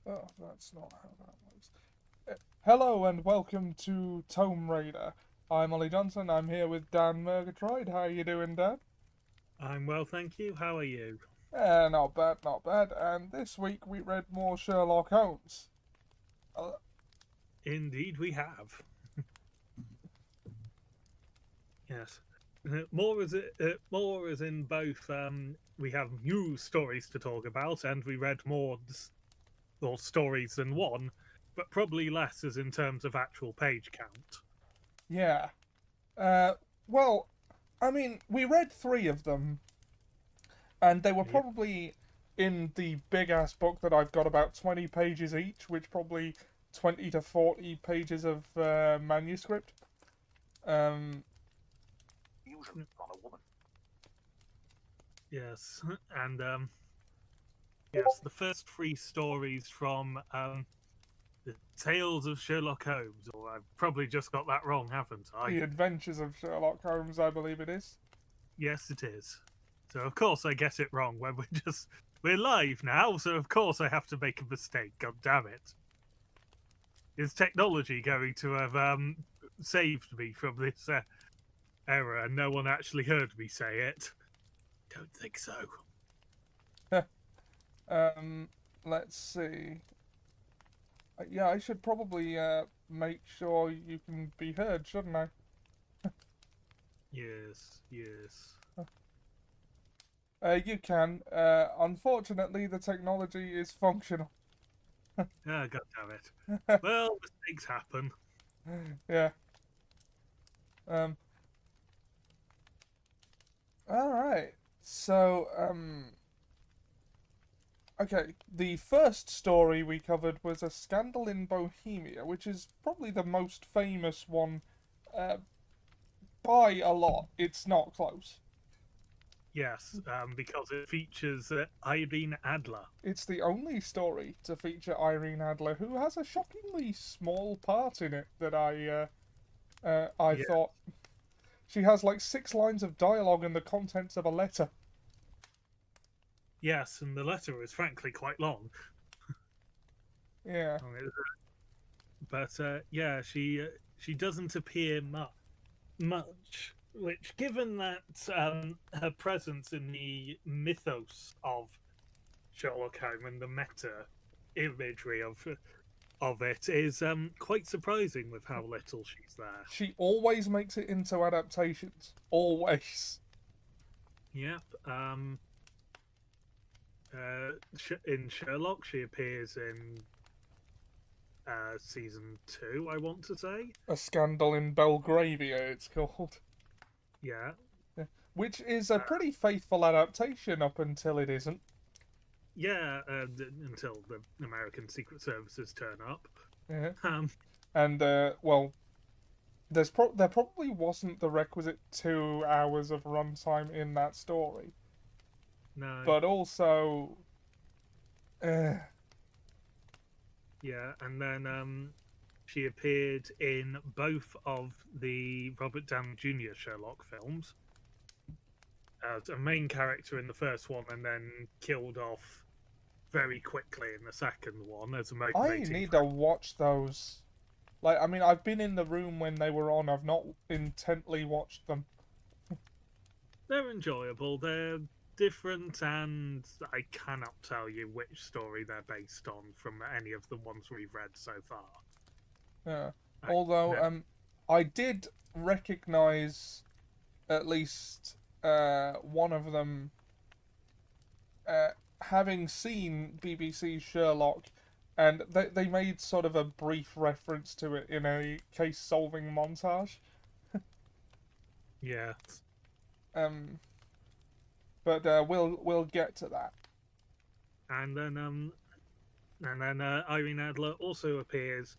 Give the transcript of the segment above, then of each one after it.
Oh, that's not how that works. Hello and welcome to Tome Raider. I'm Ollie Johnson. I'm here with Dan Murgatroyd. How are you doing, Dan? I'm well, thank you. How are you? Not bad, not bad. And this week we read more Sherlock Holmes. Uh, Indeed, we have. Yes, more as in both. We have new stories to talk about, and we read more stories than one, but probably less as in terms of actual page count. yeah. Uh, well, I mean, we read three of them, and they were Yeah. probably in the big ass book that I've got about 20 pages each, which probably 20 to 40 pages of manuscript. Um, Yes, and yes, the first three stories from the Tales of Sherlock Holmes, or I've probably just got that wrong, haven't I? the Adventures of Sherlock Holmes, I believe it is. Yes, it is. So of course I get it wrong when we're live now. So of course I have to make a mistake. God damn it! Is technology going to have saved me from this error, and no one actually heard me say it? Don't think so. um, let's see. Yeah, I should probably make sure you can be heard, shouldn't I? Yes, yes. You can. Unfortunately, the technology is functional. Ah, God damn it. Well, mistakes happen. Yeah. Um. All right. So, okay. The first story we covered was a scandal in Bohemia, which is probably the most famous one. Uh, by a lot. It's not close. Yes, because it features Irene Adler. It's the only story to feature Irene Adler, who has a shockingly small part in it. I Yeah, thought she has like 6 lines of dialogue and the contents of a letter. yes, and the letter is frankly quite long. Yeah, But yeah, she doesn't appear much. Which, given that her presence in the mythos of Sherlock Holmes and the meta imagery of it is quite surprising with how little she's there. she always makes it into adaptations. Always. Yep. In Sherlock, she appears in season two, I want to say. A Scandal in Belgravia, it's called. Yeah. Yeah. Which is a Uh, pretty faithful adaptation up until it isn't. yeah, until the American Secret Services turn up. Yeah. Um, And, well, there probably wasn't the requisite 2 hours of runtime in that story. no, But also, uh, yeah, and then she appeared in both of the Robert Downey Jr. Sherlock films as a main character in the first one, and then killed off very quickly in the second one as a I motivating need to factor. watch those. Like, I mean, I've been in the room when they were on. I've not intently watched them. They're enjoyable. They're different, and I cannot tell you which story they're based on from any of the ones we've read so far. Yeah. I, Although, no, I did recognize at least one of them, uh, having seen BBC Sherlock, and they made sort of a brief reference to it in a case solving montage. yeah, Um, but we'll get to that. and then Irene Adler also appears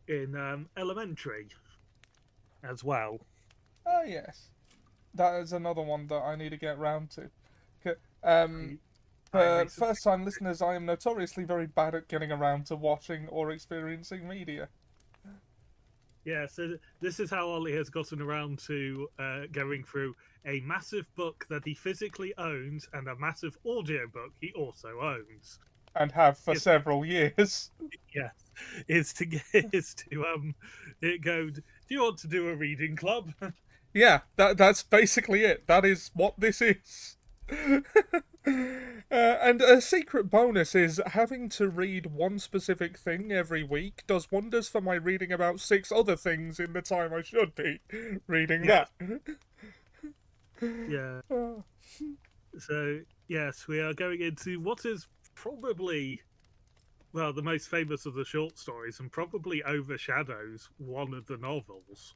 in Elementary as well. Oh yes, that is another one that I need to get round to. I, I For recently, first time listeners, I am notoriously very bad at getting around to watching or experiencing media. yeah. So this is how Ollie has gotten around to going through a massive book that he physically owns and a massive audio book he also owns. And have for Yes, several years. Yes, is to it go. Do you want to do a reading club? Yeah, that's basically it. That is what this is. And a secret bonus is having to read one specific thing every week does wonders for my reading about 6 other things in the time I should be reading Yes. that. Yeah. Oh, So yes, we are going into what is probably well the most famous of the short stories, and probably overshadows one of the novels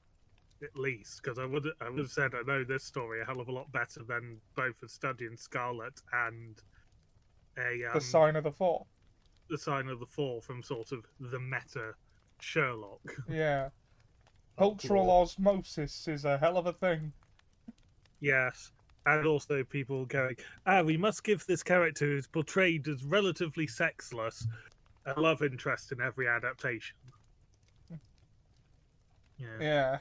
at least. Because I would have said I know this story a hell of a lot better than both a Study in Scarlet and a the sign of the fall. the Sign of the Fall from sort of the meta Sherlock Yeah. Cultural folklore. osmosis is a hell of a thing. Yes. And also people going, we must give this character who's portrayed as relatively sexless a love interest in every adaptation. Yeah. Yeah.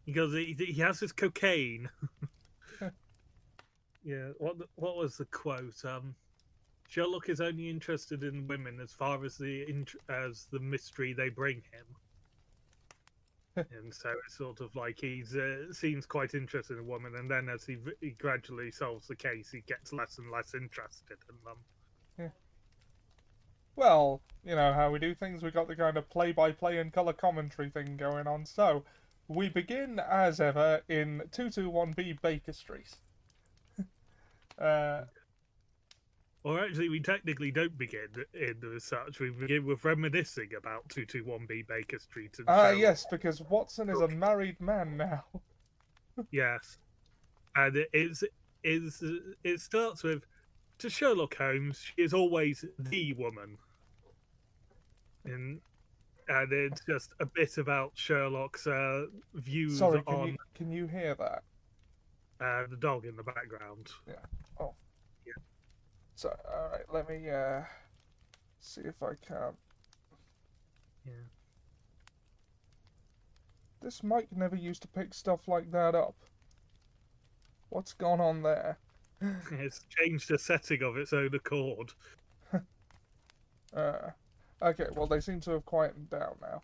Because he has his cocaine. Yeah. What was the quote? Sherlock is only interested in women as far as the mystery they bring him. And so it's sort of like he's seems quite interested in a woman, and then as he gradually solves the case, he gets less and less interested in them. Yeah. Well, you know how we do things. We got the kind of play-by-play and color commentary thing going on. So, we begin as ever in 221B Baker Street. Or actually, we technically don't begin in as such. We begin with reminiscing about 221B Baker Street and Sherlock. Yes, because Watson is a married man now. Yes, and it starts with, to Sherlock Holmes, she is always the woman, and it's just a bit about Sherlock's views Sorry, on can you hear that? the dog in the background. Yeah. Oh. Yeah. So, alright, let me see if I can. Yeah. This mic never used to pick stuff like that up. What's gone on there? It's changed the setting of its own accord. Okay, well they seem to have quietened down now.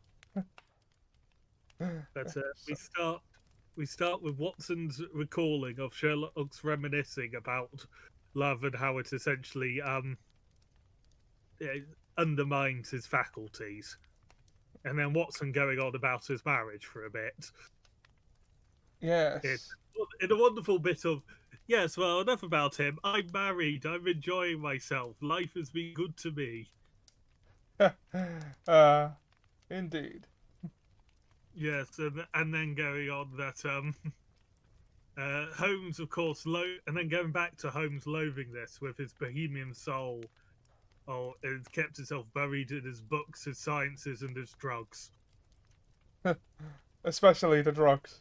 But we start with Watson's recalling of Sherlock's reminiscing about love and how it essentially undermines his faculties, and then Watson going on about his marriage for a bit. Yes. In a wonderful bit of, yes, well, enough about him. I'm married. I'm enjoying myself. Life has been good to me. Indeed. Yes, and then going on that Holmes, of course, and then going back to Holmes loathing this with his Bohemian soul. Oh, it kept itself buried in his books, his sciences, and his drugs. Especially the drugs.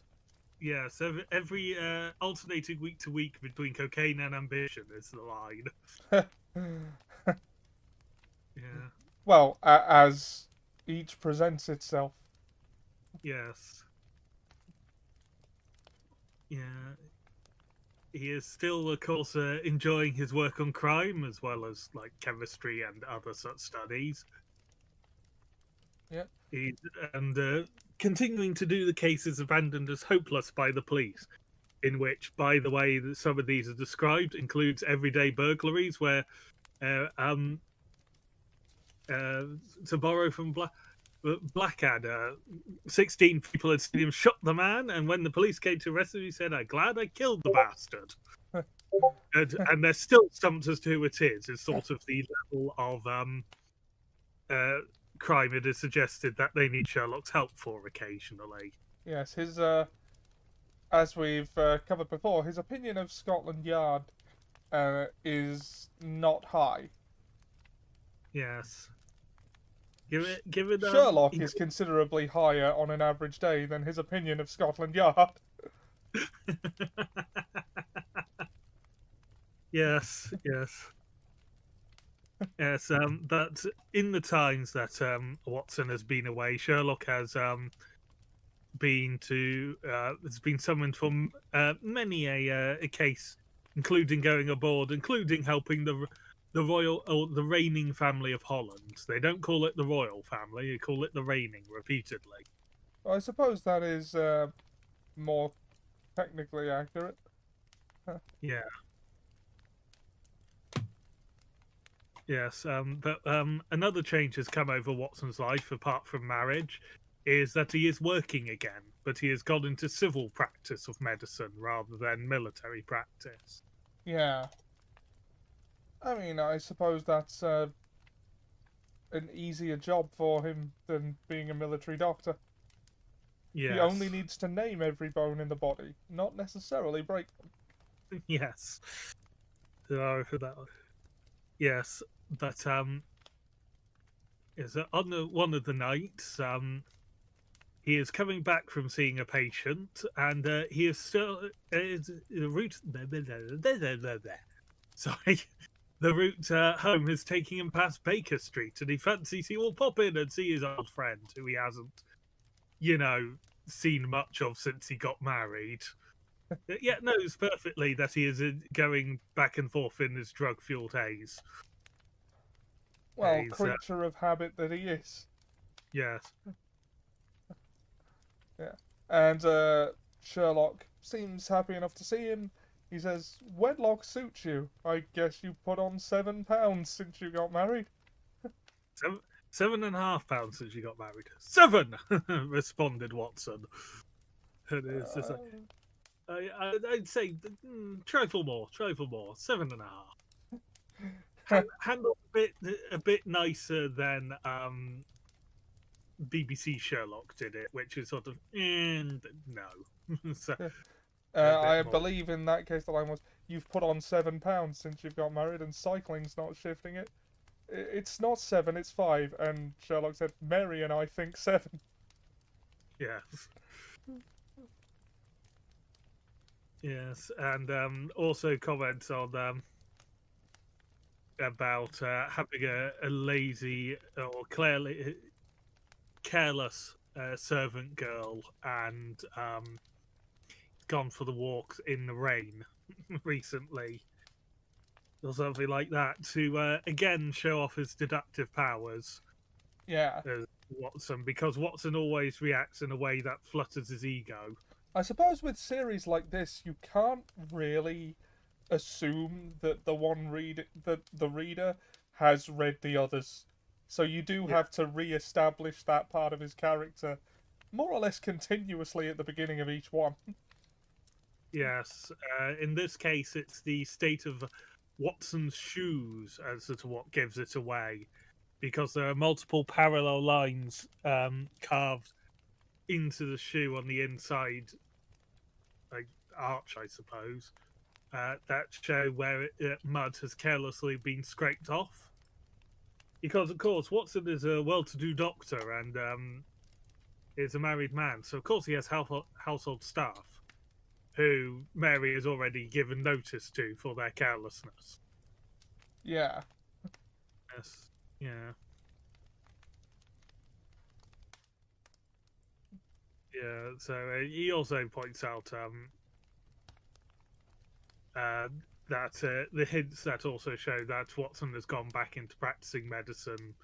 Yes, every alternating week to week between cocaine and ambition is the line. Yeah. Well, as each presents itself. Yes. Yeah. He is still, of course, enjoying his work on crime as well as like chemistry and other such studies. Yeah. And continuing to do the cases abandoned as hopeless by the police, in which, by the way, some of these are described, includes everyday burglaries where, to borrow from Blackadder, 16 people had seen him shot the man, and when the police came to arrest him, he said, "I'm glad I killed the bastard." and they're still stumped as to who it is. It's sort of the level of crime it is suggested that they need Sherlock's help for occasionally. Yes, his as we've covered before, his opinion of Scotland Yard is not high. Yes. Give it. Sherlock is considerably higher on an average day than his opinion of Scotland Yard. Yes. Yes, but in the times that Watson has been away, Sherlock has been summoned from many a case, including going aboard, including helping the the royal or the reigning family of Holland. They don't call it the royal family; they call it the reigning repeatedly. I suppose that is more technically accurate. Yeah. Yes, but another change has come over Watson's life, apart from marriage, is that he is working again, but he has gone into civil practice of medicine rather than military practice. Yeah. I mean, I suppose that's an easier job for him than being a military doctor. He only Yes, needs to name every bone in the body, not necessarily break them. yes. So, yes, but yes, on one of the nights, he is coming back from seeing a patient, and he is still the route. Sorry, the route home is taking him past Baker Street, and he fancies he will pop in and see his old friend, who he hasn't, you know, seen much of since he got married. Yet knows perfectly that he is going back and forth in his drug-fueled haze. Well, He's creature of habit that he is. yes, Yeah. And Sherlock seems happy enough to see him. He says, "Wedlock suits you. I guess you put on 7 pounds since you got married." 7.5 pounds since you got married. 7, responded Watson. And it's just like, I'd say trifle more, 7.5. Handled a bit nicer than BBC Sherlock did it, which is sort of and no. So I more. believe in that case the line was, "You've put on 7 pounds since you've got married, and cycling's not shifting it. It's not 7, it's 5." And Sherlock said, "Mary and I think 7." Yes. Yes, and also comments on about having a lazy or clearly careless servant girl and gone for the walk in the rain recently or something like that to again show off his deductive powers Yeah. as Watson, because Watson always reacts in a way that flutters his ego. I suppose with series like this, you can't really assume that the reader has read the others. So you do Yeah. have to re-establish that part of his character more or less continuously at the beginning of each one. Yes, in this case, it's the state of Watson's shoes as to what gives it away, because there are multiple parallel lines carved into the shoe on the inside, like arch, I suppose, that show where mud has carelessly been scraped off. Because, of course, Watson is a well-to-do doctor and is a married man, so of course he has household staff who Mary has already given notice to for their carelessness. Yeah. Yes, yeah, yeah. So he also points out that the hints that also show that Watson has gone back into practicing medicine,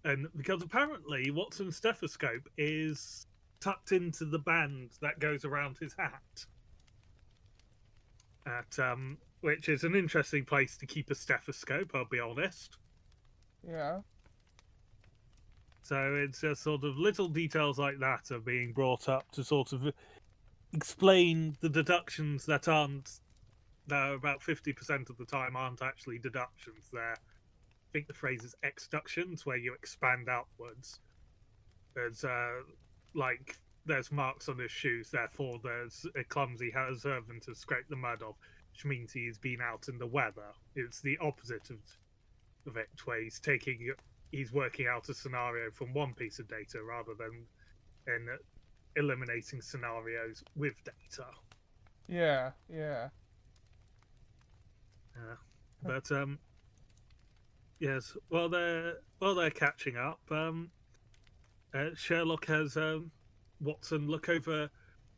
and because apparently Watson's stethoscope is tucked into the band that goes around his hat. Which is an interesting place to keep a stethoscope, I'll be honest. Yeah. So it's just sort of little details like that are being brought up to sort of explain the deductions that are about 50% of the time aren't actually deductions. I think the phrase is exductions, where you expand outwards. There's like there's marks on his shoes, therefore there's a clumsy servant to scrape the mud off, which means he's been out in the weather. It's the opposite of it, where he's working out a scenario from one piece of data rather than in eliminating scenarios with data. Yeah. Yeah. But yes, while they're catching up, Sherlock has Watson look over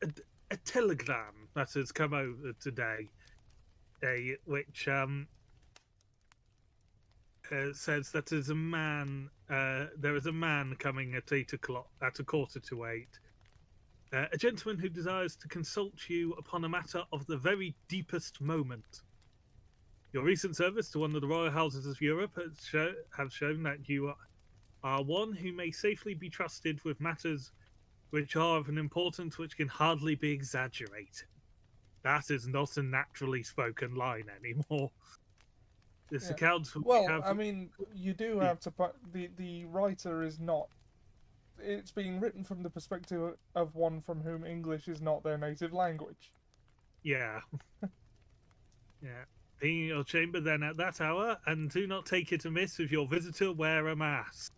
a telegram that has come over today, which says that there's a man. There is a man coming at 8 o'clock, at 7:45. A gentleman who desires to consult you upon a matter of the very deepest moment. Your recent service to one of the royal houses of Europe have shown that you are one who may safely be trusted with matters which are of an importance which can hardly be exaggerated. That is not a naturally spoken line anymore. This Yeah. account we Well, have. I mean, you do have to put the writer is not. It's being written from the perspective of one from whom English is not their native language. Yeah. Yeah. Being in your chamber then at that hour, and do not take it amiss if your visitor wear a mask.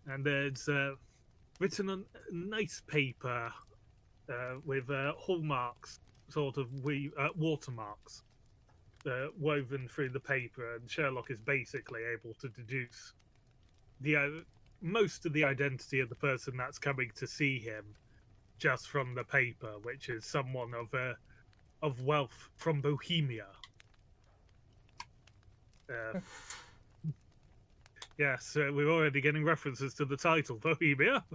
And it's written on nice paper with hallmarks, sort of watermarks, woven through the paper, and Sherlock is basically able to deduce the most of the identity of the person that's coming to see him just from the paper, which is someone of wealth from Bohemia. Yes, we're already getting references to the title, Bohemia.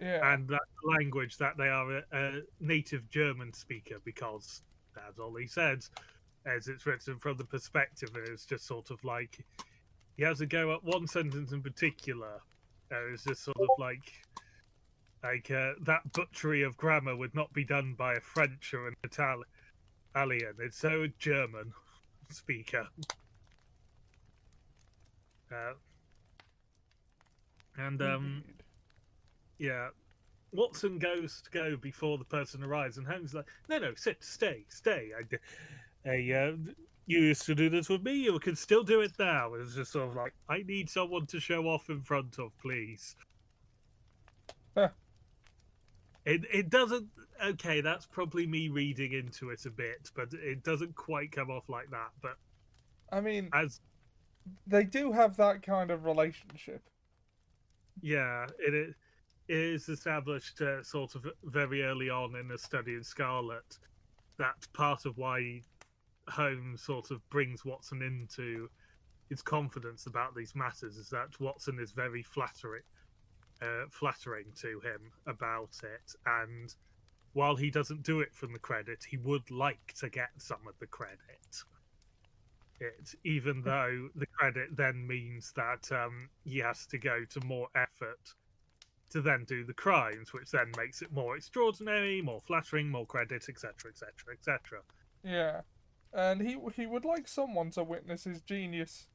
Yeah. And that language that they are a native German speaker, because that's all he said, as it's written from the perspective. It's just sort of like he has to go at one sentence in particular. It's just sort of like that butchery of grammar would not be done by a French or an Italian. It's so German speaker. Indeed. Yeah, Watson goes to go before the person arrives, and Holmes is like, no, stay. You used to do this with me. You can still do it now. It's just sort of like, I need someone to show off in front of, please. Huh. It doesn't. Okay, that's probably me reading into it a bit, but it doesn't quite come off like that. But I mean, as they do have that kind of relationship. yeah, it is established sort of very early on in the study in Scarlet. That's part of why Holmes sort of brings Watson into his confidence about these matters, is that Watson is very flattering to him about it, and while he doesn't do it from the credit, he would like to get some of the credit. Even though the credit then means that he has to go to more effort to then do the crimes, which then makes it more extraordinary, more flattering, more credit, etc., etc., etc. Yeah, and he would like someone to witness his genius.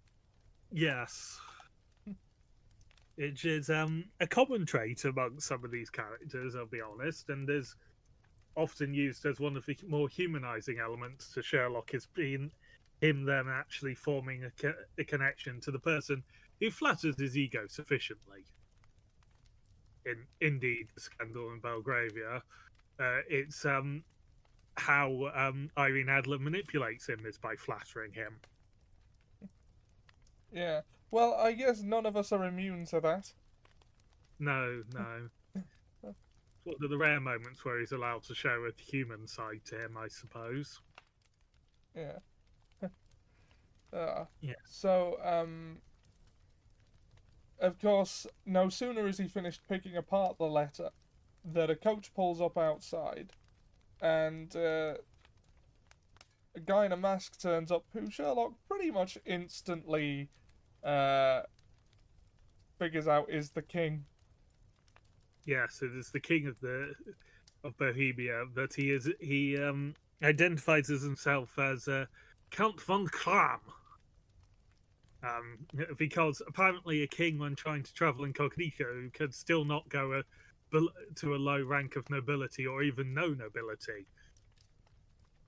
Yes. Which is a common trait among some of these characters, I'll be honest, and is often used as one of the more humanizing elements to Sherlock, is being him then actually forming a connection to the person who flatters his ego sufficiently. Indeed, the scandal in Belgravia, it's how Irene Adler manipulates him is by flattering him. Yeah. Well, I guess none of us are immune to that. No. It's one of the rare moments where he's allowed to show a human side to him, I suppose. Yeah. Yeah. So, of course, no sooner is he finished picking apart the letter that a coach pulls up outside, and a guy in a mask turns up who Sherlock pretty much instantly figures out is the king. Yes, it is the king of Bohemia, but he identifies as himself as Count von Klam. Because apparently a king, when trying to travel incognito, can still not go to a low rank of nobility or even no nobility.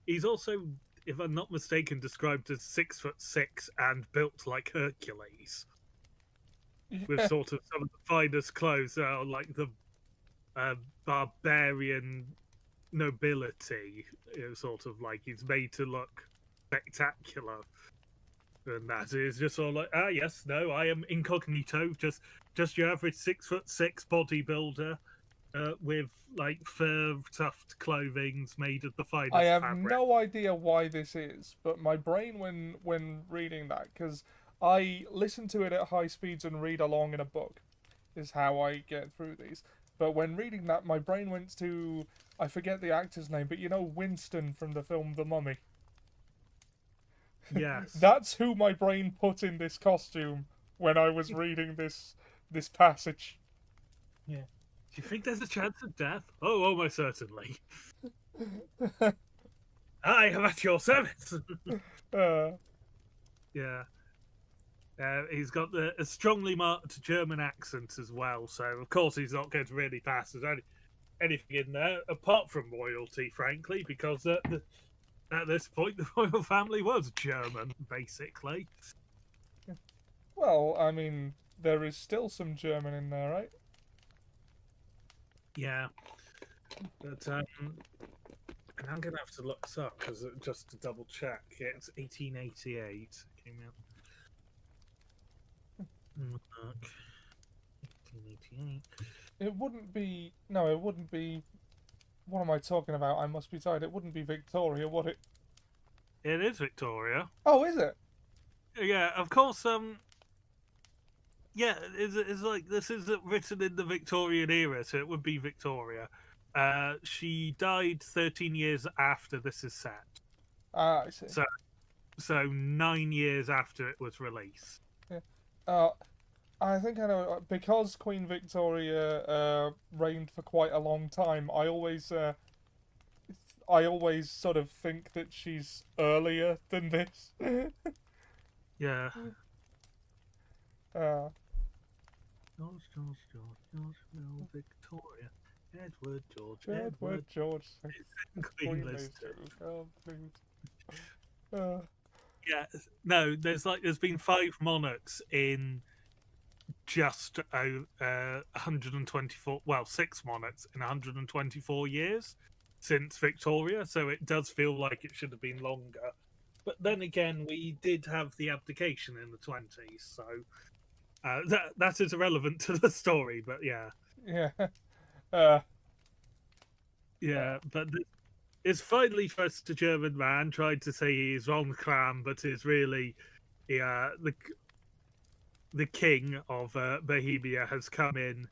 He's also, if I'm not mistaken, described as 6'6" and built like Hercules, with sort of some of the finest clothes, like the barbarian nobility. Sort of like he's made to look spectacular. And that is just all like, yes, no, I am incognito, just your average 6'6" bodybuilder. with like fur tuft clothings made of the I finest have fabric. no idea why this is, but my brain, when reading that, because I listen to it at high speeds and read along in a book, is how I get through these. But when reading that, my brain went to, I forget the actor's name, but you know Winston from the film The Mummy. Yes. That's who my brain put in this costume when I was reading this passage. Yeah. Do you think there's a chance of death? Oh, almost certainly. I am at your service. uh, Yeah. He's got a strongly marked German accent as well, so of course he's not going to really pass as anything in there apart from royalty, frankly, because at this point the royal family was German, basically. well, I mean, there is still some German in there, right? Yeah, but and I'm gonna have to look this up because just to double check, yeah, it's 1888 came out. Look, 1888. It wouldn't be. No, it wouldn't be. What am I talking about? I must be tired. It wouldn't be Victoria, would it? It is Victoria. Oh, is it? Yeah, of course. Yeah, it's like this is written in the Victorian era, so it would be Victoria. She died 13 years after this is set, Ah, I see. so 9 years after it was released. Yeah. I think I know because Queen Victoria reigned for quite a long time. I always sort of think that she's earlier than this. Yeah. uh, George, no, Victoria, Edward, George, Edward, George, Queen Liz listed. too. Uh, Yeah, no, there's been 5 monarchs in just 124, well, 6 monarchs in 124 years since Victoria, so it does feel like it should have been longer. But then again, we did have the abdication in the 20s, so that is irrelevant to the story. But yeah, yeah. Uh, but it's finally first a German man tried to say he's Ron Cram, but is really the king of Bohemia has come in,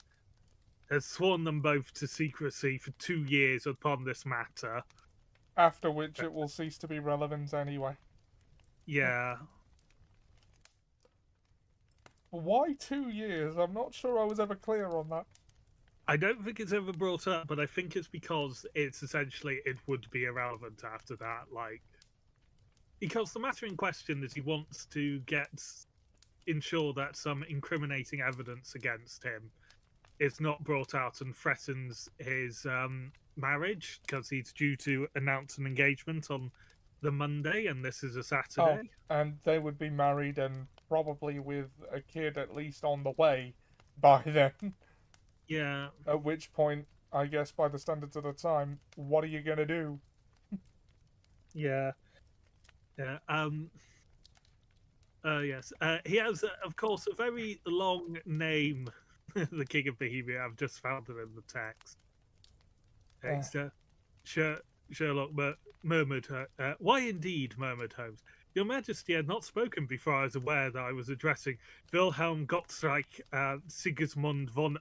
has sworn them both to secrecy for 2 years upon this matter. after which it will cease to be relevant anyway. Yeah. Why 2 years? I'm not sure I was ever clear on that. I don't think it's ever brought up, but I think it's because it's essentially it would be irrelevant after that. Like, because the matter in question is he wants to ensure that some incriminating evidence against him is not brought out and threatens his marriage, because he's due to announce an engagement on the Monday, and this is a Saturday. Oh, and they would be married and probably with a kid at least on the way by then. Yeah. At which point, I guess by the standards of the time, what are you gonna do? Yeah. Yeah. Yes. He has, of course, a very long name. The King of Bohemia. I've just found it in the text. It's Sherlock murmured. Why indeed? Murmured Holmes. Your Majesty had not spoken before I was aware that I was addressing Wilhelm Gottschalk Sigismund von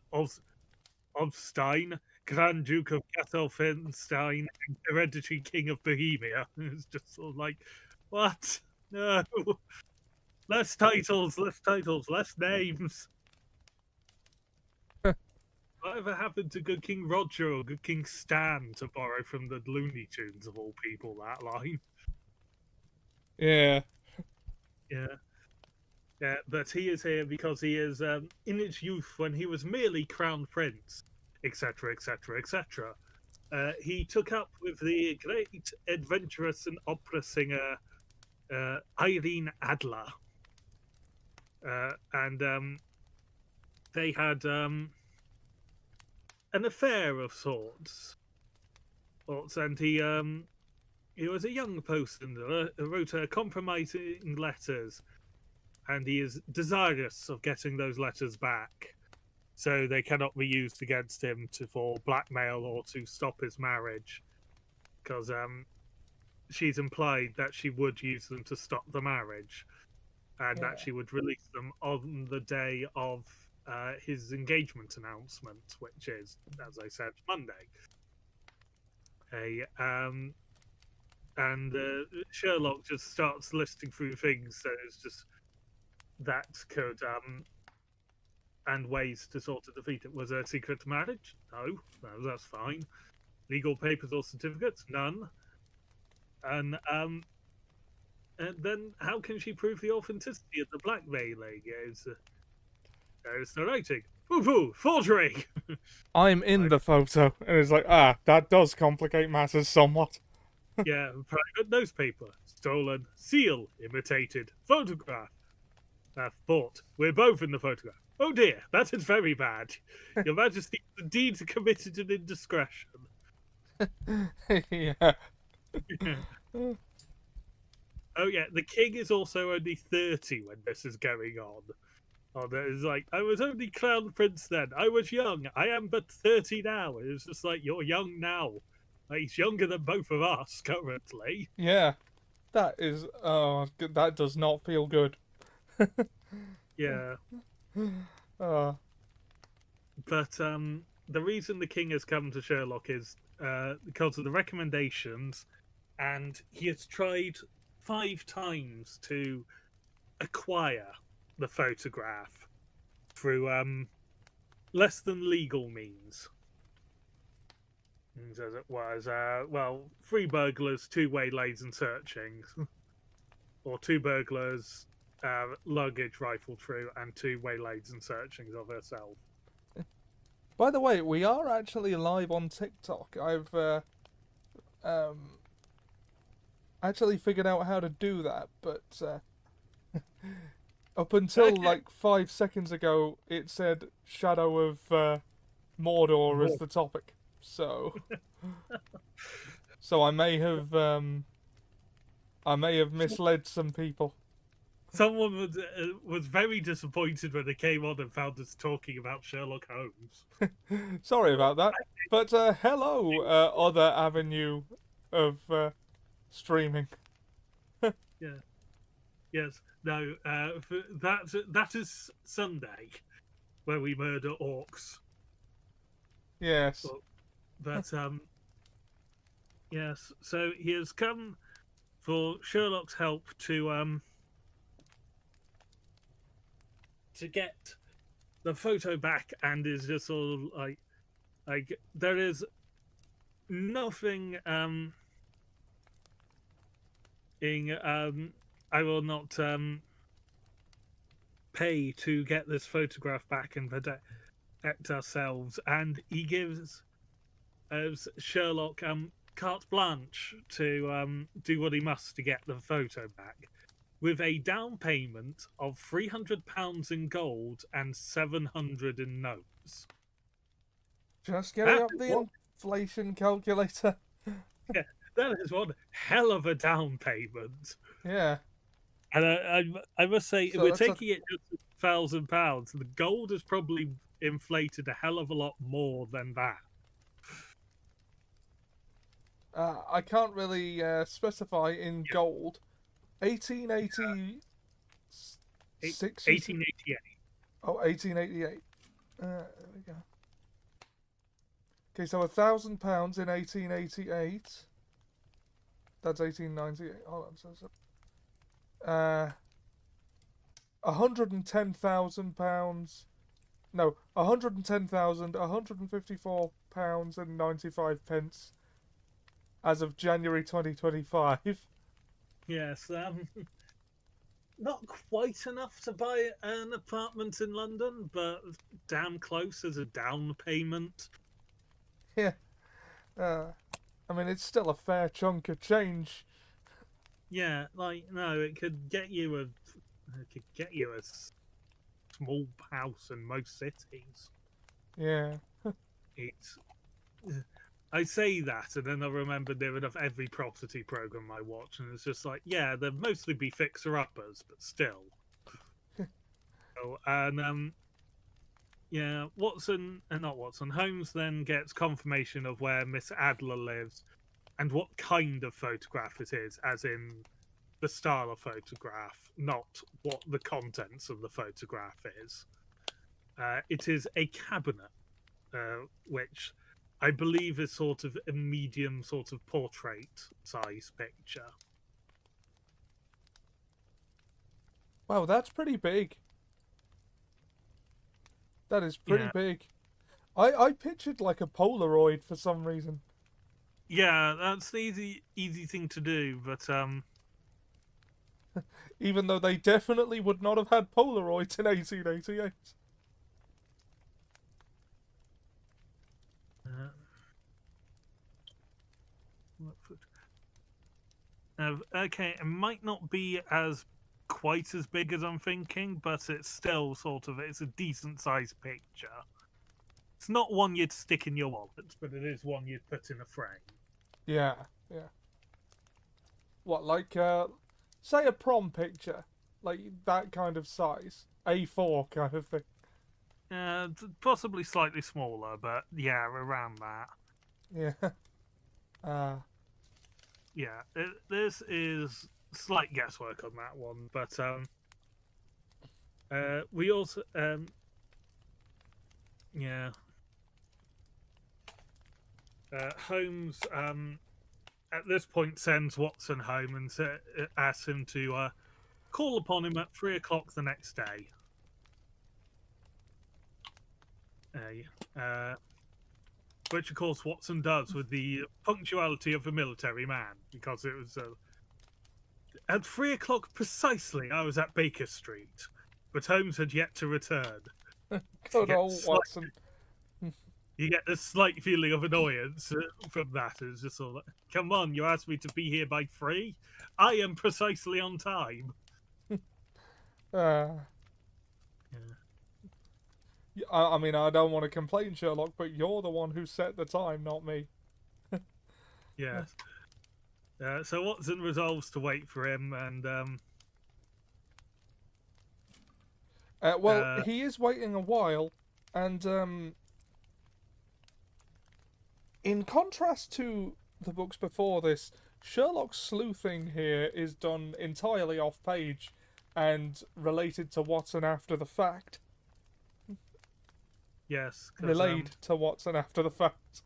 Obstein, Grand Duke of Castelfenstein, and hereditary King of Bohemia. It's just sort of like, what? No. Less titles, less names. Whatever happened to good King Roger or good King Stan, to borrow from the Looney Tunes of all people, that line? Yeah. Yeah. Yeah, but he is here because he is, in his youth, when he was merely crown prince, etc., etc., etc., he took up with the great adventurous and opera singer Irene Adler. And they had an affair of sorts. And he was a young person who wrote compromising letters, and he is desirous of getting those letters back. so they cannot be used against him for blackmail or to stop his marriage, because she's implied that she would use them to stop the marriage, and Yeah. that she would release them on the day of his engagement announcement, which is, as I said, Monday. And Sherlock just starts listing through things that is just that could and ways to sort of defeat it. Was there a secret marriage? No, that's fine. Legal papers or certificates? None. And then how can she prove the authenticity of the blackmailing? There's the writing. Pooh, forgery. I'm in the photo, and it's like, that does complicate matters somewhat. Yeah, private newspaper, stolen, seal, imitated, photograph. Bought. We're both in the photograph. Oh dear, that is very bad. Your Majesty indeed committed an indiscretion. Yeah. Oh yeah, the king is also only 30 when this is going on. Oh, it's like, I was only crown prince then. I was young. I am but 30 now. It's just like, you're young now. Like, he's younger than both of us currently. Yeah. That is, that does not feel good. Yeah. Oh. But the reason the king has come to Sherlock is because of the recommendations, and he has tried 5 times to acquire the photograph through less than legal means. As it was, 3 burglars, 2 waylays and searchings, or 2 burglars, luggage rifled through, and 2 waylays and searchings of herself. By the way, we are actually live on TikTok. I've actually figured out how to do that, but up until like 5 seconds ago, it said Shadow of Mordor as the topic. So, I may have misled some people. Someone was very disappointed when they came on and found us talking about Sherlock Holmes. Sorry about that. But hello, other avenue of streaming. Yeah. Yes. No. That is Sunday, where we murder orcs. Yes. But yes. So he has come for Sherlock's help to get the photo back, and is just sort of like there is nothing I will not pay to get this photograph back and protect ourselves. And he gives Sherlock carte blanche to do what he must to get the photo back, with a down payment of £300 in gold and 700 in notes. Just getting up the inflation calculator. Yeah, that is one hell of a down payment. Yeah. And I must say, if we're taking it just £1,000, the gold is probably inflated a hell of a lot more than that. I can't really specify in gold. 1880. 1888. Oh, 1888. There we go. Okay, so £1,000 in 1888. That's 1898. Hold on, so £110,000. No, £110,154 and 95 pence as of January 2025. Yes, not quite enough to buy an apartment in London, but damn close as a down payment. Yeah. I mean, it's still a fair chunk of change. Yeah, it could get you a small house in most cities. Yeah. I say that, and then I remember near enough every property program I watch, and it's just like, yeah, they'll mostly be fixer-uppers, but still. And Yeah, not Watson. Holmes then gets confirmation of where Miss Adler lives and what kind of photograph it is, as in the style of photograph, not what the contents of the photograph is. It is a cabinet, which I believe is sort of a medium sort of portrait size picture. Wow, that's pretty big. That is pretty Yeah, big. I pictured like a Polaroid for some reason. yeah, that's the easy thing to do, but Even though they definitely would not have had Polaroids in 1888. uh, okay, it might not be as quite as big as I'm thinking, but it's still it's a decent sized picture. It's not one you'd stick in your wallet, but it is one you'd put in a frame. Yeah, yeah. What, like, say a prom picture? Like that kind of size? A4 kind of thing. Possibly slightly smaller, but yeah, around that. Yeah. Uh, Yeah, this is slight guesswork on that one, but we also yeah, Holmes at this point sends Watson home and asks him to call upon him at 3 o'clock the next day. Uh, which of course Watson does with the punctuality of a military man, because it was at 3 o'clock precisely. I was at Baker Street, but Holmes had yet to return. good old Watson. You get a slight feeling of annoyance from that. It's just all like, come on, you asked me to be here by 3. I am precisely on time. Uh, Yeah. I mean, I don't want to complain, Sherlock, but you're the one who set the time, not me. Yes. So Watson resolves to wait for him, and Well, he is waiting a while, and in contrast to the books before this, Sherlock's sleuthing here is done entirely off page and related to Watson after the fact. yes, Relayed to Watson after the fact.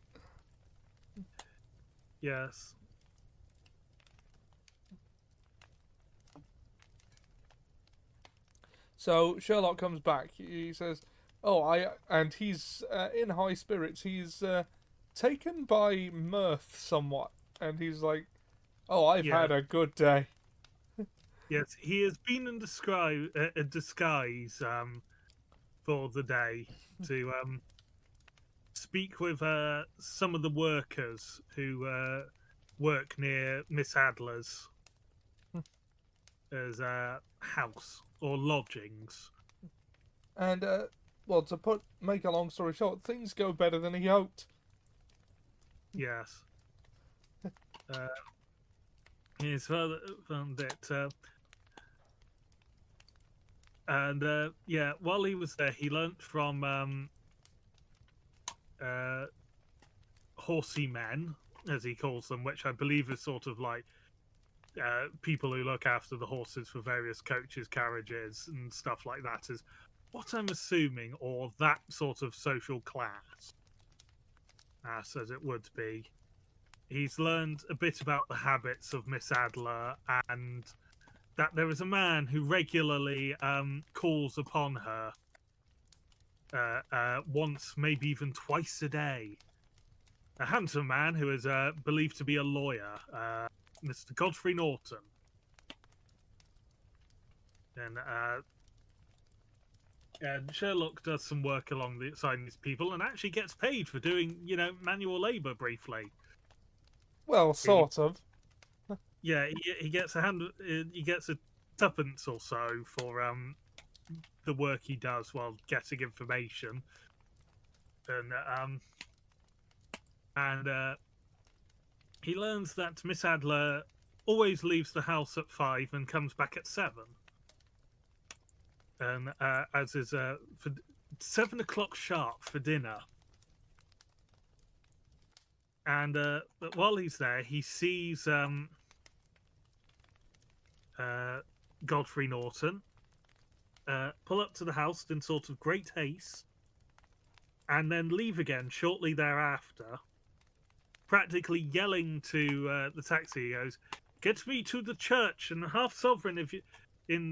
yes. So Sherlock comes back. He says, "Oh, and he's in high spirits. He's taken by mirth somewhat, and he's like, "Oh, I've Yeah. had a good day." Yes, he has been in disguise for the day to speak with some of the workers who work near Miss Adler's as house or lodgings. And well, to make a long story short, things go better than he hoped. Yes. His father found it. And yeah, while he was there, he learnt from horsey men, as he calls them, which I believe is sort of like people who look after the horses for various coaches, carriages, and stuff like that, is what I'm assuming, or that sort of social class, as it would be. He's learned a bit about the habits of Miss Adler, and that there is a man who regularly calls upon her once, maybe even twice a day. A handsome man who is believed to be a lawyer, Mr. Godfrey Norton. And Sherlock does some work alongside these people and actually gets paid for doing, manual labour briefly. Well, sort of. Yeah, he gets he gets a tuppence or so for the work he does while getting information, and he learns that Miss Adler always leaves the house at 5 and comes back at 7, and as is 7 o'clock sharp for dinner. And but while he's there, he sees Godfrey Norton pull up to the house in sort of great haste, and then leave again shortly thereafter, practically yelling to the taxi. He goes, "Get me to the church and half sovereign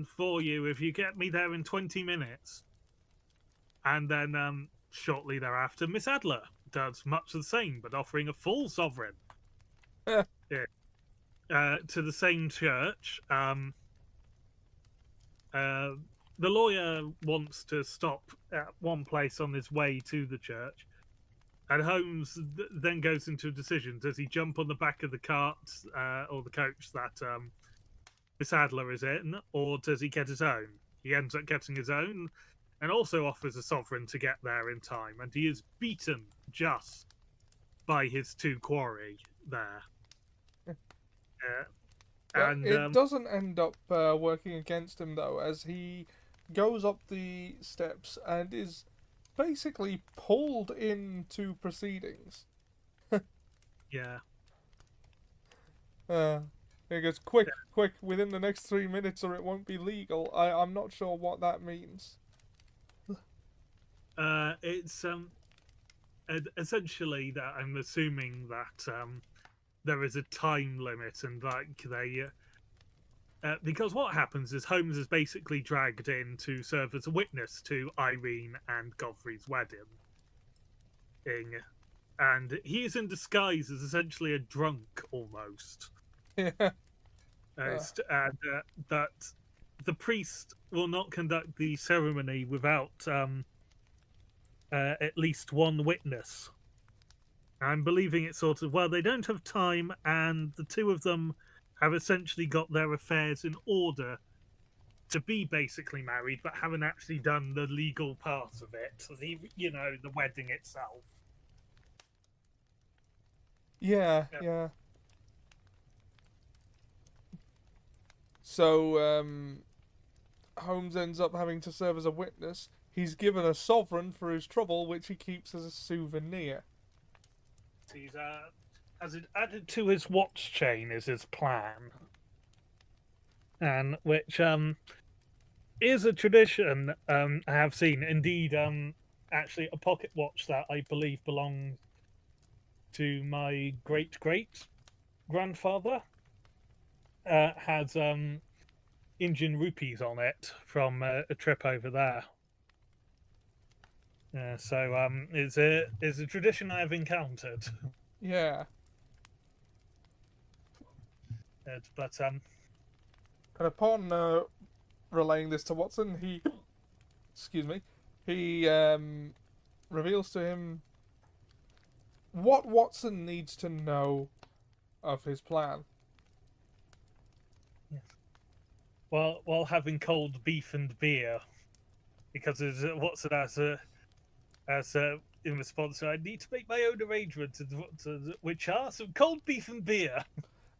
for you if you get me there in 20 minutes." And then shortly thereafter, Miss Adler does much the same, but offering a full sovereign yeah. To the same church. The lawyer wants to stop at one place on his way to the church, and Holmes then goes into a decision. Does he jump on the back of the cart or the coach that Miss Adler is in, or does he get his own? He ends up getting his own, and also offers a sovereign to get there in time, and he is beaten just by his two quarry there. And it doesn't end up working against him, though, as he goes up the steps and is basically pulled into proceedings. Yeah. He goes, quick, within the next 3 minutes or it won't be legal. I'm not sure what that means. It's essentially that I'm assuming that there is a time limit, and like they because what happens is Holmes is basically dragged in to serve as a witness to Irene and Godfrey's wedding, and he is in disguise as essentially a drunk almost. Yeah. And that the priest will not conduct the ceremony without at least one witness. I'm believing it's sort of, well, they don't have time, and the two of them have essentially got their affairs in order to be basically married, but haven't actually done the legal part of it, the wedding itself. Yeah. So, Holmes ends up having to serve as a witness. He's given a sovereign for his trouble, which he keeps as a souvenir. He's has it added to his watch chain is his plan, and which is a tradition I have seen. Indeed, actually, a pocket watch that I believe belonged to my great grandfather has Indian rupees on it from a trip over there. So it's a tradition I have encountered. Yeah. But And upon relaying this to Watson, he reveals to him what Watson needs to know of his plan. Yes. While having cold beef and beer, because Watson as in response, I need to make my own arrangements, which are some cold beef and beer.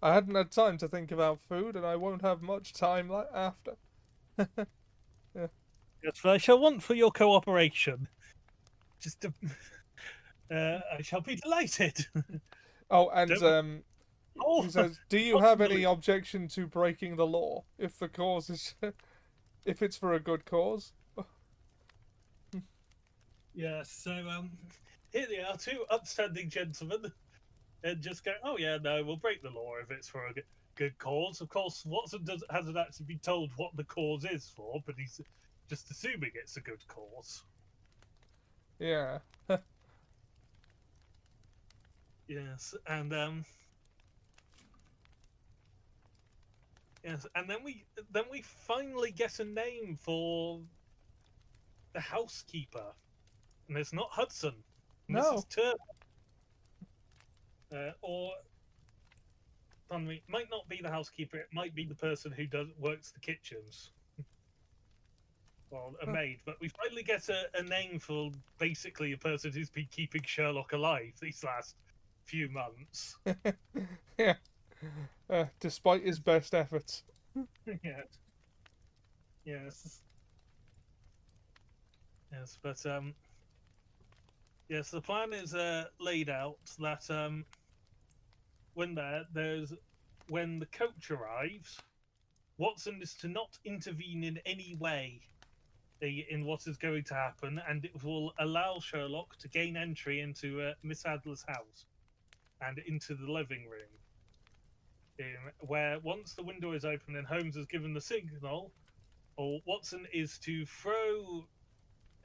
I hadn't had time to think about food, and I won't have much time after. Yeah. Yes, but I shall want for your cooperation. I shall be delighted. Oh, and he says, "Do you have any objection to breaking the law if the cause is, if it's for a good cause?" Yes. So here they are, two upstanding gentlemen, and just go, "Oh yeah, no, we'll break the law if it's for a good cause." Of course, Watson hasn't actually been told what the cause is for, but he's just assuming it's a good cause. Yeah. Yes, and yes, and then we finally get a name for the housekeeper, and it's not Hudson. No. Mrs. Turner. Or, pardon me, might not be the housekeeper. It might be the person who works the kitchens. Well, a maid. But we finally get a name for basically a person who's been keeping Sherlock alive these last few months. Yeah. Despite his best efforts. Yeah. Yes. Yes, but yes, the plan is laid out that when the coach arrives, Watson is to not intervene in any way in what is going to happen, and it will allow Sherlock to gain entry into Miss Adler's house and into the living room, where once the window is open and Holmes has given the signal, or Watson is to throw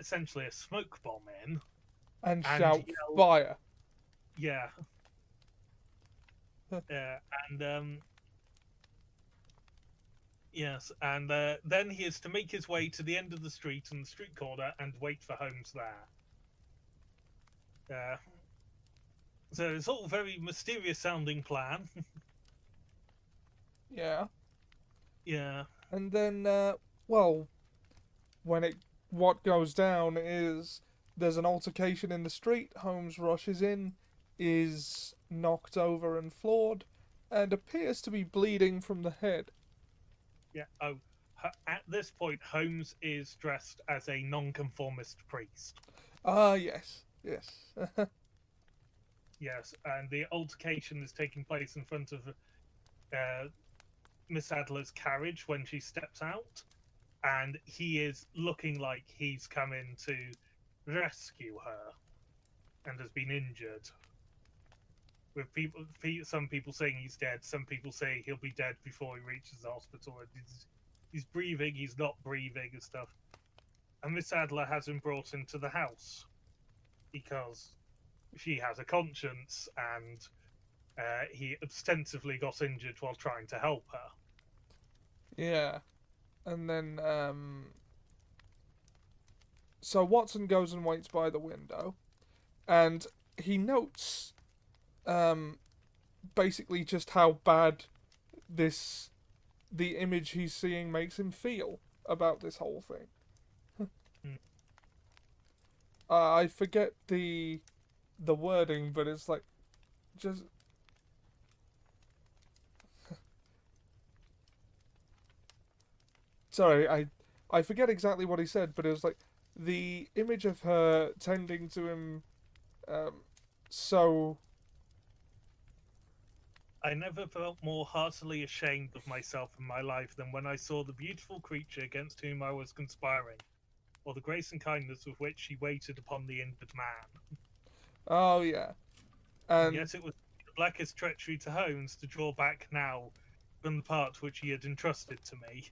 essentially a smoke bomb in And and shout yell, fire. yeah, and yes, and then he is to make his way to the end of the street and the street corner and wait for Holmes there. So it's all very mysterious sounding plan. Yeah. Yeah. And then, well, what goes down is there's an altercation in the street. Holmes rushes in, is knocked over and floored, and appears to be bleeding from the head. Yeah. Oh, at this point, Holmes is dressed as a nonconformist priest. Ah, yes, yes. Yes, and the altercation is taking place in front of Miss Adler's carriage when she steps out, and he is looking like he's come in to rescue her and has been injured. With some people saying he's dead, some people say he'll be dead before he reaches the hospital. He's breathing, he's not breathing, and stuff. And Miss Adler has him brought into the house because she has a conscience, and he ostensibly got injured while trying to help her. Yeah. And then, so Watson goes and waits by the window, and he notes, basically just how bad the image he's seeing makes him feel about this whole thing. I forget the wording, but it's like, just... Sorry, I forget exactly what he said, but it was like, the image of her tending to him, so... I never felt more heartily ashamed of myself in my life than when I saw the beautiful creature against whom I was conspiring, or the grace and kindness with which she waited upon the injured man. Oh, yeah. And yet it was the blackest treachery to Holmes to draw back now from the part which he had entrusted to me.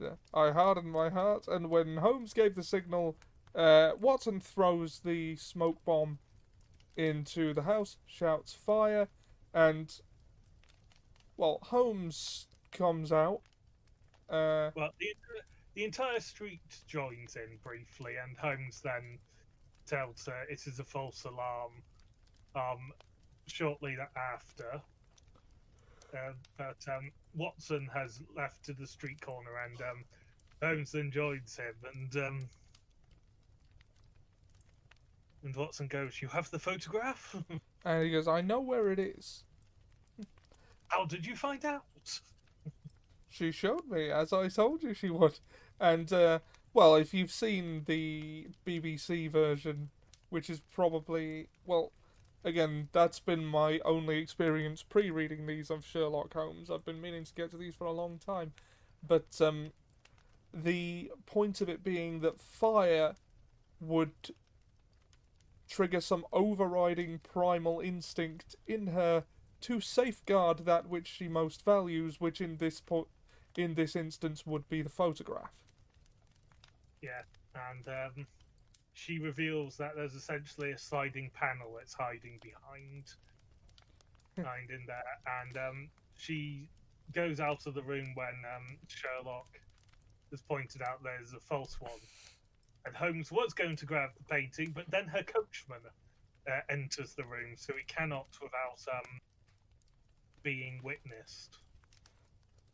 yeah, I hardened my heart, and when Holmes gave the signal, Watson throws the smoke bomb into the house, shouts fire, and, well, Holmes comes out. Well, the entire street joins in briefly, and Holmes then tells her it is a false alarm. Shortly after, but Watson has left to the street corner, and Holmes then joins him, and Watson goes, "You have the photograph?" And he goes, I know where it is. How did you find out? She showed me, as I told you she would. And, well, if you've seen the BBC version, which is probably, well, again, that's been my only experience pre-reading these of Sherlock Holmes. I've been meaning to get to these for a long time. But, the point of it being that fire would trigger some overriding primal instinct in her to safeguard that which she most values, which in this instance would be the photograph. Yeah, and she reveals that there's essentially a sliding panel it's hiding behind in there, and she goes out of the room when Sherlock has pointed out there's a false one. And Holmes was going to grab the painting, but then her coachman enters the room, so he cannot without being witnessed.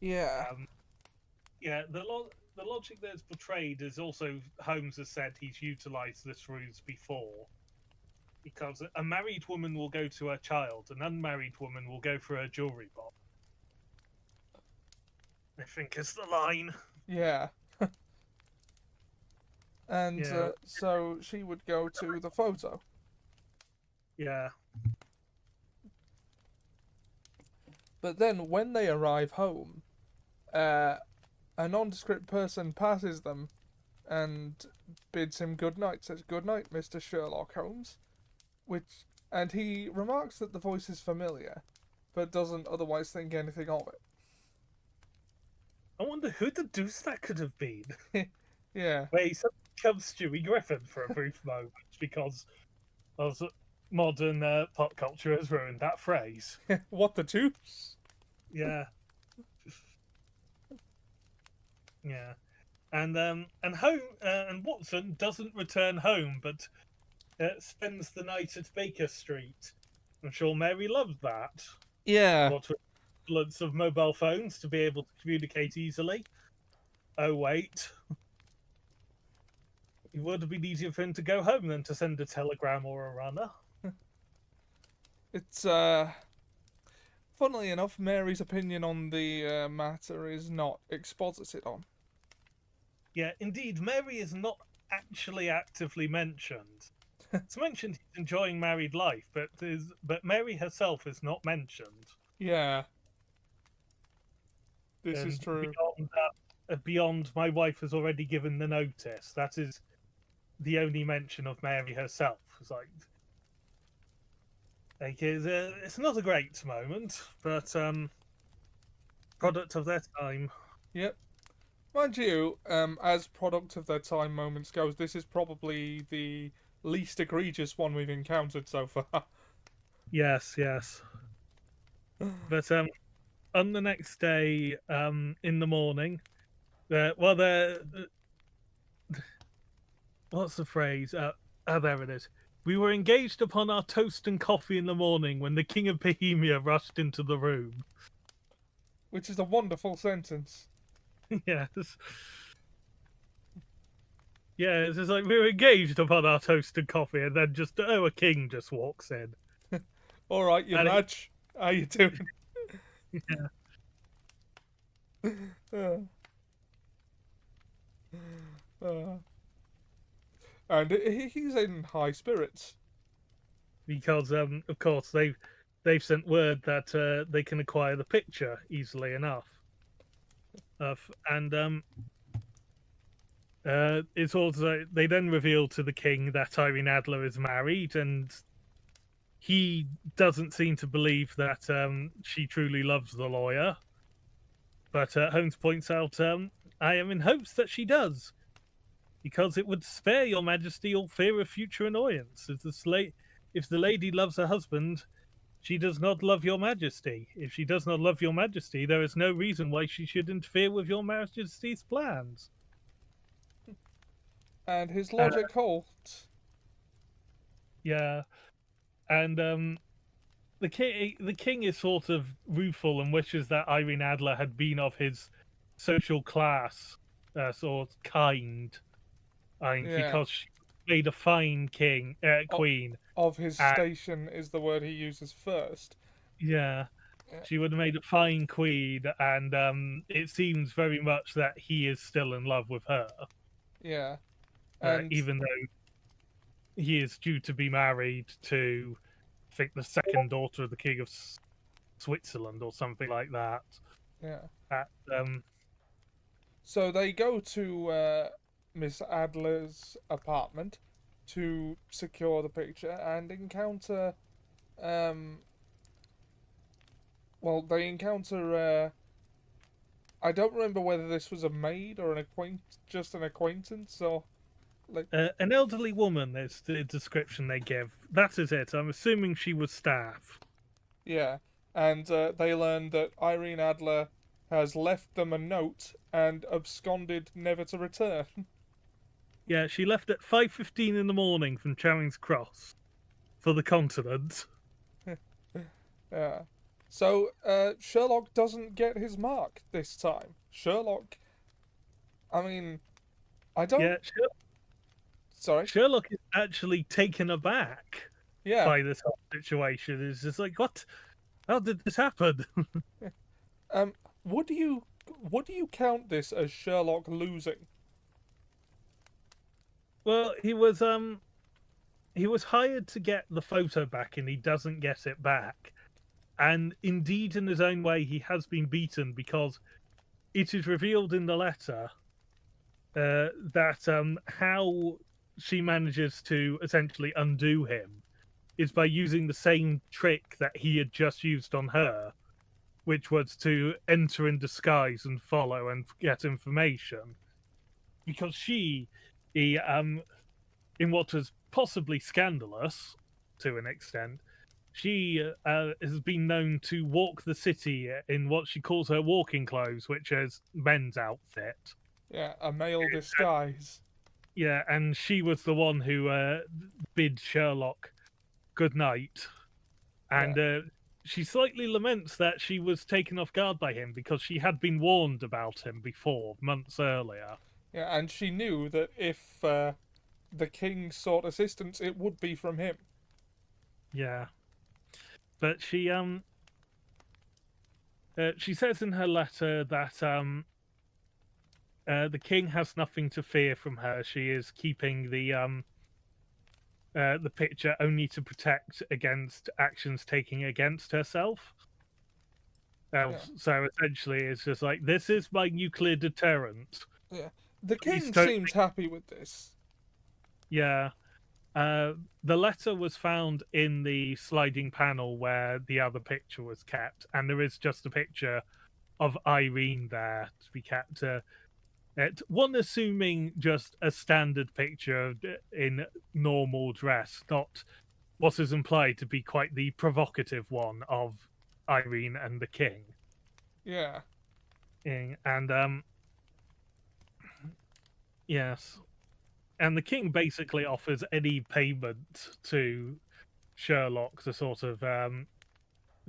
Yeah. Yeah, the logic that's portrayed is also Holmes has said he's utilised this ruse before. Because a married woman will go to her child, an unmarried woman will go for her jewellery box. I think is the line. Yeah. And Yeah, so she would go to the photo. yeah. But then when they arrive home, uh, a nondescript person passes them and bids him good night, says, "Good night, Mr. Sherlock Holmes," which, and he remarks that the voice is familiar, but doesn't otherwise think anything of I wonder who the deuce that could have been. it. Yeah. Where he suddenly becomes Stewie Griffin for a brief moment because of modern pop culture has ruined that phrase. What the deuce? Yeah, yeah. And home and Watson doesn't return home, but spends the night at Baker Street. I'm sure Mary loved that. Yeah. What with influence of mobile phones to be able to communicate easily. Oh wait, it would have been easier for him to go home than to send a telegram or a runner. It's funnily enough, Mary's opinion on the matter is not exposited on. Yeah, indeed, Mary is not actually actively mentioned. It's mentioned he's enjoying married life, but Mary herself is not mentioned. Yeah, this is And true. beyond that, beyond my wife has already given the notice. That is the only mention of Mary herself. It's like it's not a great moment, but product of their time. Yep. Mind you, as product of their time moments goes, this is probably the least egregious one we've encountered so far. Yes, yes. But on the next day, in the morning, well, what's the phrase? Oh, there it is. We were engaged upon our toast and coffee in the morning when the King of Bohemia rushed into the room. Which is a wonderful sentence. Yes. Yeah, it's just like we were engaged upon our toast and coffee, and then just a king just walks in. All right, you And madge. How you doing? yeah, Uh, uh. And he's in high spirits. because of course they've sent word that they can acquire the picture easily enough. And it's also they then reveal to the king that Irene Adler is married, and he doesn't seem to believe that she truly loves the lawyer. But Holmes points out, I am in hopes that she does, because it would spare your majesty all fear of future annoyance. If the lady loves her husband, she does not love your majesty. If she does not love your majesty, there is no reason why she should interfere with your majesty's plans. And his Uh, logic holds. yeah, and the king is sort of rueful and wishes that Irene Adler had been of his social class, sort of kind, Yeah. because she made a fine queen. Of his And station is the word he uses first. yeah, Yeah. she would have made a fine queen, and it seems very much that he is still in love with her, Yeah. And even though he is due to be married to, I think, the second daughter of the King of Switzerland or something like that. yeah. At, So they go to Miss Adler's apartment to secure the picture and encounter well, they encounter I don't remember whether this was a maid or just an acquaintance or like an elderly woman is the description they give. That is it. I'm assuming she was staff. yeah. And they learn that Irene Adler has left them a note and absconded never to return. Yeah, she left at 5:15 in the morning from Charing's Cross for the continent. Yeah. So Sherlock doesn't get his mark this time. Sherlock, I mean, I don't. Yeah, Sorry. Sherlock is actually taken aback Yeah. by this whole situation. It's just like, what? How did this happen? Um. Would you count this as Sherlock losing? Well, he was hired to get the photo back, and he doesn't get it back. And indeed, in his own way, he has been beaten because it is revealed in the letter that how she manages to essentially undo him is by using the same trick that he had just used on her, which was to enter in disguise and follow and get information. Because he in what was possibly scandalous to an extent, she has been known to walk the city in what she calls her walking clothes, which is men's outfit. Yeah, a male disguise. Yeah, and she was the one who bid Sherlock good night, and she slightly laments that she was taken off guard by him because she had been warned about him before, months earlier. Yeah, and she knew that if the king sought assistance, it would be from him. Yeah, but she says in her letter that the king has nothing to fear from her. She is keeping the picture only to protect against actions taken against herself. Yeah. So essentially, it's just like, this is my nuclear deterrent. Yeah. The Please king don't seems happy with this. Yeah. The letter was found in the sliding panel where the other picture was kept, and there is just a picture of Irene there to be kept. One assuming just a standard picture in normal dress, not what is implied to be quite the provocative one of Irene and the king. Yeah. And yes, and the king basically offers any payment to Sherlock to sort of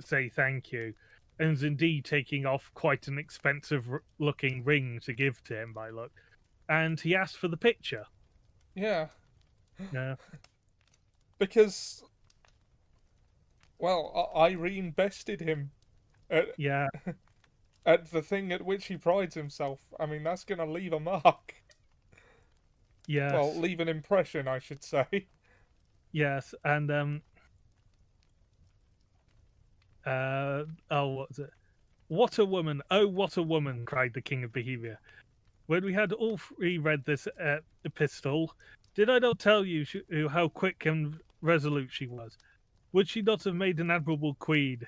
say thank you, and is indeed taking off quite an expensive looking ring to give to him by look, and he asked for the picture. Yeah. Yeah, Because, well, Irene bested him at, yeah, at the thing at which he prides himself. I mean, that's going to leave a mark. Well, yes, leave an impression, I should say. yes, and oh, what was it? What a woman! Oh, what a woman! Cried the king of Bohemia. When we had all three read this epistle, did I not tell you how quick and resolute she was? Would she not have made an admirable queen?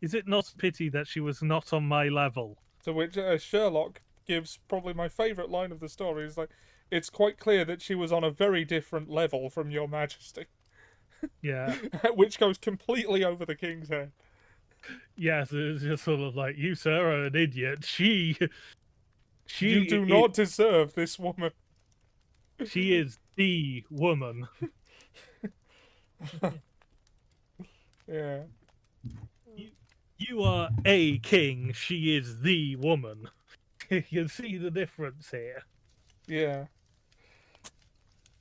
Is it not a pity that she was not on my level? To which Sherlock gives probably my favourite line of the story. Is like, it's quite clear that she was on a very different level from your majesty. Yeah, Which goes completely over the king's head. yes, it's just sort of like, you, sir, are an idiot. You do not deserve this woman. She is the woman. Yeah. You are a king. She is the woman. You can see the difference here. Yeah.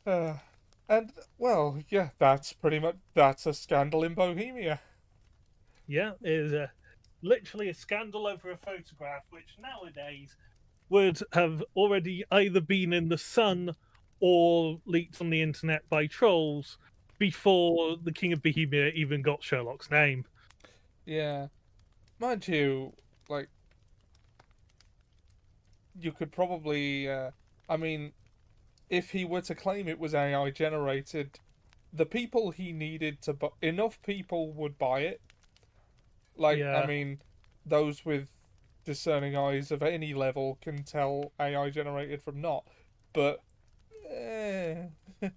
And, well, yeah, that's a scandal in Bohemia. Yeah, it is literally a scandal over a photograph, which nowadays would have already either been in the Sun or leaked on the internet by trolls before the King of Bohemia even got Sherlock's name. Yeah. Mind you, like, you could probably, I mean, if he were to claim it was AI generated, the people he needed to buy, enough people would buy it. Like, I Yeah, mean, those with discerning eyes of any level can tell AI generated from not. But, yeah, but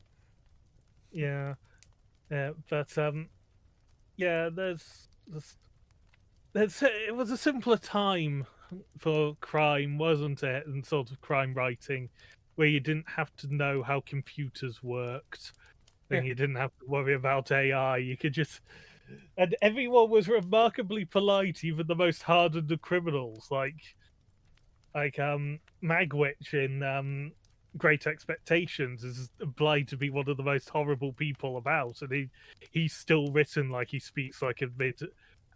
yeah, it was a simpler time for crime, wasn't it? And sort of crime writing, where you didn't have to know how computers worked, yeah, and you didn't have to worry about AI. You could just, and everyone was remarkably polite, even the most hardened of criminals, like Magwitch in Great Expectations is implied to be one of the most horrible people about, and he's still written like he speaks like a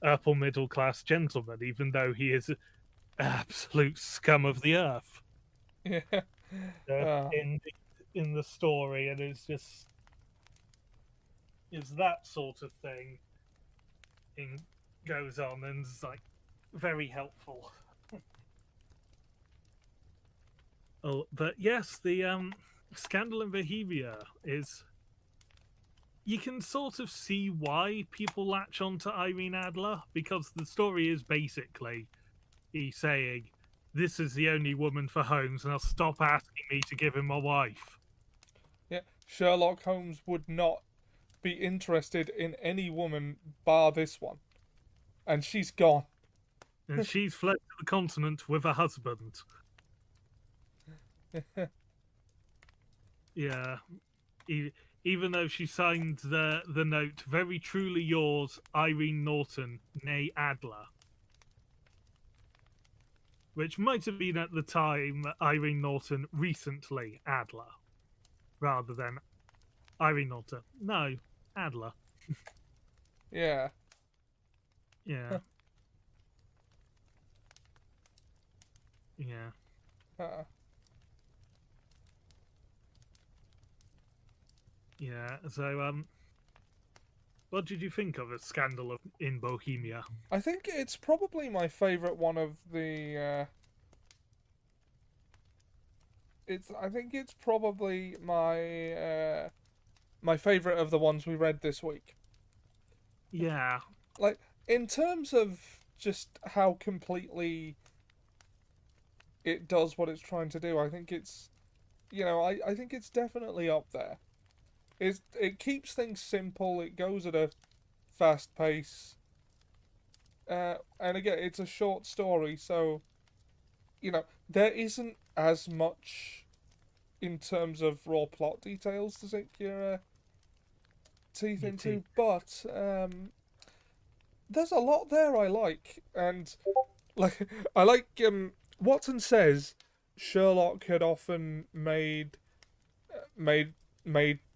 upper middle class gentleman, even though he is absolute scum of the earth. yeah. Uh, Uh, indeed. in the story, and is that sort of thing in, goes on, and is like very helpful. Oh, but yes, the scandal in Bohemia is, you can sort of see why people latch onto Irene Adler, because the story is basically he's saying, "This is the only woman for Holmes, and I'll stop asking me to give him a wife." Yeah, Sherlock Holmes would not be interested in any woman bar this one, and she's gone. And she's fled to the continent with a husband. Yeah. Even though she signed the note, "Very truly yours, Irene Norton, née Adler," which might have been at the time Irene Norton, recently Adler, rather than Irene Norton. No, Adler. Yeah. Yeah. Yeah. Uh, Yeah. So, what did you think of a scandal in Bohemia? I think it's probably my favourite one of the. I think it's probably my favourite of the ones we read this week. Yeah. Like, in terms of just how completely it does what it's trying to do, I think it's, I think it's definitely up there. It keeps things simple. It goes at a fast pace. And again, it's a short story, so there isn't as much in terms of raw plot details to sink your teeth into, but there's a lot there I like, and like I like Watson says Sherlock had often made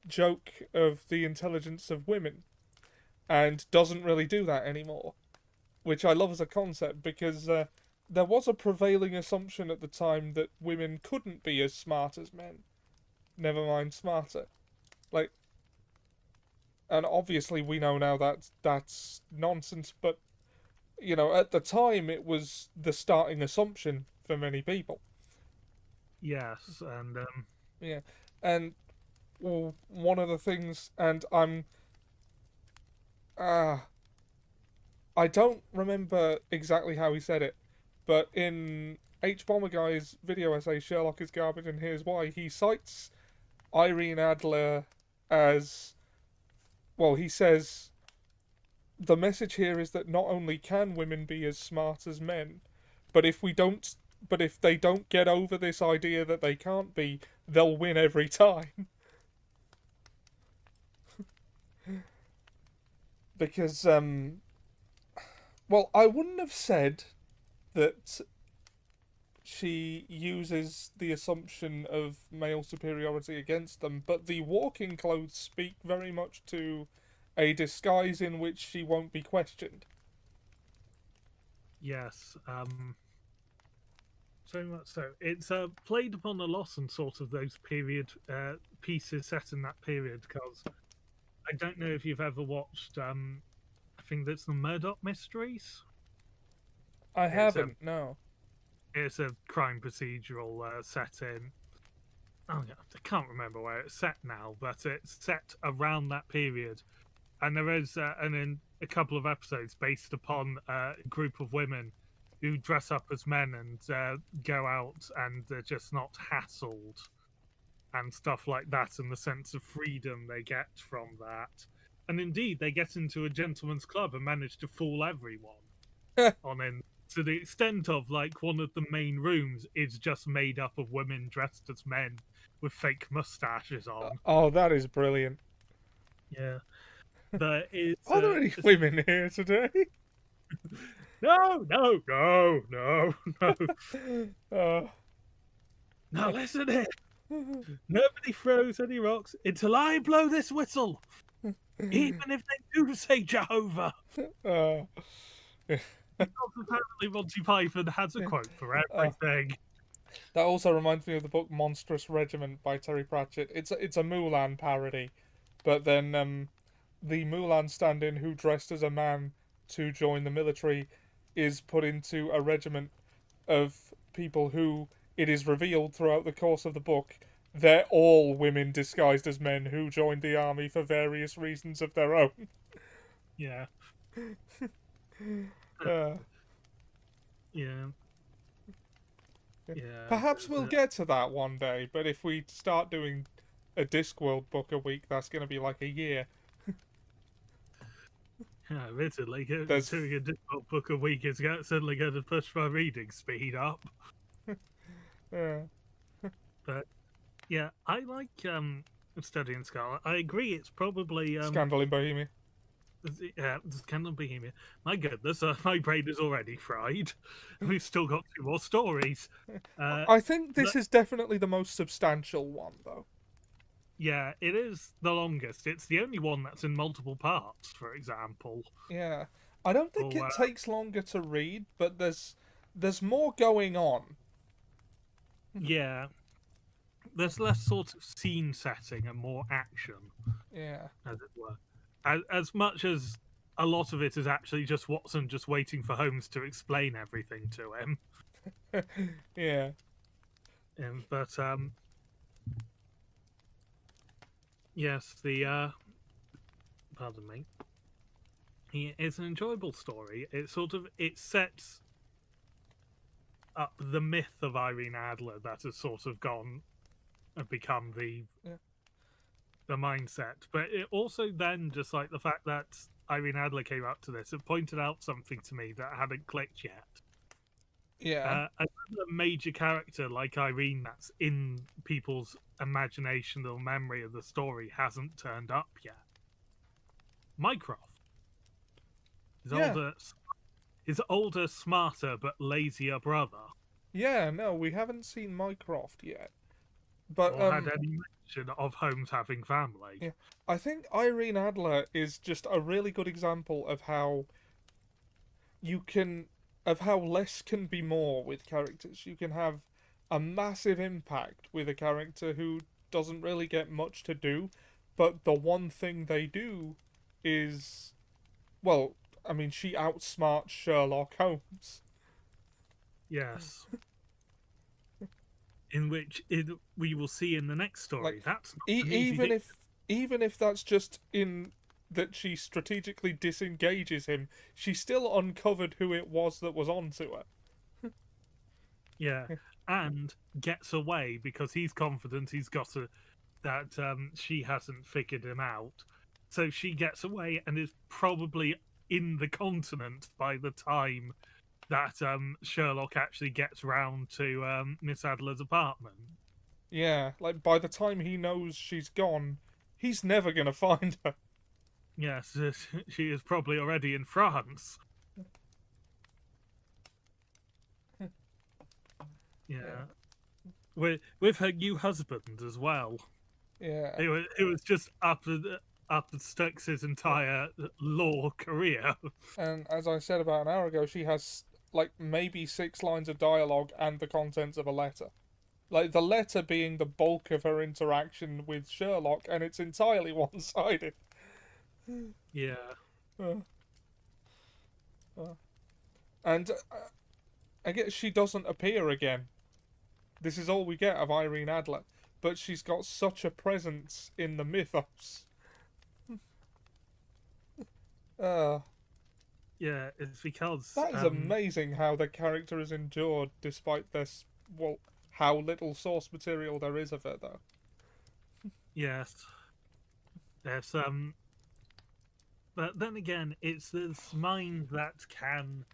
joke of the intelligence of women, and doesn't really do that anymore, which I love as a concept, because there was a prevailing assumption at the time that women couldn't be as smart as men, never mind smarter. Like, and obviously we know now that that's nonsense, but at the time it was the starting assumption for many people. Yes, and Yeah, and well, one of the things, and I don't remember exactly how he said it, but in H. Bomber Guy's video essay, Sherlock is Garbage and Here's Why, he cites Irene Adler as, well, he says, the message here is that not only can women be as smart as men, but if they don't get over this idea that they can't be, they'll win every time. Because, well, I wouldn't have said that she uses the assumption of male superiority against them, but the walking clothes speak very much to a disguise in which she won't be questioned. yes, so much so. It's played upon a lot in sort of those period pieces set in that period, because I don't know if you've ever watched. I think that's the Murdoch Mysteries. I haven't, no. It's a crime procedural set in. Oh, yeah, I can't remember where it's set now, but it's set around that period, and there is and in a couple of episodes based upon a group of women who dress up as men and go out, and they're just not hassled and stuff like that, and the sense of freedom they get from that. And indeed, they get into a gentleman's club and manage to fool everyone on in, to the extent of, like, one of the main rooms is just made up of women dressed as men with fake mustaches on. Oh, that is brilliant. Yeah. But it's, Are there any women here today? No. Now listen here. Nobody throws any rocks until I blow this whistle, even if they do say Jehovah. Because apparently Monty Python has a quote for everything. That also reminds me of the book Monstrous Regiment by Terry Pratchett. It's a Mulan parody, but then the Mulan stand-in who dressed as a man to join the military is put into a regiment of people who, it is revealed throughout the course of the book, they're all women disguised as men who joined the army for various reasons of their own. Yeah. Uh, Yeah. Yeah. Perhaps we'll get to that one day, but if we start doing a Discworld book a week, that's going to be like a year. Yeah, admittedly, There's doing a difficult book a week is certainly going to push my reading speed up. uh, But yeah, I like studying Scarlet. I agree, it's probably Scandal in Bohemia. yeah, Scandal Bohemia. My goodness, my brain is already fried. We've still got 2 more stories. I think this is definitely the most substantial one, though. Yeah, it is the longest. It's the only one that's in multiple parts, for example. Yeah, I don't think it takes longer to read, but there's more going on. Yeah, there's less sort of scene setting and more action. Yeah, as it were. As much as a lot of it is actually just Watson just waiting for Holmes to explain everything to him. yeah. But yes, pardon me. It's an enjoyable story. It sets up the myth of Irene Adler that has sort of gone and become the mindset, but it also then, just like the fact that Irene Adler came up to this, it pointed out something to me that hadn't clicked yet. Yeah. Another major character like Irene that's in people's imagination or memory of the story hasn't turned up yet. Mycroft. His older, smarter, but lazier brother. Yeah, no, we haven't seen Mycroft yet. But or had any mention of Holmes having family. Yeah, I think Irene Adler is just a really good example of how less can be more with characters. You can have a massive impact with a character who doesn't really get much to do, but the one thing they do is, well, I mean, she outsmarts Sherlock Holmes. Yes. In which we will see in the next story. Like, that's even if that's just in that she strategically disengages him, she still uncovered who it was that was onto her. Yeah, and gets away because he's confident that she hasn't figured him out. So she gets away and is probably in the continent by the time that Sherlock actually gets round to Miss Adler's apartment. Yeah, like by the time he knows she's gone, he's never gonna find her. Yes, she is probably already in France. Yeah. With her new husband as well. Yeah. It was just up Stux's entire law career. And as I said about an hour ago, she has like maybe 6 lines of dialogue and the contents of a letter. Like the letter being the bulk of her interaction with Sherlock, and it's entirely one-sided. Yeah. And I guess she doesn't appear again. This is all we get of Irene Adler, but she's got such a presence in the mythos. Yeah, it's because that is amazing how the character has endured despite this. Well, how little source material there is of it, though. Yes. Yes. But then again, it's this mind that can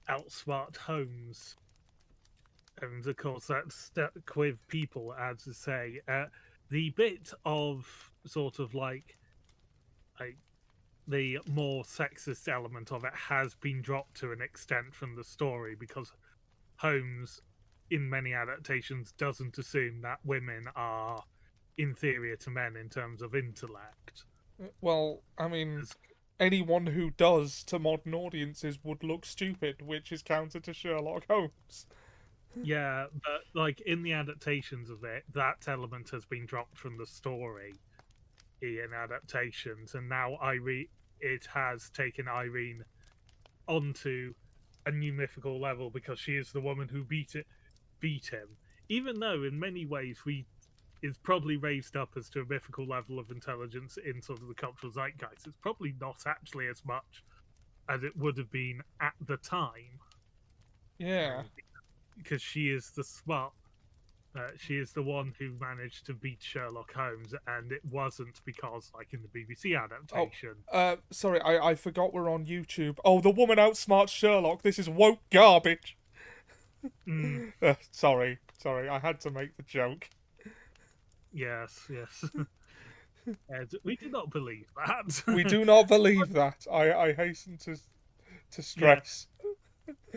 outsmart Holmes. And of course, that's stuck with people, as to say. The bit of sort of like the more sexist element of it has been dropped to an extent from the story because Holmes, in many adaptations, doesn't assume that women are inferior to men in terms of intellect. Well, I mean, anyone who does to modern audiences would look stupid, which is counter to Sherlock Holmes. Yeah, but like in the adaptations of it, that element has been dropped from the story in adaptations, and now Irene it has taken Irene onto a new mythical level because she is the woman who beat him. Even though in many ways we is probably raised up as to a mythical level of intelligence in sort of the cultural zeitgeist, it's probably not actually as much as it would have been at the time. Yeah. Because she is the smart. She is the one who managed to beat Sherlock Holmes, and it wasn't because, like in the BBC Oh, adaptation. sorry, I forgot we're on YouTube. Oh, the woman outsmarts Sherlock. This is woke garbage. Mm, Sorry, I had to make the joke. yes, yes. And we do not believe that. We do not believe that. I hasten to Yeah, stress.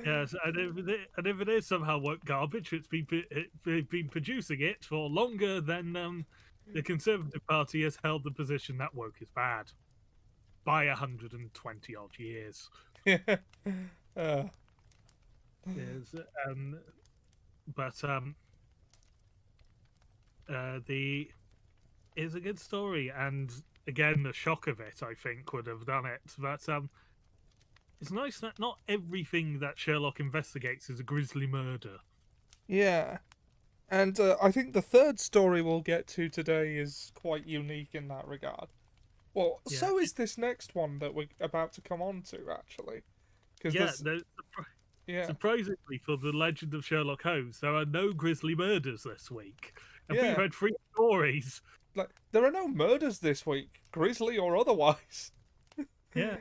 yes. And if it is somehow woke garbage, it's been producing it for longer than the Conservative Party has held the position that woke is bad by 120 odd years. Yeah. Uh, Yes, but the is a good story, and again, the shock of it, I think, would have done it. But it's nice that not everything that Sherlock investigates is a grisly murder. yeah. And I think the third story we'll get to today is quite unique in that regard. Well, Yeah, so is this next one that we're about to come on to, actually. Because yeah. there's. Yeah. Surprisingly, for the Legend of Sherlock Holmes, there are no grisly murders this week, and we've Yeah. had 3 stories. Like, there are no murders this week, grisly or otherwise. Yeah,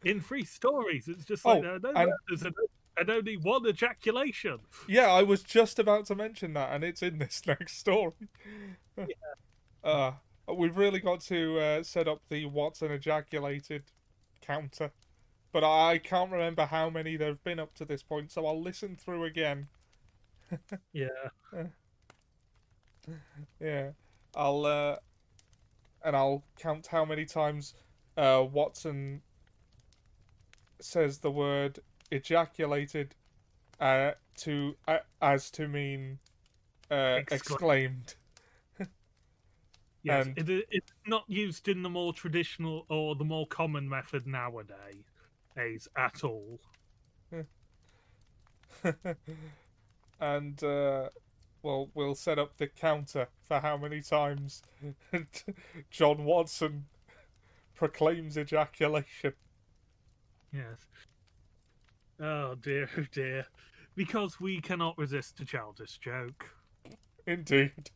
in 3 stories, it's just like Oh, there are no and murders and only one ejaculation. yeah, I was just about to mention that, and it's in this next story. Uh, we've really got to set up the Watson ejaculated counter, but I can't remember how many there have been up to this point, so I'll listen through again. Yeah. Yeah, I'll and I'll count how many times Watson says the word ejaculated to as to mean exclaimed. Yes, And it's not used in the more traditional or the more common method nowadays at all. and well, we'll set up the counter for how many times John Watson proclaims ejaculation. Yes. Oh dear, oh dear. Because we cannot resist a childish joke. Indeed.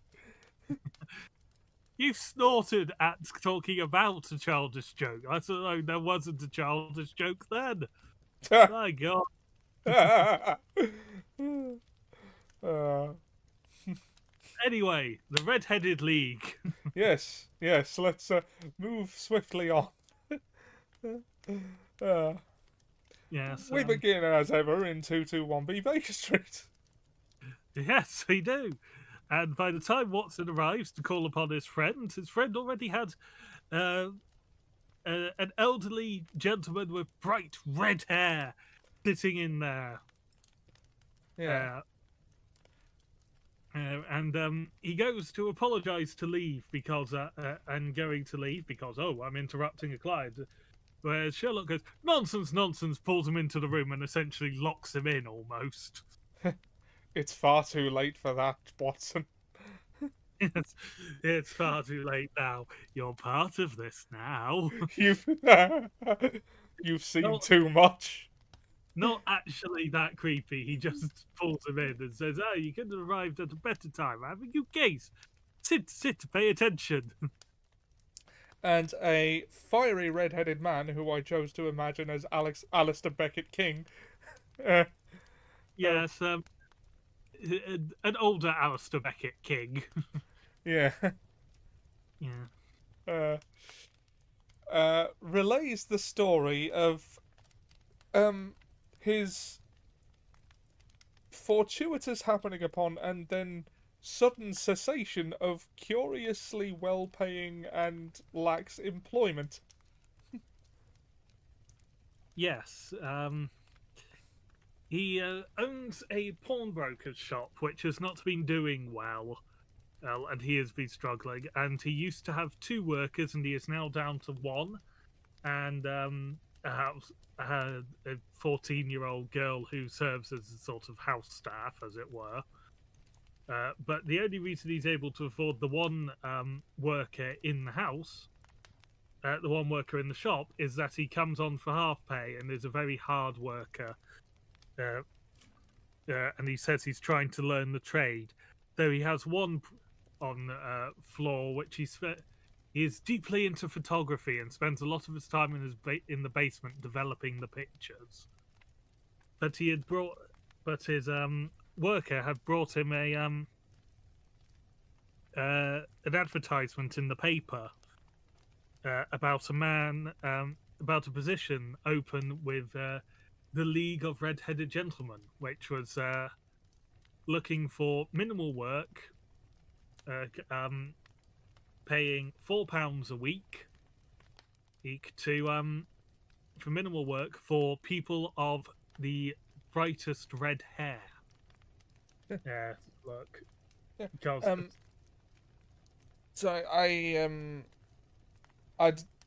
You snorted at talking about a childish joke. I thought there wasn't a childish joke then. My God. uh, Anyway, the Red-Headed League. yes, let's move swiftly on. Uh, Yes. we begin as ever in 221B Baker Street. Yes, we do. And by the time Watson arrives to call upon his friend already had an elderly gentleman with bright red hair sitting in there. Yeah. And he goes to apologise to leave because and going to leave because I'm interrupting a client. Whereas Sherlock goes nonsense, pulls him into the room and essentially locks him in almost. It's far too late for that, Watson. It's far too late now. You're part of this now. You've seen No. too much. Not actually that creepy. He just pulls him in and says, "Oh, you could have arrived at a better time, haven't you, Case? Sit, pay attention." And a fiery red-headed man who I chose to imagine as Alistair Beckett King. Yes, an older Alistair Beckett King. Yeah. Yeah. Relays the story of his fortuitous happening upon and then sudden cessation of curiously well-paying and lax employment. He owns a pawnbroker's shop, which has not been doing well, and he has been struggling. And he used to have two workers, and he is now down to one. And a 14-year-old girl who serves as a sort of house staff, as it were. But the only reason he's able to afford the one worker in the house, the one worker in the shop, is that he comes on for half pay and is a very hard worker. And he says he's trying to learn the trade, though he has one on floor which he is deeply into photography and spends a lot of his time in the basement developing the pictures. But his worker had brought him an advertisement in the paper about about a position open with the League of Red-Headed Gentlemen, which was looking for minimal work, paying £4 a week for minimal work for people of the brightest red hair. Look. Yeah. Because So I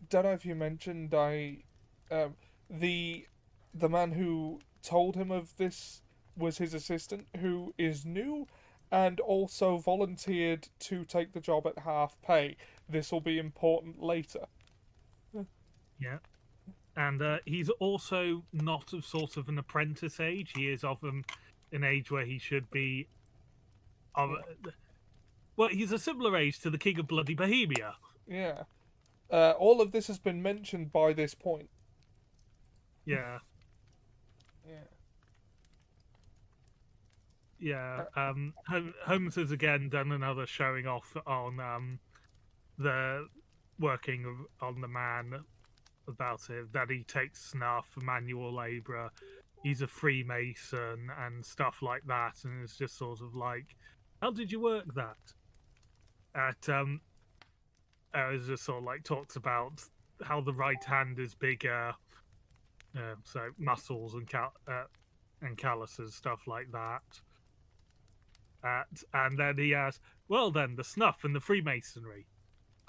don't know if you mentioned the man who told him of this was his assistant, who is new and also volunteered to take the job at half pay. This will be important later. Yeah. And he's also not of sort of an apprentice age. He is of an age where he should be well, he's a similar age to the King of Bloody Bohemia. Yeah. All of this has been mentioned by this point. Yeah. Yeah. Yeah. Holmes has again done another showing off on the working on the man about it, that he takes snuff, manual labourer, he's a Freemason and stuff like that, and it's just sort of like, how did you work that? It just sort of like talks about how the right hand is bigger, so muscles and calluses, stuff like that. And then he asks, well then, the snuff and the Freemasonry.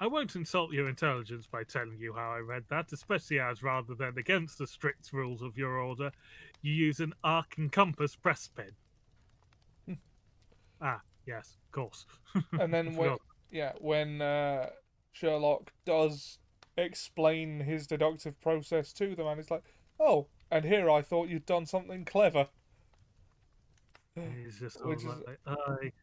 I won't insult your intelligence by telling you how I read that, especially as, rather than against the strict rules of your order, you use an arc and compass press pin. Yes, of course. And then when Sherlock does explain his deductive process to the man, it's like, oh, and here I thought you'd done something clever. He's just sort of like,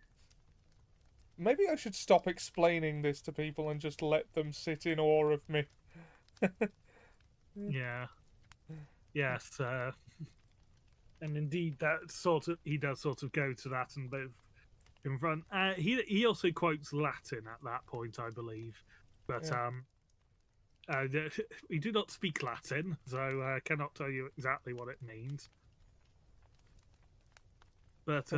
maybe I should stop explaining this to people and just let them sit in awe of me. Yeah. Yes. And indeed, he does sort of go to that and both confront. He also quotes Latin at that point, I believe, but we do not speak Latin, so I cannot tell you exactly what it means. But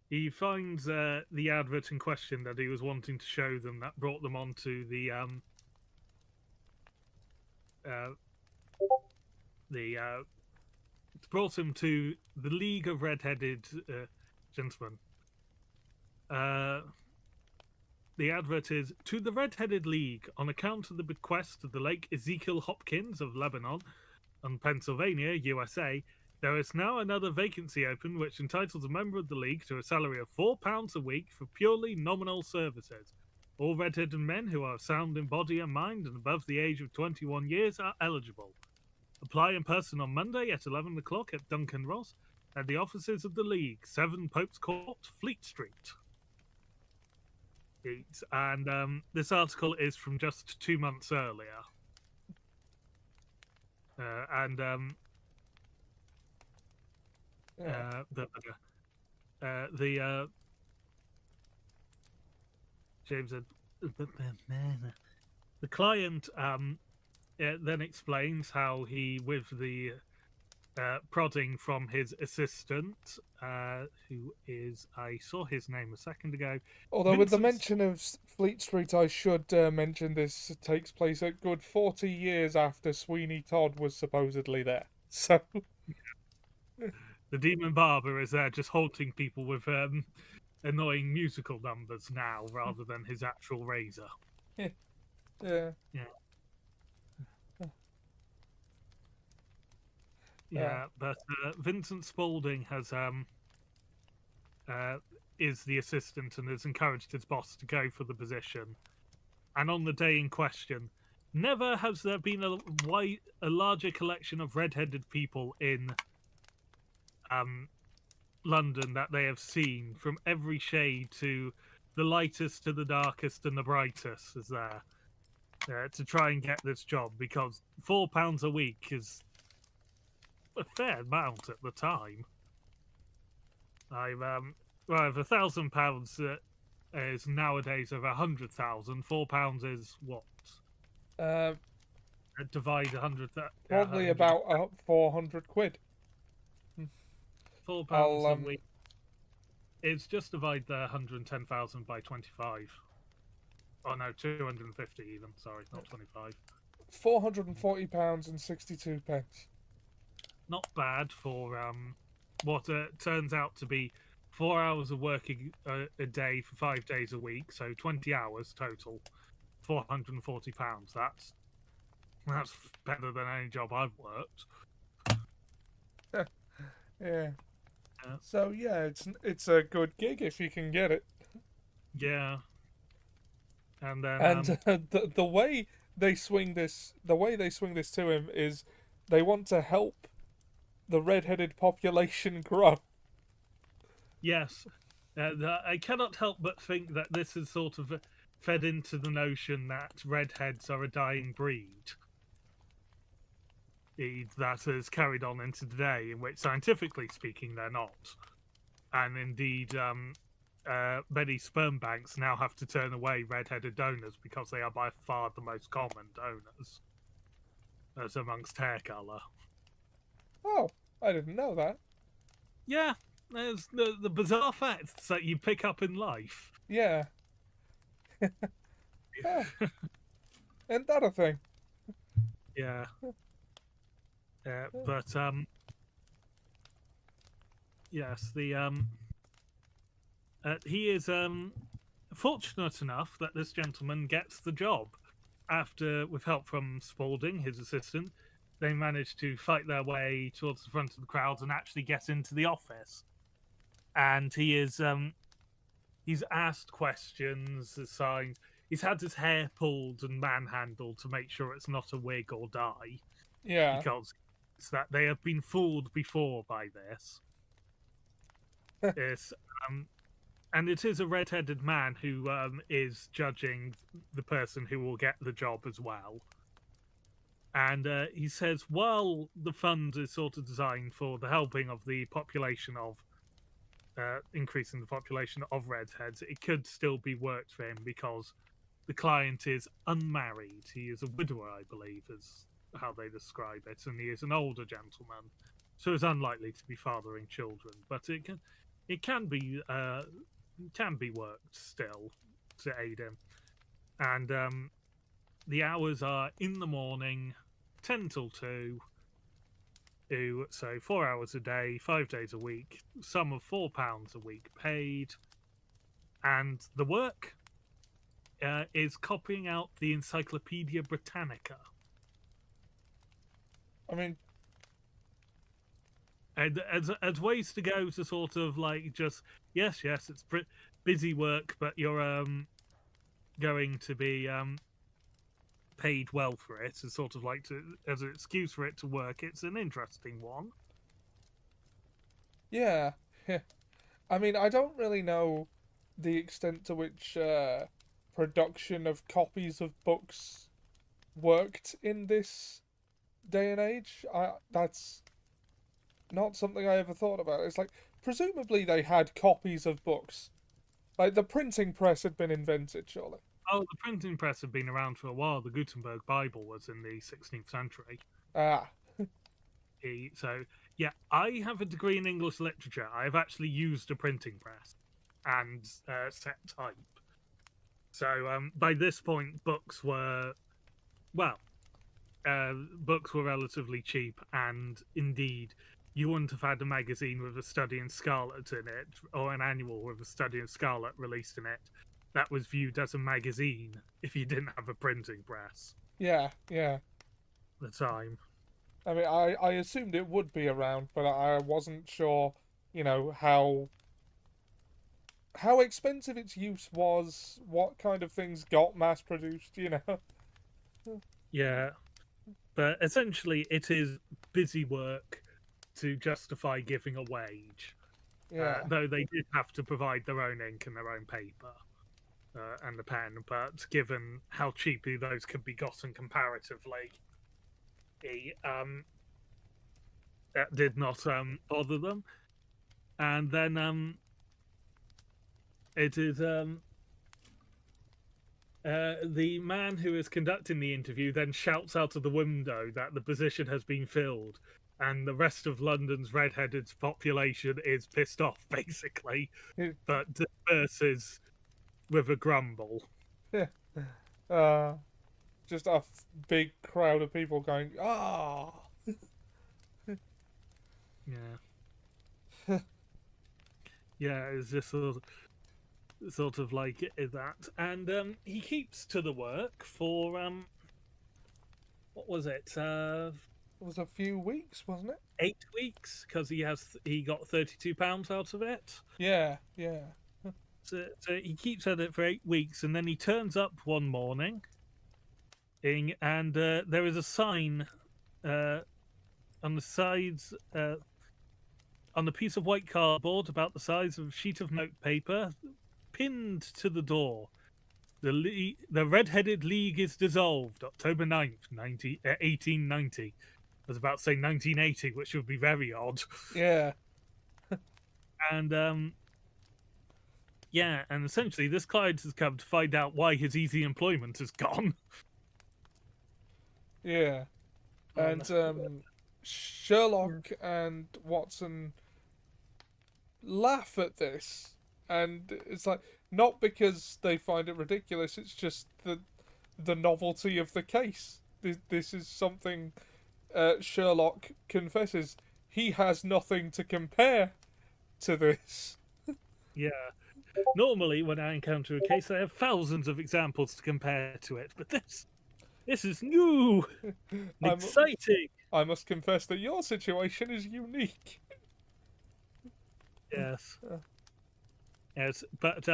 he finds the advert in question that he was wanting to show them, that brought them onto the brought him to the League of Red-Headed Gentlemen. The advert is, to the Red-Headed League, on account of the bequest of the late Ezekiel Hopkins of Lebanon and Pennsylvania, USA, there is now another vacancy open which entitles a member of the League to a salary of £4 a week for purely nominal services. All red-headed men who are sound in body and mind and above the age of 21 years are eligible. Apply in person on Monday at 11 o'clock at Duncan Ross at the offices of the League, 7 Pope's Court, Fleet Street. And this article is from just 2 months earlier. James said, the client then explains how he, with the prodding from his assistant, who is, I saw his name a second ago. Although with the mention of Fleet Street, I should mention this takes place a good 40 years after Sweeney Todd was supposedly there. So, The Demon Barber is there just haunting people with annoying musical numbers now, rather than his actual razor. Yeah. Yeah. Yeah. Yeah, but Vincent Spaulding is the assistant and has encouraged his boss to go for the position. And on the day in question, never has there been a larger collection of red-headed people in London that they have seen, from every shade to the lightest to the darkest and the brightest, is there to try and get this job, because £4 a week is a fair amount at the time. Well, if £1,000 is nowadays over 100,000, £4 is what? Uh, Divide 100. Probably about 400 quid. £4 a week. It's just divide the 110,000 by 25. Oh no, 250 even. Sorry, not 25. £440 and 62 pence. Not bad for what turns out to be 4 hours of working a day for 5 days a week, so 20 hours total. £440. That's better than any job I've worked. Yeah. So yeah, it's a good gig if you can get it. Yeah. And then the way they swing this to him is they want to help the red-headed population grow. Yes. I cannot help but think that this is sort of fed into the notion that redheads are a dying breed. That has carried on into today, in which, scientifically speaking, they're not. And indeed, many sperm banks now have to turn away red-headed donors because they are by far the most common donors, as amongst hair colour. Oh, I didn't know that. Yeah, there's the bizarre facts that you pick up in life. Yeah. Oh. Isn't that a thing? Yeah. But yes, he is fortunate enough that this gentleman gets the job. After, with help from Spaulding, his assistant, they manage to fight their way towards the front of the crowd and actually get into the office. And he is he's asked questions, assigned. He's had his hair pulled and manhandled to make sure it's not a wig or dye. Yeah. Because it's that they have been fooled before by this. Yes, and it is a red-headed man who is judging the person who will get the job as well. And he says, while the fund is sort of designed for the helping of the population of increasing the population of redheads, it could still be worked for him because the client is unmarried. He is a widower, I believe, is how they describe it, and he is an older gentleman, so is unlikely to be fathering children. But it can be worked still to aid him. And the hours are in the morning, 10 till 2. So 4 hours a day, 5 days a week, sum of £4 a week paid. And the work is copying out the Encyclopedia Britannica. I mean, and as ways to go to sort of like just yes, it's busy work, but you're going to be paid well for it. As sort of like as an excuse for it to work. It's an interesting one. yeah. I mean, I don't really know the extent to which production of copies of books worked in this day and age. That's not something I ever thought about. It's like, presumably they had copies of books. Like, the printing press had been invented, surely. Oh, the printing press had been around for a while. The Gutenberg Bible was in the 16th century. Ah. So, yeah, I have a degree in English literature. I have actually used a printing press and set type. So, by this point, books were relatively cheap, and indeed, you wouldn't have had a magazine with a study in Scarlet in it, or an annual with a study in Scarlet released in it. That was viewed as a magazine if you didn't have a printing press Yeah, yeah. at the time. I mean, I assumed it would be around, but I wasn't sure, how expensive its use was, what kind of things got mass produced. Yeah, but essentially it is busy work to justify giving a wage. Yeah, Though they did have to provide their own ink and their own paper and the pen, but given how cheaply those could be gotten comparatively, that did not bother them. And then it is the man who is conducting the interview then shouts out of the window that the position has been filled, and the rest of London's red-headed population is pissed off, basically, It- but disperses with a grumble. yeah. Uh, just a big crowd of people going, ah. Yeah. Yeah, it's just sort of like that. And he keeps to the work for what was it? It was a few weeks, wasn't it? 8 weeks, because he got £32 out of it. Yeah, yeah. So he keeps at it for 8 weeks, and then he turns up one morning, and there is a sign on the sides on a piece of white cardboard about the size of a sheet of notepaper, pinned to the door. The Red-Headed League is dissolved, October 9th, 1890. I was about to say 1980, which would be very odd. Yeah. And yeah, and essentially this client has come to find out why his easy employment is gone. Yeah. And Sherlock and Watson laugh at this, and it's like, not because they find it ridiculous, it's just the novelty of the case. This is something Sherlock confesses he has nothing to compare to this. Yeah. Normally, when I encounter a case, I have thousands of examples to compare to it, but this is new and exciting. I must confess that your situation is unique. Yes. Yes, but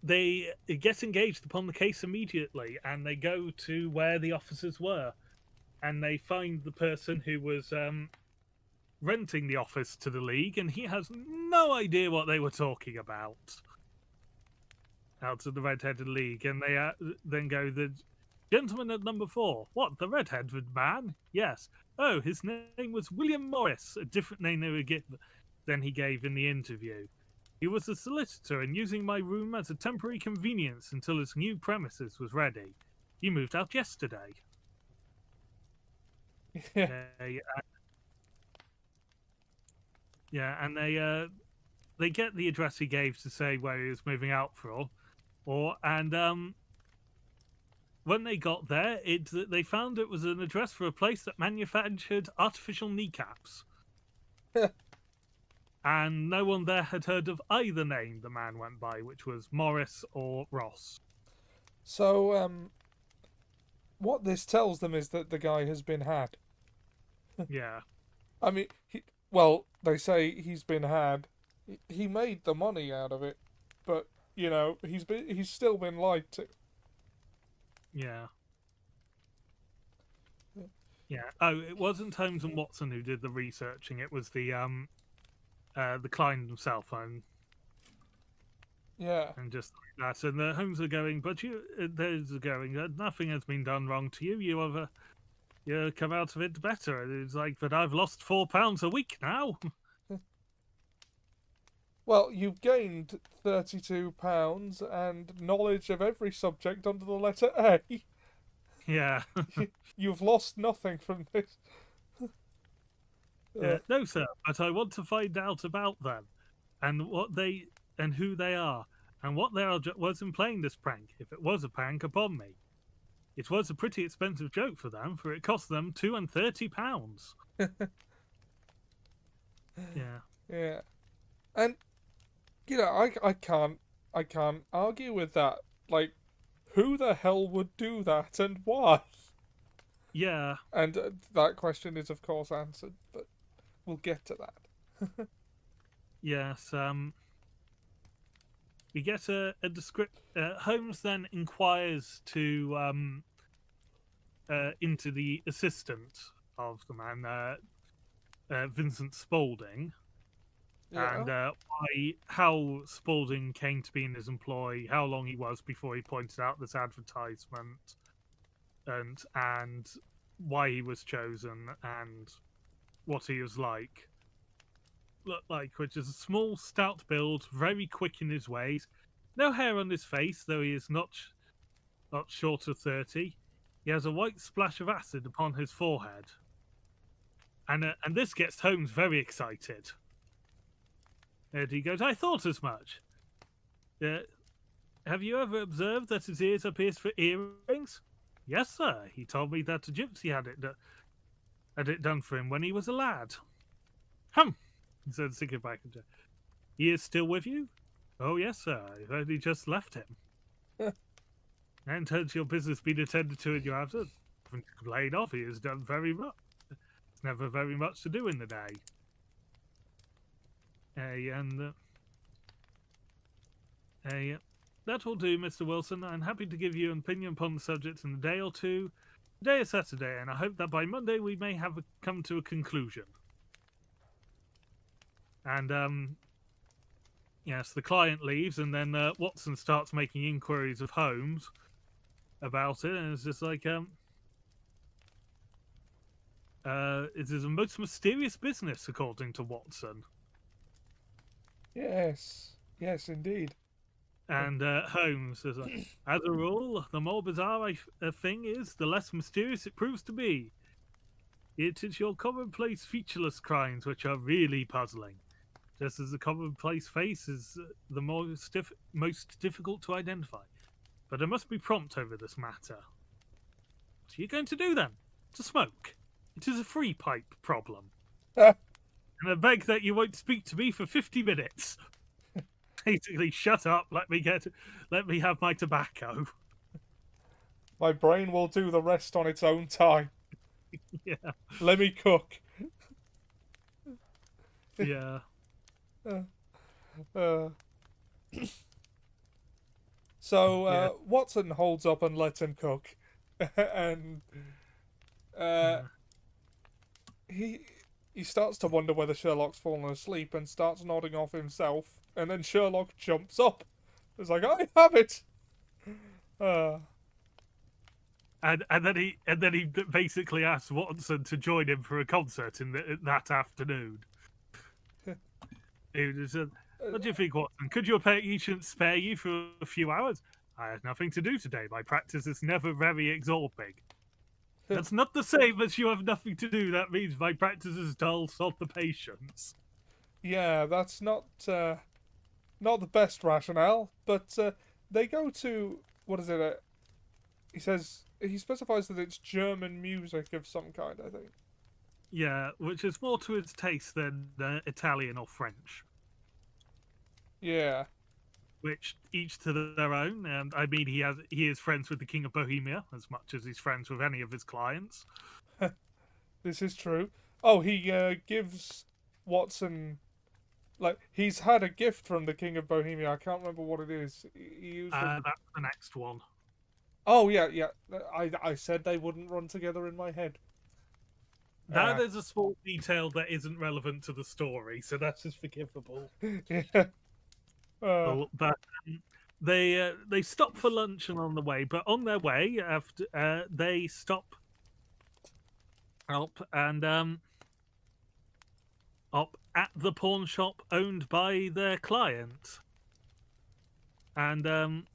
they get engaged upon the case immediately, and they go to where the officers were, and they find the person who was renting the office to the League, and he has no idea what they were talking about. Out of the Red-Headed League, and they then go, the gentleman at number 4. What, the red-headed man? Yes. Oh, his name was William Morris, a different name than he gave in the interview. He was a solicitor and using my room as a temporary convenience until his new premises was ready. He moved out yesterday. Yeah. Yeah, and they get the address he gave to say where he was moving out and when they got there, they found it was an address for a place that manufactured artificial kneecaps. And no one there had heard of either name the man went by, which was Morris or Ross. So, what this tells them is that the guy has been had. Yeah. I mean, they say he's been had. He made the money out of it, but he's still been lied to. Yeah. Yeah. Oh, it wasn't Holmes and Watson who did the researching. It was the client himself, Yeah. and just like that. And the Holmes are going, but those are going. Nothing has been done wrong to you. You come out of it better. And it's like, but I've lost £4 a week now. Well, you've gained £32 and knowledge of every subject under the letter A. Yeah. You've lost nothing from this. No, sir, but I want to find out about them and who they are and what they was in playing this prank, if it was a prank upon me. It was a pretty expensive joke for them, for it cost them £32. Yeah. Yeah, and I can't argue with that. Like, who the hell would do that and why? Yeah. And that question is, of course, answered, but we'll get to that. Yes. We get a descript. Holmes then inquires to into the assistant of the man, Vincent Spaulding, Yeah. and how Spaulding came to be in his employ, how long he was before he pointed out this advertisement, and why he was chosen, and what he was like. Look like, which is a small, stout build, very quick in his ways, no hair on his face, though he is not short of 30. He has a white splash of acid upon his forehead, and this gets Holmes very excited. And he goes, "I thought as much. Uh, have you ever observed that his ears are pierced for earrings?" "Yes, sir. He told me that a gypsy had it done for him when he was a lad." "Hum," he said, sinking back into. "He is still with you?" "Oh, yes, sir. I've only just left him." "And has your business been attended to in your absence?" "Nothing to complain of. He has done very much. It's never very much to do in the day." And that will do, Mr. Wilson. I'm happy to give you an opinion upon the subject in a day or two. Today is Saturday, and I hope that by Monday we may have come to a conclusion. And yes, the client leaves, and then Watson starts making inquiries of Holmes about it, and it's just like, it is a most mysterious business, according to Watson. Yes. Yes, indeed. And Holmes is like, as a rule, the more bizarre a thing is, the less mysterious it proves to be. It is your commonplace, featureless crimes which are really puzzling, just as the commonplace face is the most difficult to identify. But I must be prompt over this matter. What are you going to do then? To smoke? It is a free pipe problem. And I beg that you won't speak to me for 50 minutes. Basically, shut up. Let me have my tobacco. My brain will do the rest on its own time. Yeah, Let me cook. yeah, Uh, so yeah, Watson holds up and lets him cook, and uh, yeah. he he starts to wonder whether Sherlock's fallen asleep and starts nodding off himself, and then Sherlock jumps up. It's like, I have it. Uh, And then he basically asks Watson to join him for a concert that afternoon. He just said, "What do you think, Watson? Could your patient spare you for a few hours?" "I have nothing to do today. My practice is never very absorbing." "That's not the same as you have nothing to do. That means my practice is dull, sod the patients." yeah, that's not the best rationale, but they go to what is it? He specifies that it's German music of some kind. I think. Yeah, which is more to his taste than Italian or French. Yeah. Which each to their own. And I mean, he is friends with the King of Bohemia as much as he's friends with any of his clients. This is true. Oh, he gives Watson, like, he's had a gift from the King of Bohemia. I can't remember what it is. He usually. That's the next one. Oh yeah, yeah. I said they wouldn't run together in my head. That is a small detail that isn't relevant to the story, so that is forgivable. Yeah. But they stop for lunch and on the way. But on their way, after they stop up and up at the pawn shop owned by their client, and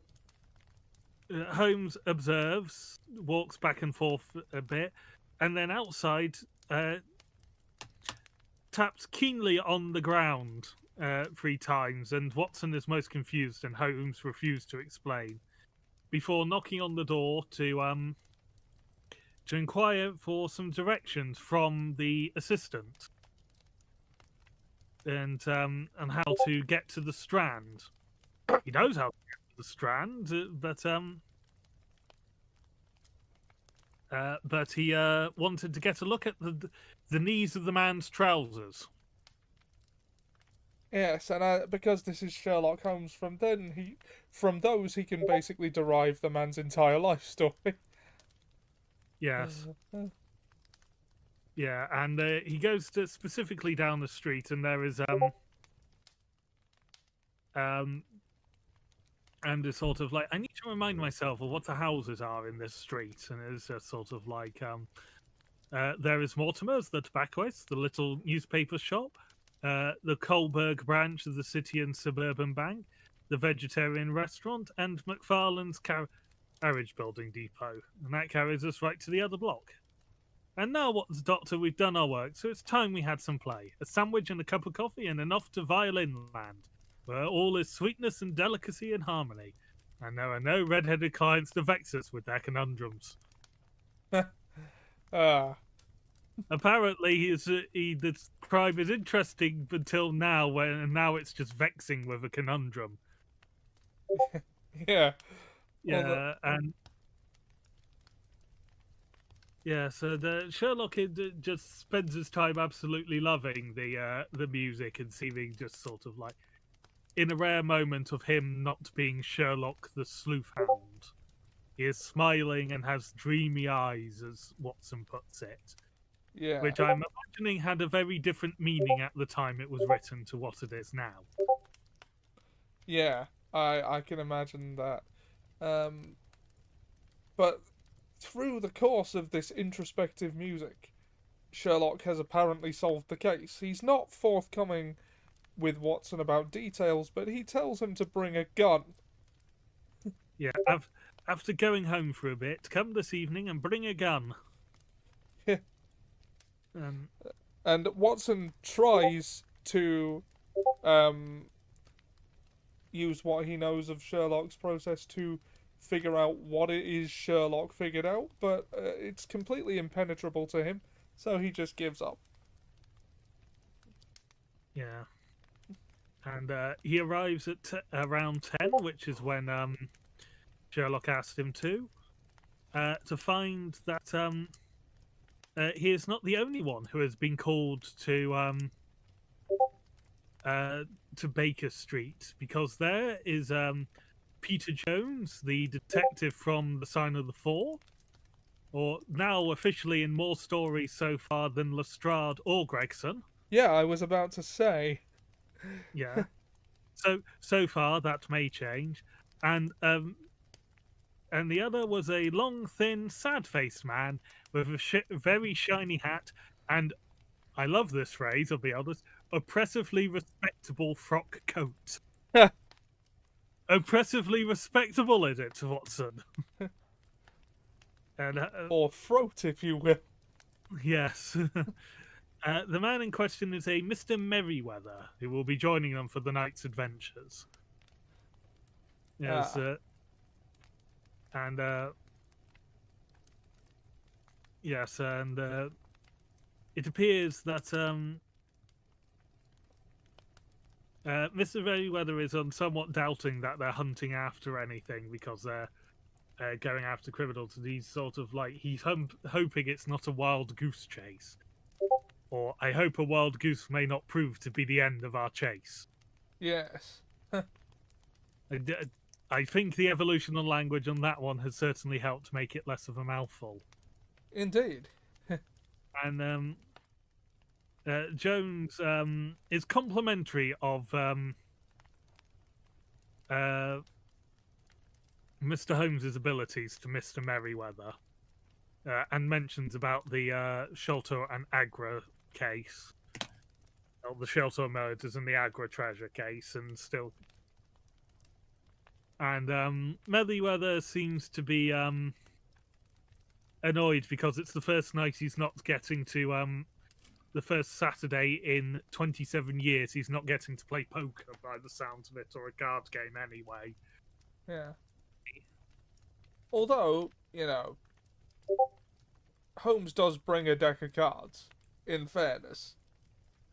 Holmes observes, walks back and forth a bit, and then outside taps keenly on the ground 3 times, and Watson is most confused, and Holmes refused to explain before knocking on the door to inquire for some directions from the assistant. and how to get to the Strand. He knows how to get to the Strand, but he wanted to get a look at the knees of the man's trousers. Yes, and because this is Sherlock Holmes, from those he can basically derive the man's entire life story. Yes. Yeah, and he goes to specifically down the street, and there is and it's sort of like, I need to remind myself of what the houses are in this street, and it's just sort of like there is Mortimer's, the tobacconist, the little newspaper shop, the Coalberg branch of the City and Suburban Bank, the vegetarian restaurant, and McFarlane's carriage building depot, and that carries us right to the other block. And now, what's Doctor? We've done our work, so it's time we had some play. A sandwich and a cup of coffee, and enough to violin land, where all is sweetness and delicacy and harmony. And there are no red-headed clients to vex us with their conundrums. Apparently, he described as interesting until now, and now it's just vexing with a conundrum. Yeah. Yeah, and yeah, so the Sherlock just spends his time absolutely loving the music and seeming just sort of like in a rare moment of him not being Sherlock the sleuth hound. He is smiling and has dreamy eyes, as Watson puts it. Yeah. Which I'm imagining had a very different meaning at the time it was written to what it is now. Yeah, I can imagine that. But through the course of this introspective music, Sherlock has apparently solved the case. He's not forthcoming with Watson about details, but he tells him to bring a gun. Yeah, after going home for a bit, come this evening and bring a gun. Yeah. And Watson tries to use what he knows of Sherlock's process to figure out what it is Sherlock figured out, but it's completely impenetrable to him, so he just gives up. Yeah. And he arrives at around 10, which is when Sherlock asked him to find that he is not the only one who has been called to Baker Street, because there is Peter Jones, the detective from The Sign of the Four, or now officially in more stories so far than Lestrade or Gregson. Yeah, I was about to say. Yeah. So far that may change, and the other was a long, thin, sad-faced man with a very shiny hat and, I love this phrase, I'll be honest, oppressively respectable frock coat. Oppressively respectable, is it, Watson? And, or throat, if you will. Yes. The man in question is a Mr. Merryweather, who will be joining them for the night's adventures. Yes, and yes, and it appears that Mr. Merryweather is somewhat doubting that they're hunting after anything, because they're going after criminals. And he's sort of like, he's hoping it's not a wild goose chase. Or, I hope a wild goose may not prove to be the end of our chase. Yes. I think the evolution of language on that one has certainly helped make it less of a mouthful. Indeed. And Jones is complimentary of Mr. Holmes's abilities to Mr. Merryweather, and mentions about the Sholto and Agra case, or the Sholto murders and the Agra treasure case, and still. And Merryweather seems to be annoyed because it's the first night he's not getting to the first Saturday in 27 years he's not getting to play poker by the sounds of it, or a card game anyway. Yeah. Although, you know, Holmes does bring a deck of cards, in fairness.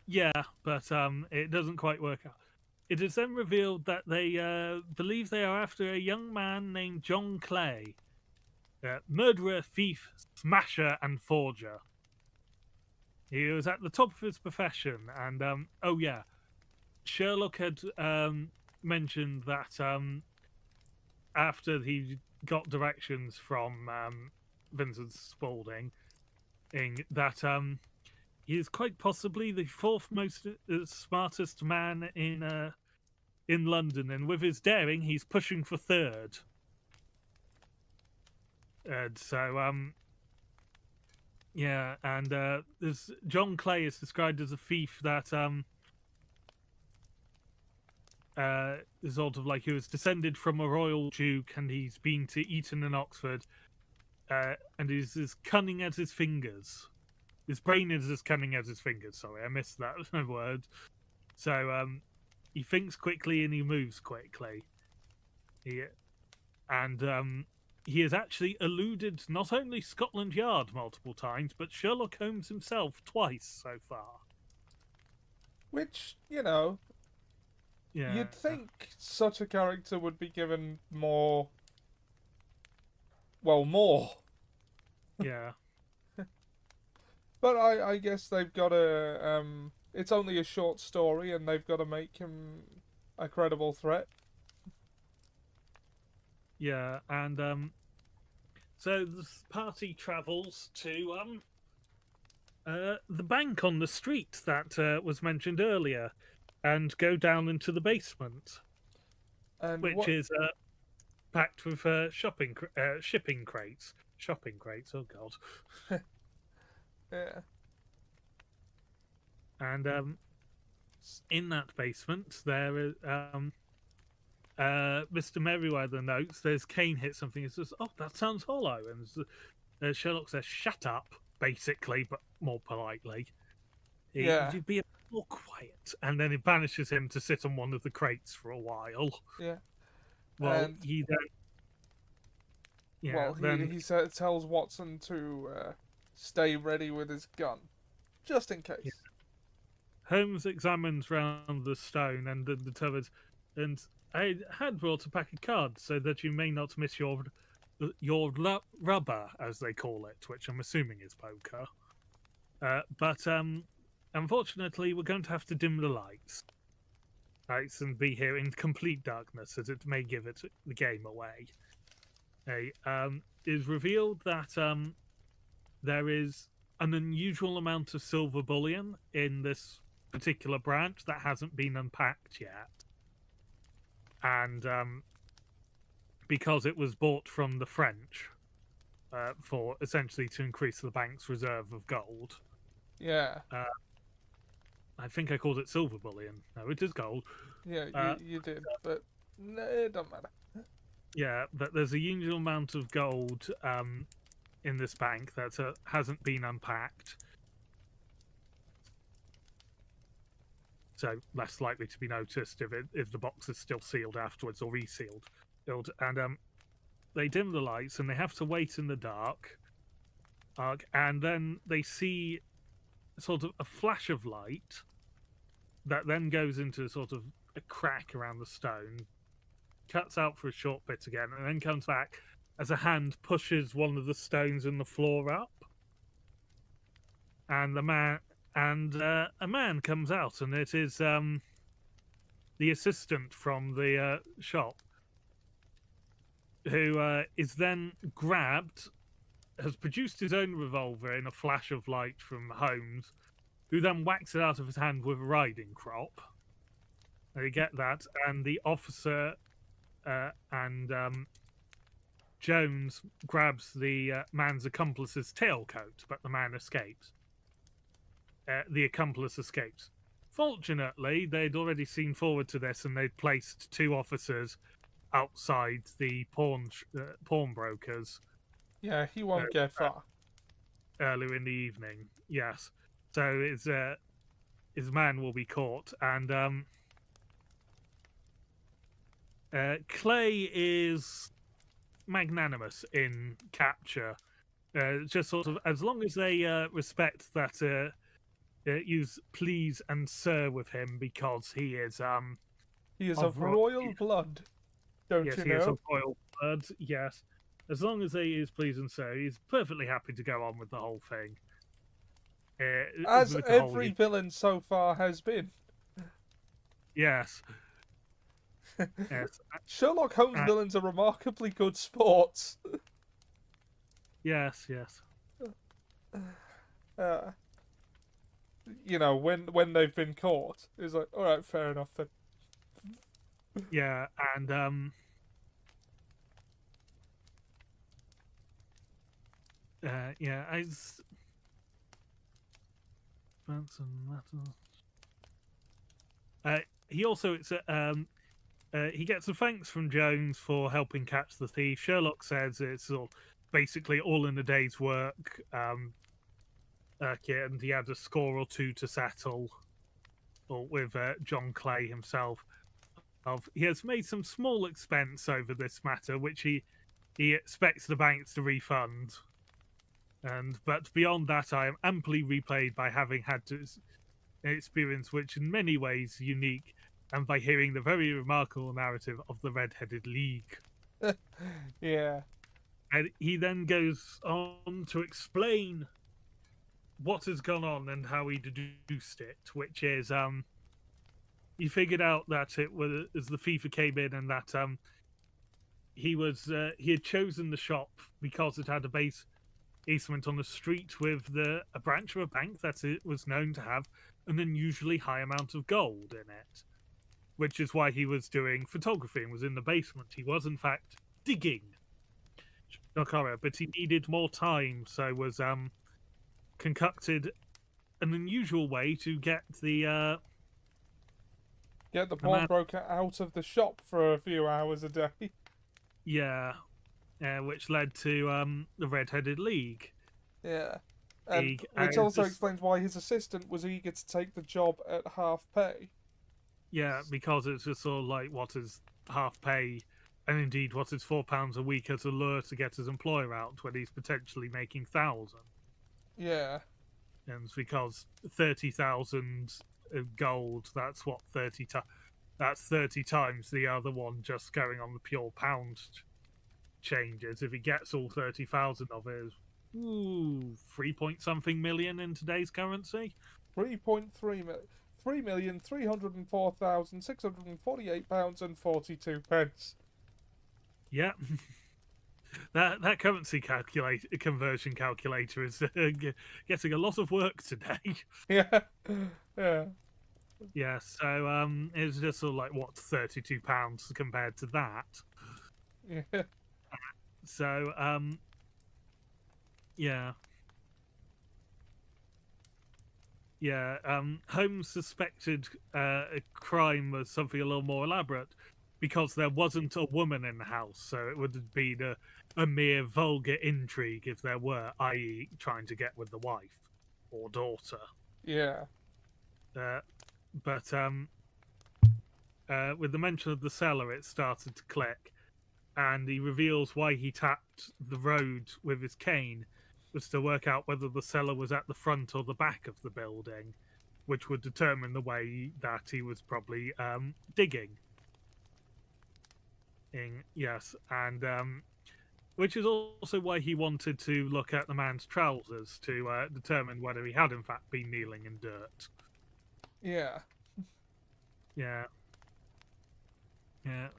Yeah, but it doesn't quite work out. It is then revealed that they believe they are after a young man named John Clay, murderer, thief, smasher, and forger. He was at the top of his profession, and oh yeah, Sherlock had mentioned that after he got directions from Vincent Spaulding, that he is quite possibly the fourth most smartest man in London, and with his daring, he's pushing for third. And so yeah, and this John Clay is described as a thief that is sort of like he was descended from a royal duke, and he's been to Eton and Oxford, and he's as cunning as his fingers. His brain is as cunning as his fingers. Sorry, I missed that word. So he thinks quickly and he moves quickly. He has actually eluded not only Scotland Yard multiple times, but Sherlock Holmes himself twice so far. Which, Yeah, you'd think such a character would be given more. Well, more. yeah, But I guess they've got to. It's only a short story, and they've got to make him a credible threat. yeah, and so the party travels to the bank on the street that was mentioned earlier, and go down into the basement, And which what? is packed with shipping crates. Shopping crates. Oh god. Yeah. And in that basement, there is Mr. Merriweather notes there's Kane hit something and says, "Oh, that sounds hollow." And Sherlock says, "Shut up," basically, but more politely. Yeah. You'd be a bit more quiet. And then it banishes him to sit on one of the crates for a while. Yeah. Well, And he then. Yeah, well, then he tells Watson to stay ready with his gun, just in case. Yeah. Holmes examines round the stone and then determines, and I had brought a pack of cards so that you may not miss your rubber, as they call it, which I'm assuming is poker. But unfortunately, we're going to have to dim the lights and be here in complete darkness, as it may give the game away. It is revealed that there is an unusual amount of silver bullion in this particular branch that hasn't been unpacked yet, and because it was bought from the French for essentially to increase the bank's reserve of gold. Yeah. I think I called it silver bullion. No, it is gold. Yeah, you did, but no, it don't matter. Yeah, but there's a unusual amount of gold in this bank that hasn't been unpacked. So less likely to be noticed if the box is still sealed afterwards or resealed. And they dim the lights and they have to wait in the dark. And then they see sort of a flash of light that then goes into sort of a crack around the stone, cuts out for a short bit again, and then comes back as a hand pushes one of the stones in the floor up. And a man comes out, and it is the assistant from the shop, who is then grabbed, has produced his own revolver in a flash of light from Holmes, who then whacks it out of his hand with a riding crop. And you get that, and the officer and Jones grabs the man's accomplice's tailcoat, but the man escapes. The accomplice escapes. Fortunately, they'd already seen forward to this, and they'd placed two officers outside the pawnbrokers. Yeah, he won't get far. Earlier in the evening, yes. So his man will be caught, and Clay is magnanimous in capture. Just sort of, as long as they respect that use please and sir with him because he is He is of of ro- royal blood, don't yes, you he is know? of royal blood. Yes, as long as he is please and sir, he's perfectly happy to go on with the whole thing. As With the whole every villain so far has been. yes, yes, Sherlock Holmes uh, villains are remarkably good sports. yes, yes. Uh, when they've been caught, it's like, all right, fair enough then. Yeah, and yeah, he also he gets a thanks from Jones for helping catch the thief. Sherlock says it's all, basically all in a day's work, and he had a score or two to settle, or with John Clay himself. He has made some small expense over this matter, which he expects the banks to refund. But beyond that, I am amply repaid by having had to an experience which, in many ways, unique, and by hearing the very remarkable narrative of the Red-Headed League. Yeah. And he then goes on to explain what has gone on and how he deduced it, which is he figured out that it was as the FIFA came in and that he had chosen the shop because it had a basement on the street with a branch of a bank that it was known to have an unusually high amount of gold in it, which is why he was doing photography and was in the basement. He was in fact digging, but he needed more time, so was concocted an unusual way to get the man. pawnbroker out of the shop for a few hours a day. Yeah, which led to the Red-Headed League. Yeah. And League, which also explains why his assistant was eager to take the job at half pay. Yeah, because it's just sort of like what is half pay, and indeed what is £4 a week as a lure to get his employer out when he's potentially making thousands. Yeah. And it's because 30,000 gold, that's what 30 times the other one just going on the pure pound changes. If he gets all 30,000 of it, is 3 point something million in today's currency. 3.3 million. £3,304,648.42. Yeah. That currency conversion calculator is getting a lot of work today. Yeah. Yeah. Yeah, so it's just sort of like what £32 compared to that. Yeah. So yeah. Yeah, Holmes suspected a crime was something a little more elaborate because there wasn't a woman in the house, so it would have been a mere vulgar intrigue if there were, i.e., trying to get with the wife or daughter. Yeah. But with the mention of the cellar, it started to click, and he reveals why he tapped the road with his cane was to work out whether the cellar was at the front or the back of the building, which would determine the way that he was probably digging. Yes, and which is also why he wanted to look at the man's trousers to determine whether he had in fact been kneeling in dirt. Yeah. Yeah. Yeah.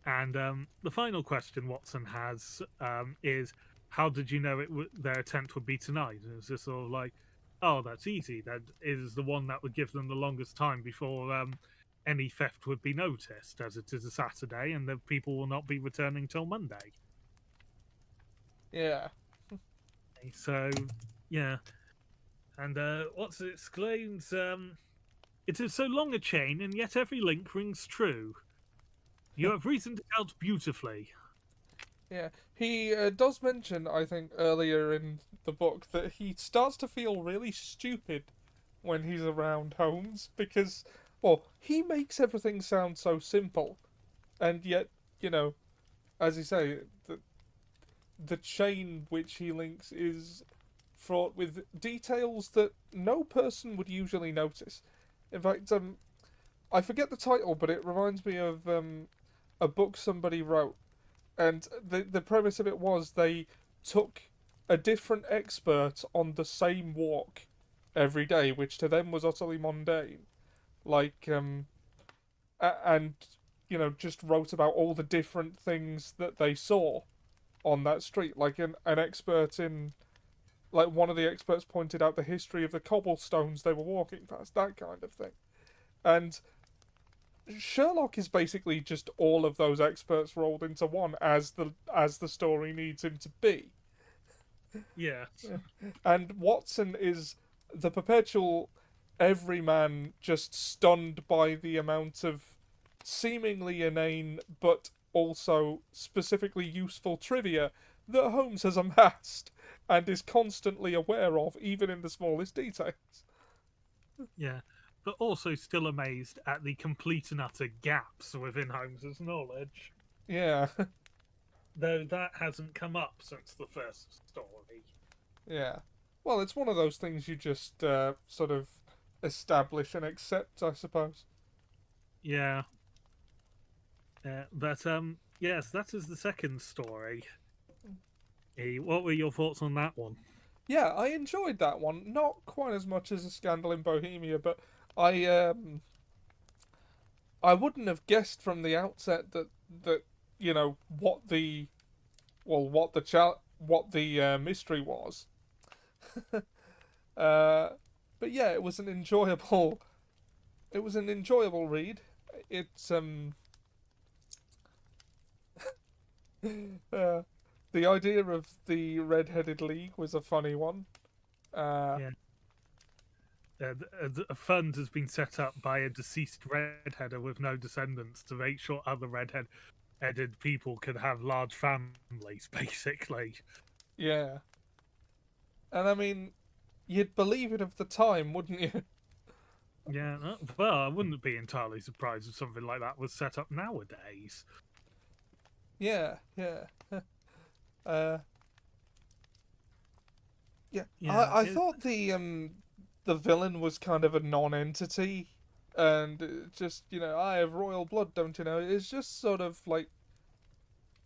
And the final question Watson has is, how did you know their attempt would be tonight? And it's just sort of like, oh, that's easy. That is the one that would give them the longest time before any theft would be noticed, as it is a Saturday and the people will not be returning till Monday. Yeah. So, yeah. And Watson exclaims, it is so long a chain, and yet every link rings true. You have reasoned it out beautifully. Yeah. He does mention, I think, earlier in the book that he starts to feel really stupid when he's around Holmes because, well, he makes everything sound so simple, and yet, as you say, the chain which he links is fraught with details that no person would usually notice. In fact, I forget the title, but it reminds me of a book somebody wrote, and the premise of it was they took a different expert on the same walk every day, which to them was utterly mundane. Like, and just wrote about all the different things that they saw on that street. Like an expert in, like one of the experts pointed out the history of the cobblestones they were walking past, that kind of thing. And Sherlock is basically just all of those experts rolled into one, as the story needs him to be. Yeah. And Watson is the perpetual everyman, just stunned by the amount of seemingly inane but also specifically useful trivia that Holmes has amassed and is constantly aware of, even in the smallest details. Yeah. But also still amazed at the complete and utter gaps within Holmes's knowledge. Yeah. Though that hasn't come up since the first story. Yeah. Well, it's one of those things you just sort of establish and accept, I suppose. Yeah. But yes, that is the second story. What were your thoughts on that one? Yeah, I enjoyed that one. Not quite as much as A Scandal in Bohemia, but I wouldn't have guessed from the outset that what the mystery was. But yeah, it was an enjoyable read. It's the idea of the Red-Headed League was a funny one. Yeah. A fund has been set up by a deceased redheader with no descendants to make sure other redheaded people can have large families, basically. Yeah. And I mean, you'd believe it of the time, wouldn't you? Yeah, well, I wouldn't be entirely surprised if something like that was set up nowadays. Yeah, yeah. Yeah. I thought the villain was kind of a non-entity, and just I have royal blood, don't you know? It's just sort of like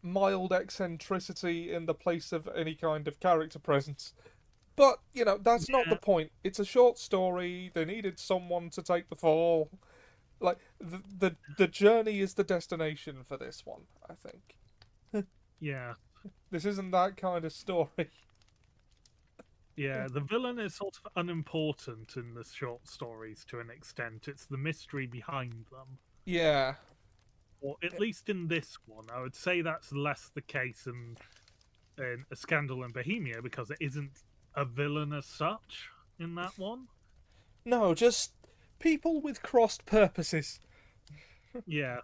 mild eccentricity in the place of any kind of character presence. But that's not the point. It's a short story. They needed someone to take the fall. Like the journey is the destination for this one, I think. Yeah. This isn't that kind of story. Yeah, the villain is sort of unimportant in the short stories to an extent. It's the mystery behind them. Yeah. Or at least in this one, I would say that's less the case in A Scandal in Bohemia, because it isn't a villain as such in that one. No, just people with crossed purposes. Yeah.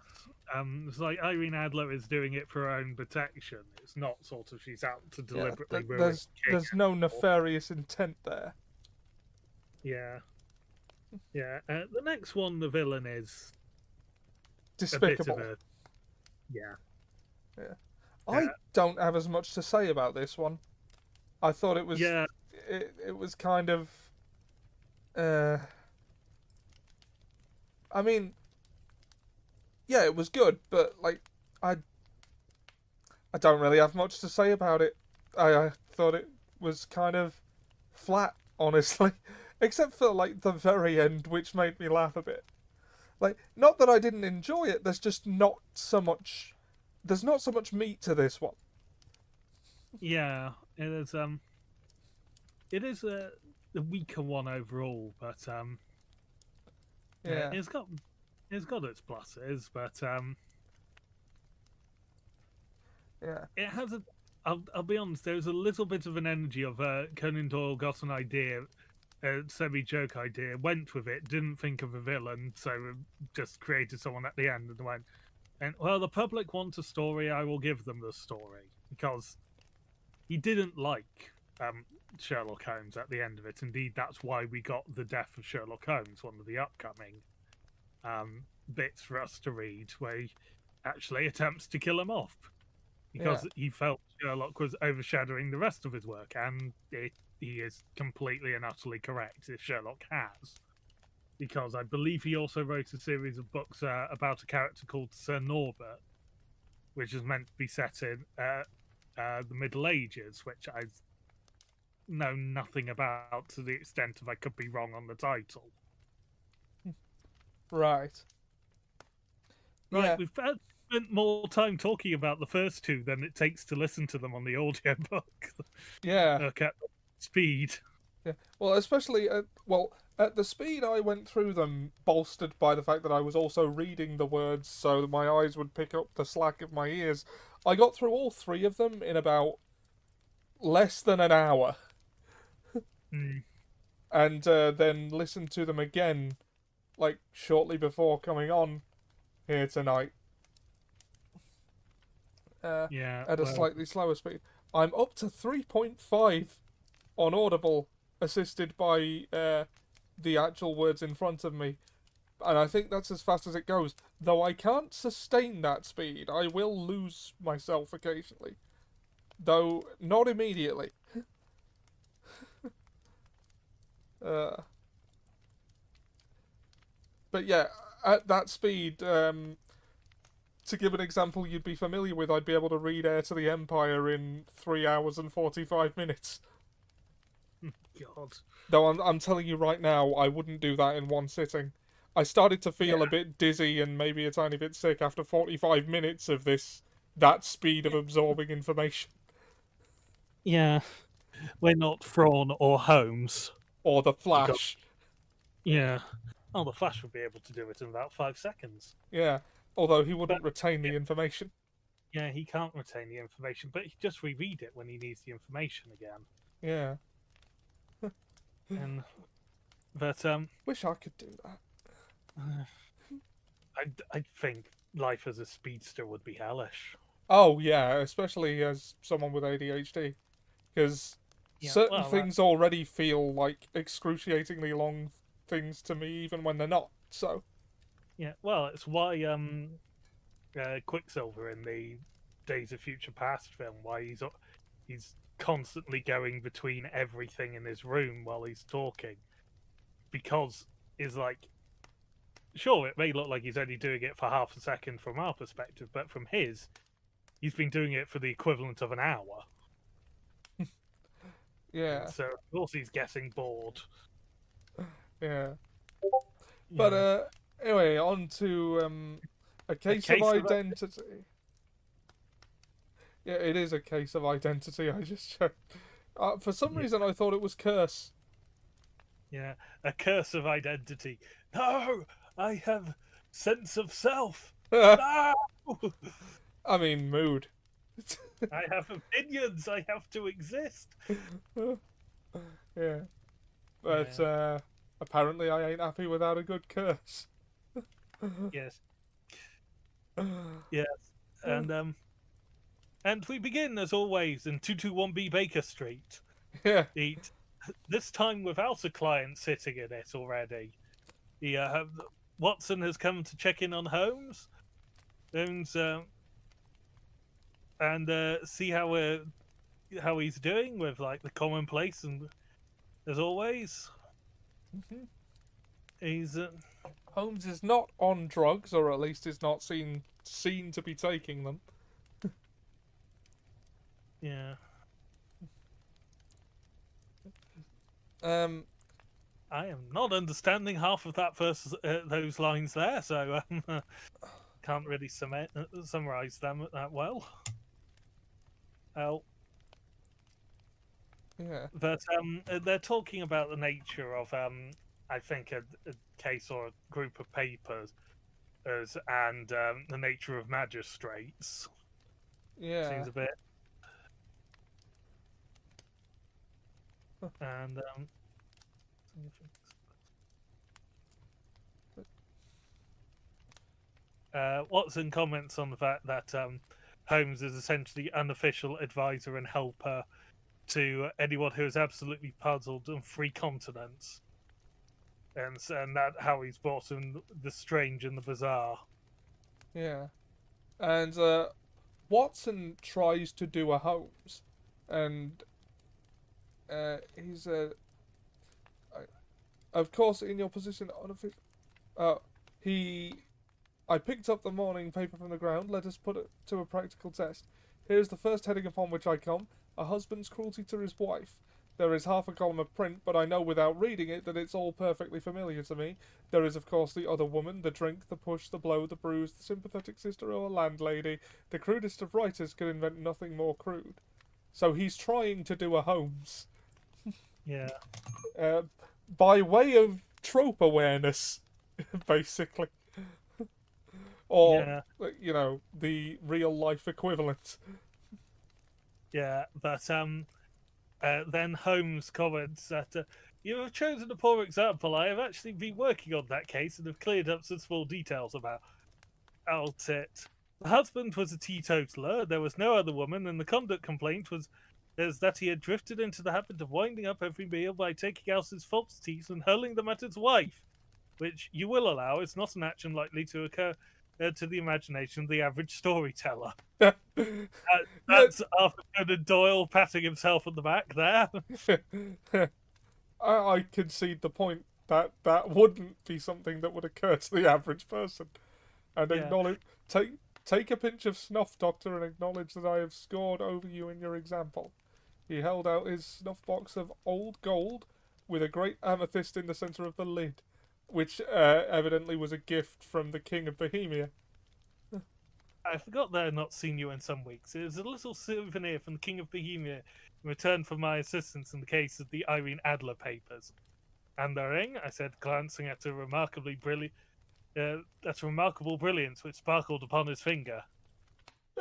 It's like Irene Adler is doing it for her own protection. It's not sort of she's out to deliberately ruin there's no nefarious intent there. Yeah. Yeah. The next one, the villain is Despicable. Yeah. Yeah. I don't have as much to say about this one. I thought it was it was kind of I mean, yeah, it was good, but like I don't really have much to say about it. I thought it was kind of flat, honestly, except for like the very end, which made me laugh a bit. Like, not that I didn't enjoy it. There's just not so much. There's not so much meat to this one. Yeah, it is. It is a weaker one overall, but Yeah. it's got its pluses, but Yeah. it has a. I'll be honest. There's a little bit of an energy of Conan Doyle got an idea, a semi-joke idea, went with it, didn't think of a villain, so just created someone at the end and went, and well, the public want a story, I will give them the story, because he didn't like Sherlock Holmes at the end of it. Indeed, that's why we got The Death of Sherlock Holmes, one of the upcoming bits for us to read, where he actually attempts to kill him off. Yeah. because he felt Sherlock was overshadowing the rest of his work, and he is completely and utterly correct. If Sherlock has, because I believe he also wrote a series of books about a character called Sir Norbert, which is meant to be set in the Middle Ages, which I know nothing about to the extent of I could be wrong on the title. Right. Right, Yeah. we've spent more time talking about the first two than it takes to listen to them on the audiobook. Yeah. Okay, speed. Yeah. Well, especially at the speed I went through them, bolstered by the fact that I was also reading the words so that my eyes would pick up the slack of my ears. I got through all three of them in about less than an hour, Mm, and then listened to them again, like shortly before coming on here tonight, uh, yeah, at a well, slightly slower speed. I'm up to 3.5 on Audible, assisted by the actual words in front of me. And I think that's as fast as it goes. Though I can't sustain that speed, I will lose myself occasionally. Though not immediately. Uh, but yeah, at that speed, to give an example you'd be familiar with, I'd be able to read Heir to the Empire in 3 hours and 45 minutes. God. Though I'm telling you right now, I wouldn't do that in one sitting. I started to feel Yeah. a bit dizzy and maybe a tiny bit sick after 45 minutes of that speed of absorbing information. Yeah, we're not Thrawn or Holmes. Or the Because, Flash. yeah. Oh, the Flash would be able to do it in about 5 seconds. Yeah. Although he But wouldn't retain the information. yeah, he can't retain the information, but he just reread it when he needs the information again. Yeah. And but Wish I could do that. I think life as a speedster would be hellish. Oh, yeah, especially as someone with ADHD. Because Yeah, certain well, things already feel like excruciatingly long things to me, even when they're not. So, yeah, well, it's why Quicksilver in the Days of Future Past film, why he's constantly going between everything in his room while he's talking, because is like, sure, it may look like he's only doing it for half a second from our perspective, but from his, he's been doing it for the equivalent of an hour. yeah. And so of course he's getting bored. Yeah. But, anyway, on to, a case of identity. Yeah, it is a case of identity, I just checked. For some reason, I thought it was curse. Yeah, a curse of identity. No, I have sense of self. No, I mean, mood. I have opinions. I have to exist. Yeah. But, apparently I ain't happy without a good curse. Yes. Yes. And we begin as always in 221B Baker Street. Yeah. This time without a client sitting in it already. Watson has come to check in on Holmes, and see how he's doing with like the commonplace, and as always, he's Holmes is not on drugs, or at least is not seen to be taking them. yeah. I am not understanding half of that those lines there, so can't really summarize them that well. Yeah. But they're talking about the nature of I think a case or a group of papers, and the nature of magistrates. Yeah. Seems a bit. And Watson comments on the fact that Holmes is essentially unofficial advisor and helper to anyone who is absolutely puzzled on 3 continents, and that how he's brought in the strange and the bizarre. Yeah. And Watson tries to do a Holmes, and he's of course in your position uh, he I picked up the morning paper from the ground. Let us put it to a practical test. Here is the first heading upon which I come: a husband's cruelty to his wife. There is half a column of print, but I know without reading it that it's all perfectly familiar to me. There is, of course, the other woman, the drink, the push, the blow, the bruise, the sympathetic sister or landlady. The crudest of writers could invent nothing more crude. So he's trying to do a Holmes, Yeah. uh, by way of trope awareness, basically. Or, Yeah. the real life equivalent. Yeah. But then Holmes comments that you have chosen a poor example. I have actually been working on that case and have cleared up some small details about it. The husband was a teetotaler. There was no other woman, and the conduct complaint was that he had drifted into the habit of winding up every meal by taking out his false teeth and hurling them at his wife, which you will allow is not an action likely to occur to the imagination of the average storyteller. Yeah, That's Arthur Conan Doyle patting himself on the back there. I concede the point that that wouldn't be something that would occur to the average person. And Yeah. acknowledge, take a pinch of snuff, Doctor, and acknowledge that I have scored over you in your example. He held out his snuff box of old gold with a great amethyst in the centre of the lid, which evidently was a gift from the King of Bohemia. I forgot that I had not seen you in some weeks. It was a little souvenir from the King of Bohemia in return for my assistance in the case of the Irene Adler papers. And the ring, I said, glancing at a remarkable brilliance which sparkled upon his finger.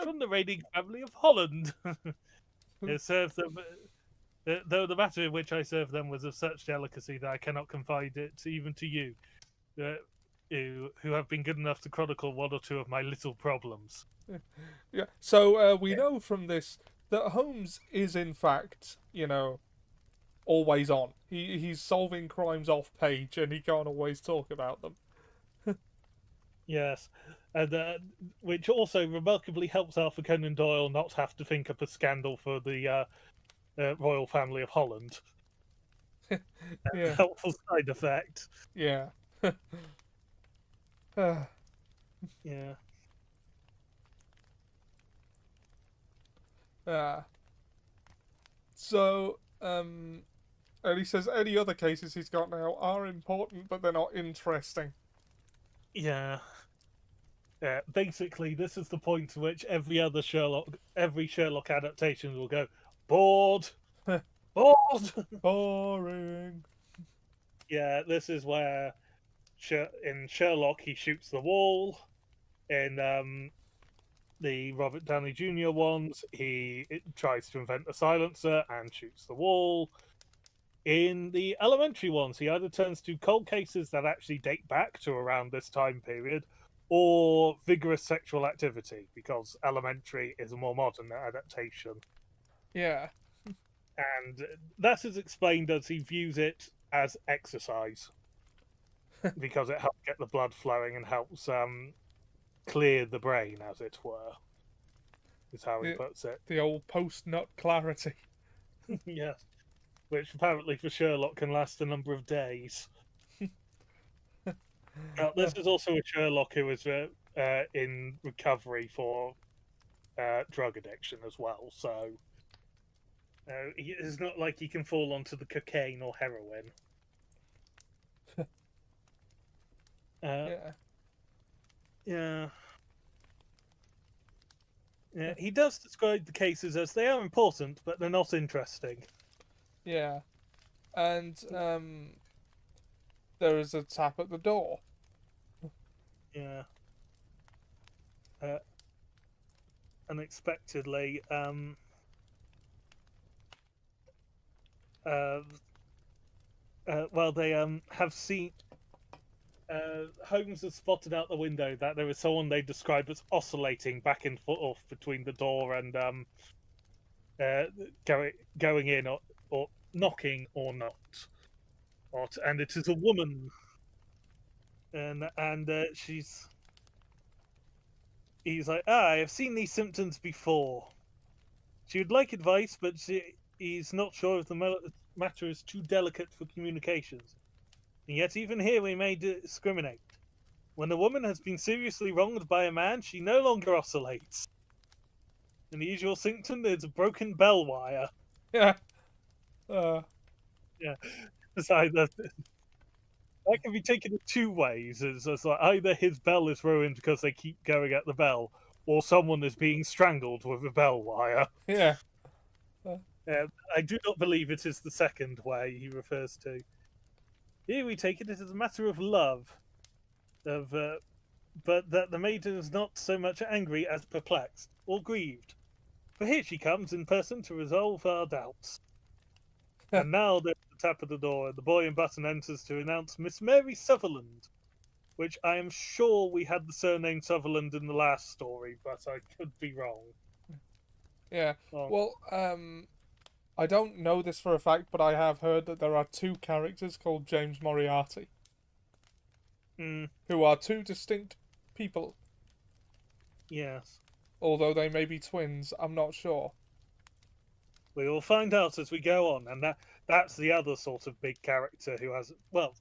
From the reigning family of Holland. It served them, though the matter in which I served them was of such delicacy that I cannot confide it even to you, who have been good enough to chronicle one or two of my little problems. Yeah. So we know from this that Holmes is in fact, always on. He's solving crimes off page, and he can't always talk about them. Yes, and which also remarkably helps Arthur Conan Doyle not have to think up a scandal for the royal family of Holland. Yeah. Helpful side effect. Yeah. Yeah. So, and he says any other cases he's got now are important, but they're not interesting. Yeah. Yeah. Basically, this is the point to which every Sherlock adaptation will go bored, bored. Boring. Yeah, this is where in Sherlock he shoots the wall. In the Robert Downey Jr. ones, he tries to invent a silencer and shoots the wall. In the elementary ones, he either turns to cold cases that actually date back to around this time period, or vigorous sexual activity, because elementary is a more modern adaptation. Yeah. And that is explained as he views it as exercise, because it helps get the blood flowing and helps clear the brain, as it were, is how he puts it. The old post-nut clarity. Yes. Which apparently for Sherlock can last a number of days. Now, this is also a Sherlock who is in recovery for drug addiction as well, so it's not like he can fall onto the cocaine or heroin. Yeah. Yeah. Yeah, he does describe the cases as they are important, but they're not interesting. Yeah. And there is a tap at the door. Yeah. Unexpectedly, well, they have seen. Holmes has spotted out the window that there is someone they describe as oscillating back and forth between the door and going in or knocking or not. And it is a woman, and she's he's like, I have seen these symptoms before. She would like advice, but he's not sure if the matter is too delicate for communications. And yet, even here, we may discriminate. When a woman has been seriously wronged by a man, she no longer oscillates. And the usual symptom is a broken bell wire. Yeah. Uh, Yeah, it's either that can be taken in two ways. It's like either his bell is ruined because they keep going at the bell, or someone is being strangled with a bell wire. yeah. Uh, I do not believe it is the second way he refers to. Here we take it as a matter of love, but that the maiden is not so much angry as perplexed or grieved. For here she comes in person to resolve our doubts. And now there's the tap at the door, and the boy in button enters to announce Miss Mary Sutherland, which I am sure we had the surname Sutherland in the last story, but I could be wrong. yeah. Oh. Well, I don't know this for a fact, but I have heard that there are two characters called James Moriarty, who are two distinct people. Yes. Although they may be twins, I'm not sure. We will find out as we go on, and that's the other sort of big character who has, well,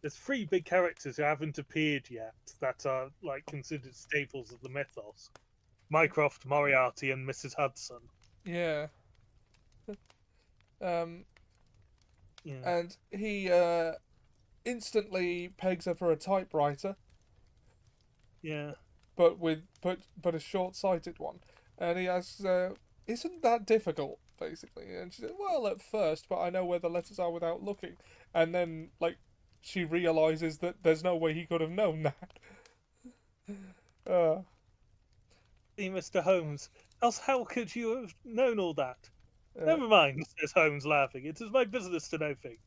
there's three big characters who haven't appeared yet that are like considered staples of the mythos: Mycroft, Moriarty, and Mrs. Hudson. Yeah. Yeah. And he instantly pegs her for a typewriter, Yeah. but a short-sighted one. And he asks, "Isn't that difficult?" Basically, and she said, "Well, at first, but I know where the letters are without looking." And then, like, she realizes that there's no way he could have known that. See, Mr. Holmes, else how could you have known all that? Uh, Never mind, says Holmes, laughing. It is my business to know things.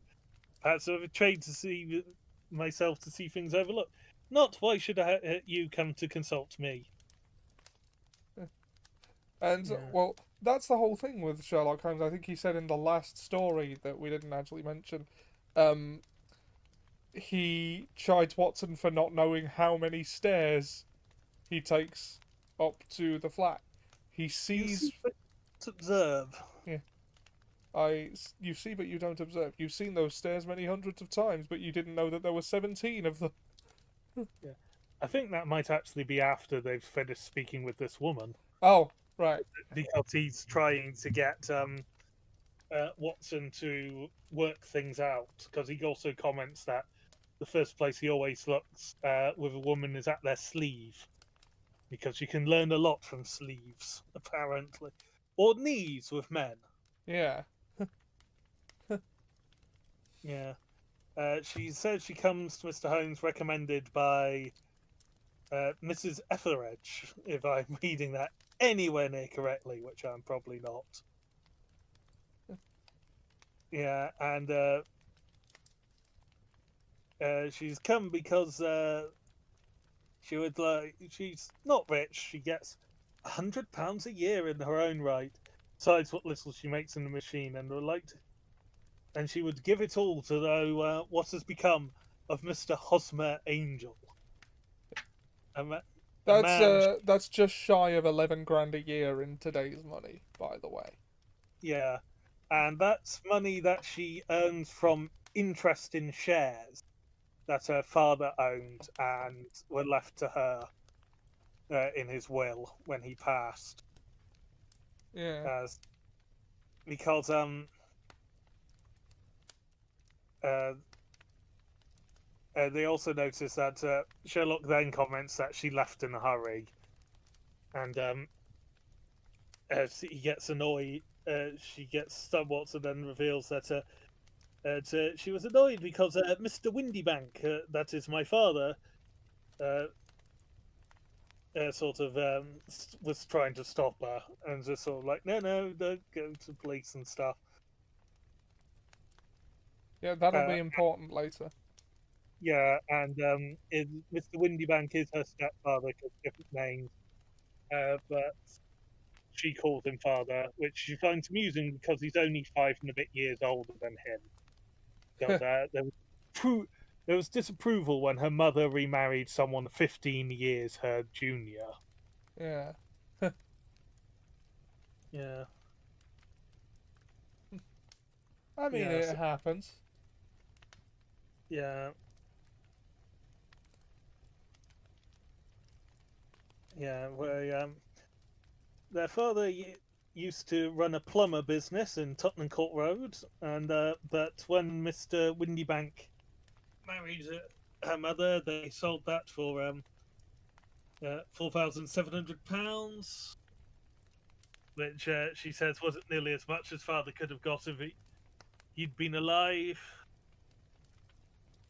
Perhaps I've trained to see myself to see things overlooked. Not why should you come to consult me? And, Yeah. well, that's the whole thing with Sherlock Holmes. I think he said in the last story that we didn't actually mention, he chides Watson for not knowing how many stairs he takes up to the flat. He sees. To observe. Yeah. You see, but you don't observe. You've seen those stairs many hundreds of times, but you didn't know that there were 17 of them. Yeah. I think that might actually be after they've finished speaking with this woman. Oh, right. Because he's trying to get Watson to work things out. Because he also comments that the first place he always looks with a woman is at their sleeve. Because you can learn a lot from sleeves, apparently. Or knees with men. Yeah. Yeah. She says she comes to Mr. Holmes recommended by Mrs. Etheredge, if I'm reading that anywhere near correctly, which I'm probably not. Yeah, and she's come because she's not rich. She gets £100 a year in her own right, besides what little she makes in the machine, and and she would give it all to know what has become of Mr. Hosmer Angel. That's just shy of 11 grand a year in today's money, by the way. Yeah, and that's money that she earns from interest in shares that her father owned and were left to her in his will when he passed. Yeah. Because they also notice that Sherlock then comments that she left in a hurry, and he gets annoyed. She gets somewhat, and then reveals that she was annoyed because Mr. Windybank, that is my father, sort of was trying to stop her, and just sort of like, no, don't go to police and stuff. Yeah, that'll be important later. Yeah, and Mr. Windybank is her stepfather, because different names, but she calls him father, which she finds amusing because he's only 5 and a bit years older than him. Because there was disapproval when her mother remarried someone 15 years her junior. Yeah. Yeah, I mean, yeah, it happens. yeah, yeah. Their father used to run a plumber business in Tottenham Court Road, and but when Mr. Windybank married her mother, they sold that for £4,700, which she says wasn't nearly as much as father could have got if he'd been alive.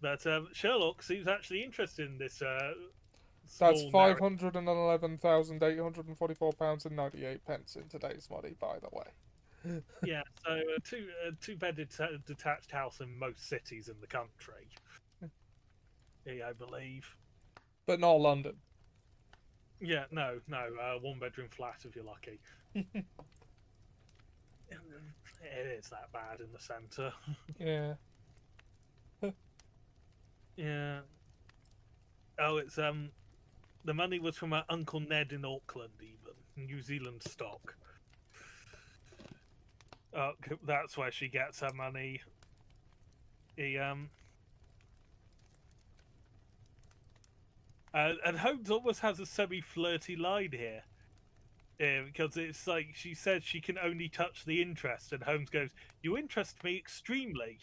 But Sherlock seems actually interested in this That's small narrative. £511,844 and 98 pence in today's money, by the way. Yeah, so two-bed detached house in most cities in the country, I believe. But not London. Yeah, no, no, one-bedroom flat if you're lucky. It is that bad in the centre. Yeah. Yeah. Oh, it's the money was from her Uncle Ned in Auckland, even New Zealand stock. That's where she gets her money. He and Holmes almost has a semi-flirty line here. Because it's like she says she can only touch the interest, and Holmes goes, "You interest me extremely."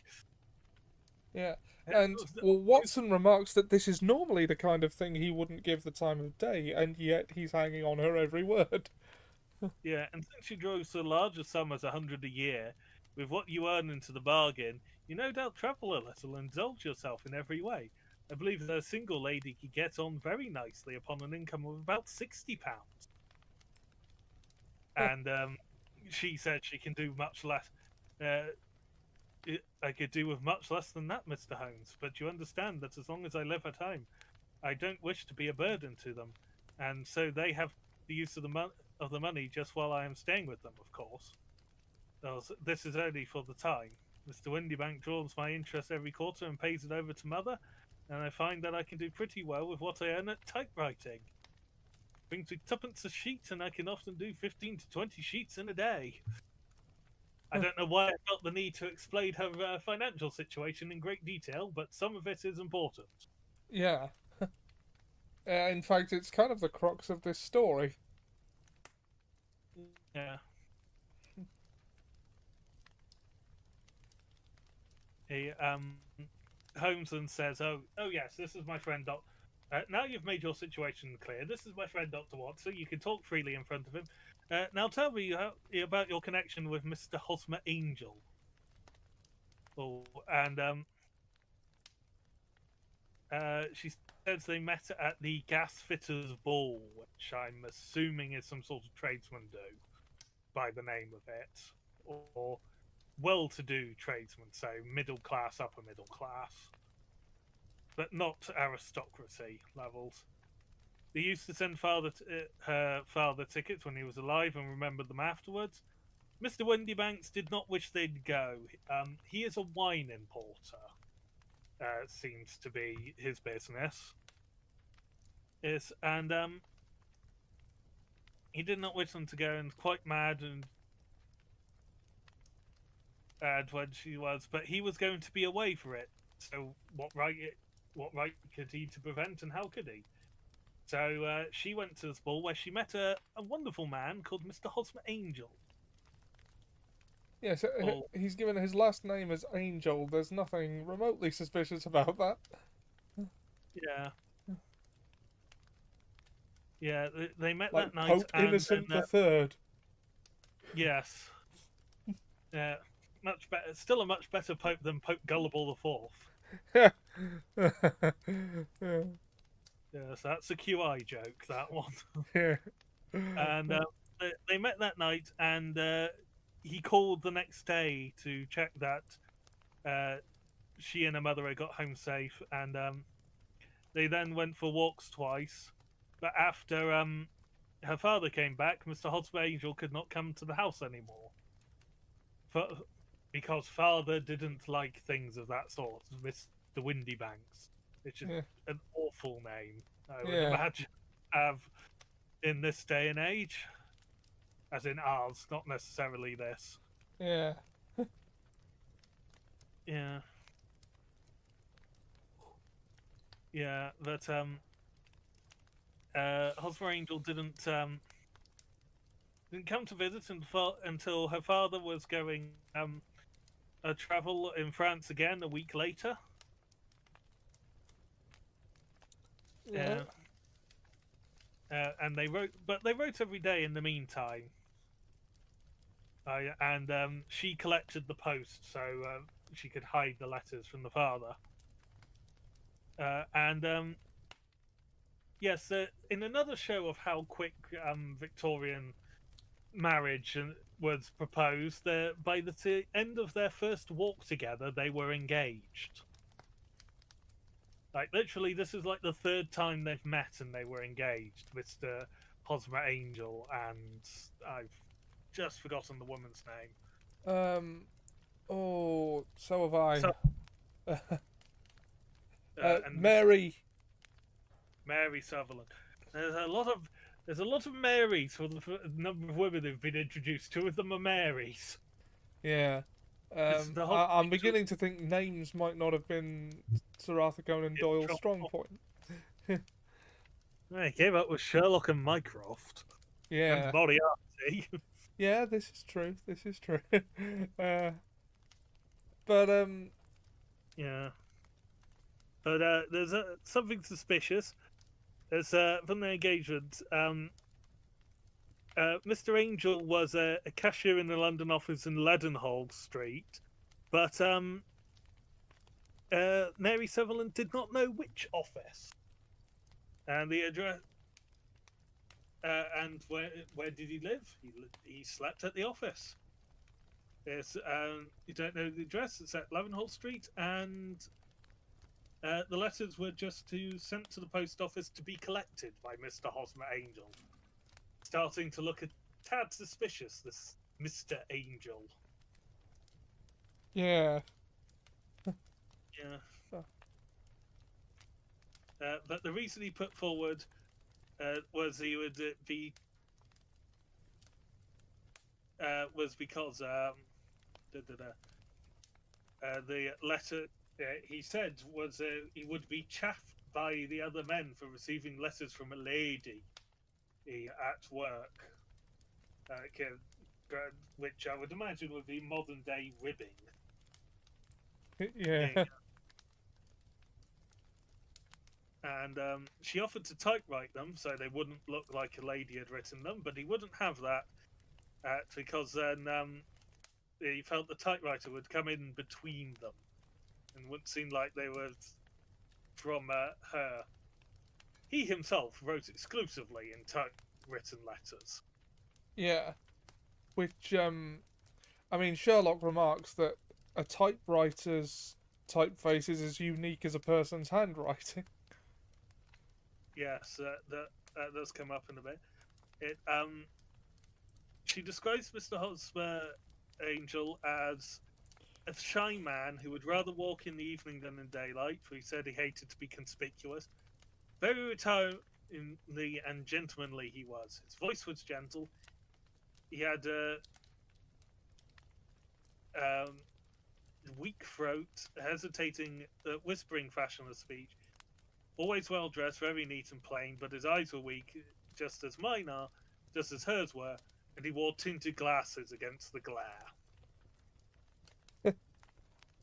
Yeah. It And, was well, always- Watson remarks that this is normally the kind of thing he wouldn't give the time of day, and yet he's hanging on her every word. Yeah, and since she draws so large a sum as 100 a year, with what you earn into the bargain, you no doubt travel a little and indulge yourself in every way. I believe that a single lady could get on very nicely upon an income of about £60. And she said she can do much less. Uh, I could do with much less than that, Mr. Holmes, but you understand that as long as I live at home, I don't wish to be a burden to them, and so they have the use of the money just while I am staying with them, of course. This is only for the time. Mr. Windybank draws my interest every quarter and pays it over to mother, and I find that I can do pretty well with what I earn at typewriting. Brings me twopence a sheet, and I can often do 15 to 20 sheets in a day. I don't know why I felt the need to explain her financial situation in great detail, but some of it is important. Yeah. In fact, it's kind of the crux of this story. Yeah. He Holmes then says, "Oh yes, this is my friend Doc. Now you've made your situation clear. This is my friend Doctor Watson. You can talk freely in front of him. Now tell me about your connection with Mister Hosmer Angel." Oh, and she says they met at the gas fitters' ball, which I'm assuming is some sort of tradesman do by the name of it, or well-to-do tradesmen, so middle class, upper middle class, but not aristocracy levels. They used to send her father tickets when he was alive and remembered them afterwards. Mr. Windybanks did not wish they'd go. He is a wine importer. Seems to be his business. Yes, and he did not wish them to go, and quite mad and when she was, but he was going to be away for it. So what right could he to prevent, and how could he? So she went to this ball where she met a wonderful man called Mr. Hosmer Angel. Yes, Oh, he's given his last name as Angel. There's nothing remotely suspicious about that. yeah, yeah. They met Like that night, Pope and Innocent then the Third. yes, yeah, much better. Still a much better pope than Pope Gullible the Fourth. Yeah. Yes, that's a QI joke. That one. Yeah. And they met that night, and he called the next day to check that uh, she and her mother had got home safe, and they then went for walks twice. But after her father came back, Mr. Hosmer Angel could not come to the house anymore. For, because father didn't like things of that sort, Mr. Windybanks, which is Yeah. an awful name, I would Yeah. imagine. Have in this day and age, as in ours, not necessarily this. Yeah. Yeah. Yeah, but Hosmer Angel didn't come to visit until her father was going travel in France again a week later. Yeah. And they wrote every day in the meantime. And she collected the post so she could hide the letters from the father. And yes, in another show of how quick Victorian marriage was proposed, by the end of their first walk together, they were engaged. Like, literally, this is like the third time they've met and they were engaged, Mr. Hosmer Angel, and I've just forgotten the woman's name. Oh, so have I. So, and Mary. Mary Sutherland. There's a lot of Marys for the number of women who've been introduced. Two of them are Marys. Yeah. I'm beginning to think names might not have been Sir Arthur Conan Doyle's strong point. He came up with Sherlock and Mycroft. Yeah. And Moriarty. Yeah, this is true. This is true. Yeah. But there's something suspicious. There's from the engagement. Mr. Angel was a cashier in the London office in Leadenhall Street, but Mary Sutherland did not know which office. And the address. And where did he live? He slept at the office. Yes, you don't know the address. It's at Leadenhall Street, and the letters were just sent to the post office to be collected by Mr. Hosmer Angel. Starting to look a tad suspicious, this Mr. Angel. Yeah. Yeah. But the reason he put forward was he would be was because the letter he said was he would be chaffed by the other men for receiving letters from a lady at work, which I would imagine would be modern day ribbing. Yeah. And she offered to typewrite them so they wouldn't look like a lady had written them, but he wouldn't have that because then he felt the typewriter would come in between them and wouldn't seem like they were from her. He himself wrote exclusively in typewritten letters. Yeah. Which, I mean, Sherlock remarks that a typewriter's typeface is as unique as a person's handwriting. Yes, that does come up in a bit. She describes Mr. Hosmer Angel as a shy man who would rather walk in the evening than in daylight, for he said he hated to be conspicuous. Very retiring and gentlemanly he was. His voice was gentle. He had a weak throat, hesitating, whispering fashion of speech. Always well dressed, very neat and plain, but his eyes were weak, just as mine are, just as hers were, and he wore tinted glasses against the glare.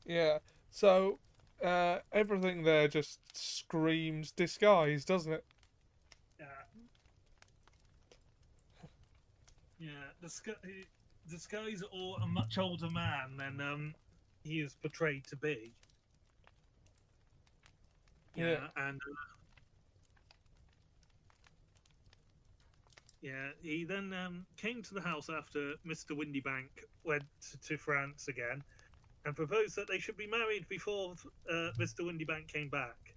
Yeah. So, everything there just screams disguise, doesn't it? Yeah. Disguise or a much older man than he is portrayed to be. Yeah. And he then came to the house after Mr. Windybank went to France again and proposed that they should be married before Mr. Windybank came back.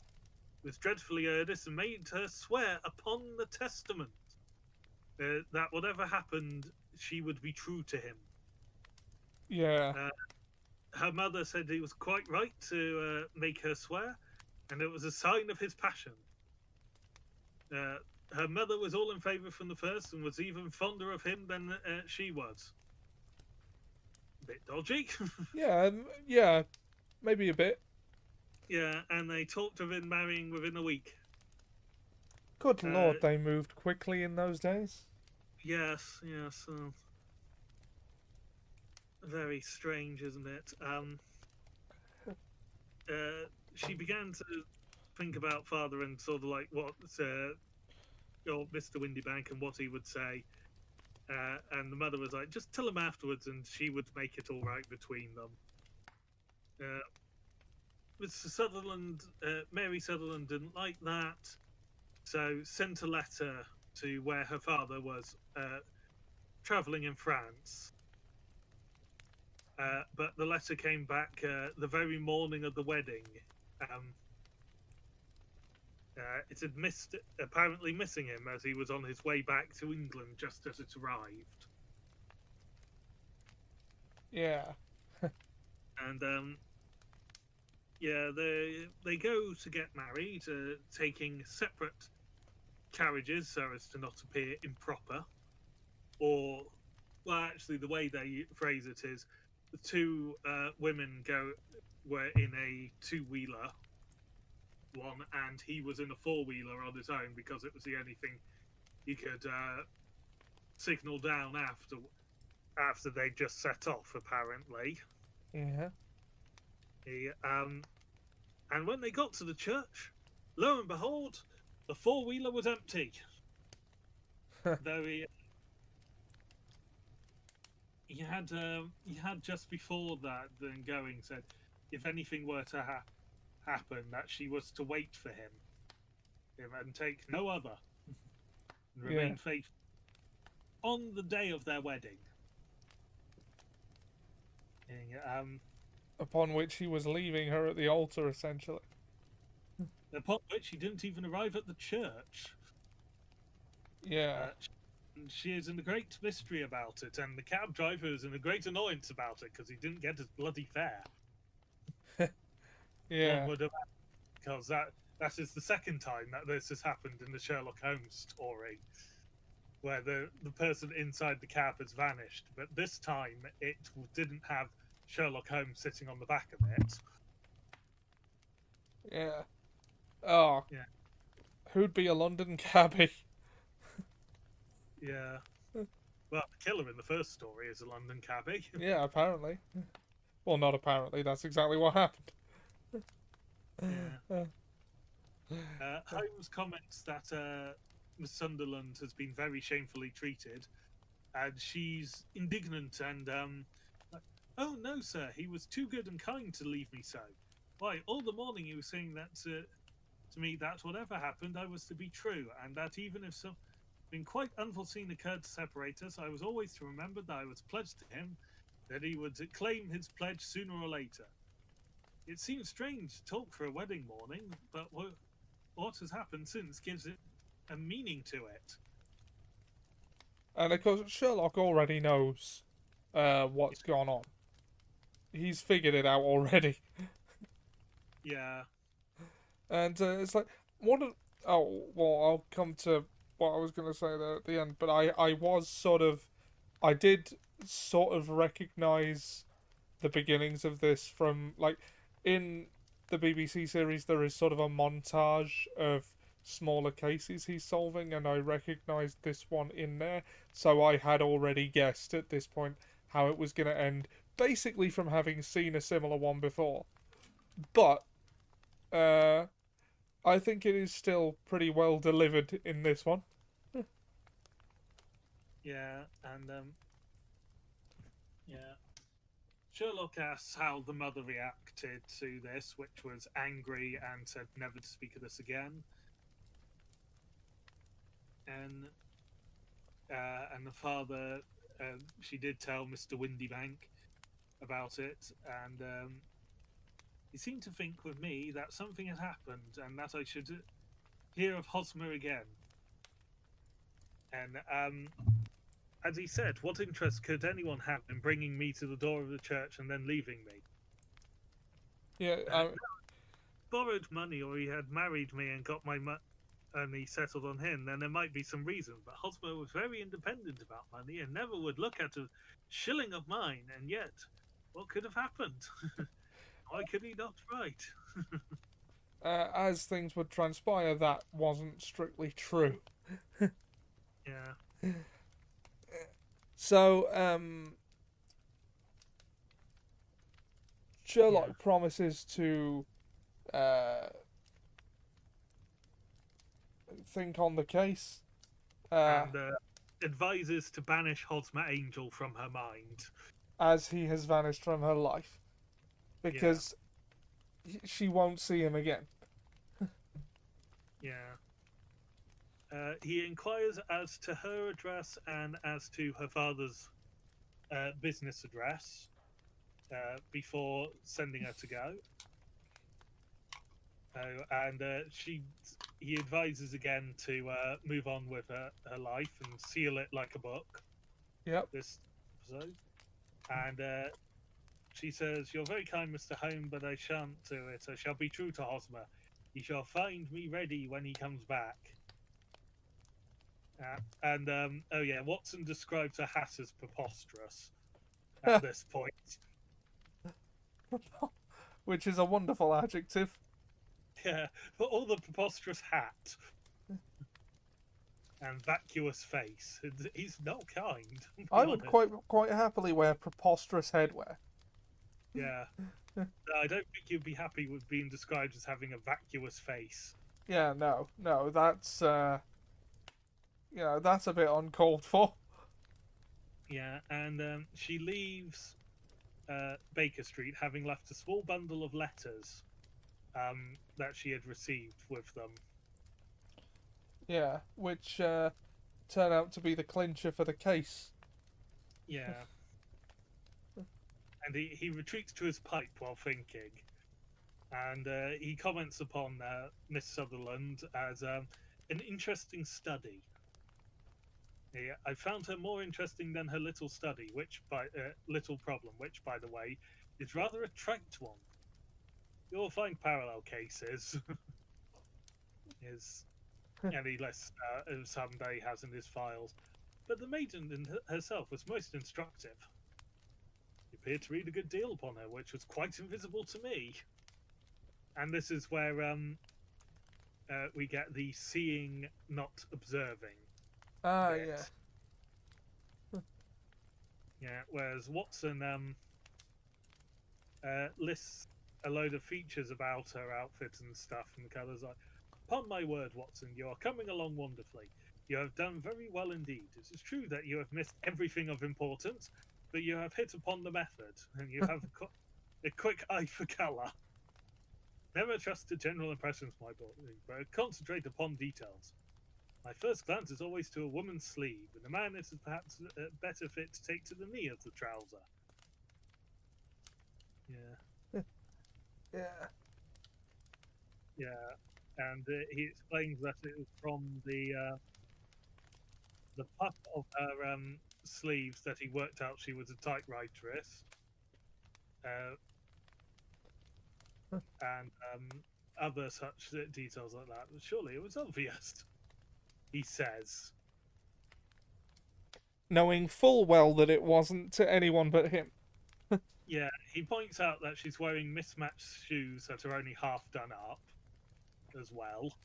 He was dreadfully earnest and made her swear upon the testament that whatever happened, she would be true to him. Yeah. Her mother said he was quite right to make her swear, and it was a sign of his passion. her mother was all in favour from the first and was even fonder of him than she was. Bit dodgy. Yeah, maybe a bit. Yeah, and they talked of him marrying within a week. Good lord, they moved quickly in those days. Yes, yes. Very strange, isn't it? She began to think about father and sort of like what Mr. Windybank and what he would say. And the mother was like, just tell him afterwards and she would make it all right between them. Mr. Sutherland, Mary Sutherland didn't like that, so sent a letter to where her father was travelling in France. But the letter came back the very morning of the wedding. It had apparently missing him as he was on his way back to England just as it arrived. Yeah. And yeah, they go to get married, taking separate carriages so as to not appear improper. Or, well, actually, the way they phrase it is the two women were in a two-wheeler one, and he was in a four-wheeler on his own because it was the only thing he could signal down after they just set off, apparently. Yeah. And when they got to the church, lo and behold, the four-wheeler was empty. Though he had just before that then going said, if anything were to happen, that she was to wait for him and take no other, and remain faithful on the day of their wedding. Upon which he was leaving her at the altar, essentially. Upon which he didn't even arrive at the church. Yeah. She is in a great mystery about it, and the cab driver is in a great annoyance about it because he didn't get his bloody fare. Yeah. Because that is the second time that this has happened in the Sherlock Holmes story, where the person inside the cab has vanished, but this time it didn't have Sherlock Holmes sitting on the back of it. Yeah. Oh. Yeah. Who'd be a London cabbie? Yeah. Well, the killer in the first story is a London cabbie. Yeah, apparently. Well, not apparently. That's exactly what happened. Yeah. Holmes comments that Miss Sunderland has been very shamefully treated, and she's indignant and oh no, sir, he was too good and kind to leave me so. Why, all the morning he was saying that to me that whatever happened, I was to be true, and that even if something quite unforeseen occurred to separate us, I was always to remember that I was pledged to him, that he would claim his pledge sooner or later. It seems strange to talk for a wedding morning, but what has happened since gives it a meaning to it. And of course, Sherlock already knows what's gone on. He's figured it out already. Yeah. And it's like, I'll come to what I was going to say there at the end, but I did sort of recognise the beginnings of this from, like, in the BBC series there is sort of a montage of smaller cases he's solving, and I recognised this one in there, so I had already guessed at this point how it was going to end, basically from having seen a similar one before. But I think it is still pretty well delivered in this one. Yeah, and yeah. Sherlock asks how the mother reacted to this, which was angry and said never to speak of this again. And the father, she did tell Mr. Windybank about it, and he seemed to think with me that something had happened and that I should hear of Hosmer again. And as he said, what interest could anyone have in bringing me to the door of the church and then leaving me? Yeah, Borrowed money, or he had married me and got my only settled on him, then there might be some reason. But Hosmer was very independent about money and never would look at a shilling of mine. And yet, what could have happened? Why could he not write? As things would transpire, that wasn't strictly true. Yeah. So, Sherlock Yeah. promises to think on the case. And advises to banish Hosmer Angel from her mind. As he has vanished from her life. Because she won't see him again. Yeah. He inquires as to her address and as to her father's business address before sending her to go. And he advises again to move on with her life and seal it like a book. Yep. This episode. And she says, "You're very kind, Mr. Home, but I shan't do it. I shall be true to Hosmer. He shall find me ready when he comes back." Watson describes her hat as preposterous at this point. Which is a wonderful adjective. Yeah, but all the preposterous hat and vacuous face. He's not kind. I would quite happily wear preposterous headwear. Yeah. I don't think you'd be happy with being described as having a vacuous face. Yeah, no, that's that's a bit uncalled for. Yeah, and she leaves Baker Street, having left a small bundle of letters that she had received with them. Yeah, which turn out to be the clincher for the case. Yeah. And he retreats to his pipe while thinking. And he comments upon Miss Sutherland as an interesting study. Yeah, I found her more interesting than her little study, little problem, which, by the way, is rather a trite one. You'll find parallel cases. Any less someday has in his files. But the maiden herself was most instructive. He appeared to read a good deal upon her, which was quite invisible to me. And this is where we get the seeing, not observing. Yeah. Yeah, whereas Watson lists a load of features about her outfit and stuff, and the colours like, "Upon my word, Watson, you are coming along wonderfully. You have done very well indeed. It is true that you have missed everything of importance, but you have hit upon the method, and you have a quick eye for colour. Never trust to general impressions, my boy, but concentrate upon details. My first glance is always to a woman's sleeve, and a man is perhaps a better fit to take to the knee of the trouser." Yeah. Yeah, and he explains that it was from the puff of her sleeves that he worked out she was a typewriteress, and other such details like that. Surely it was obvious, he says. Knowing full well that it wasn't to anyone but him. Yeah, he points out that she's wearing mismatched shoes that are only half done up as well.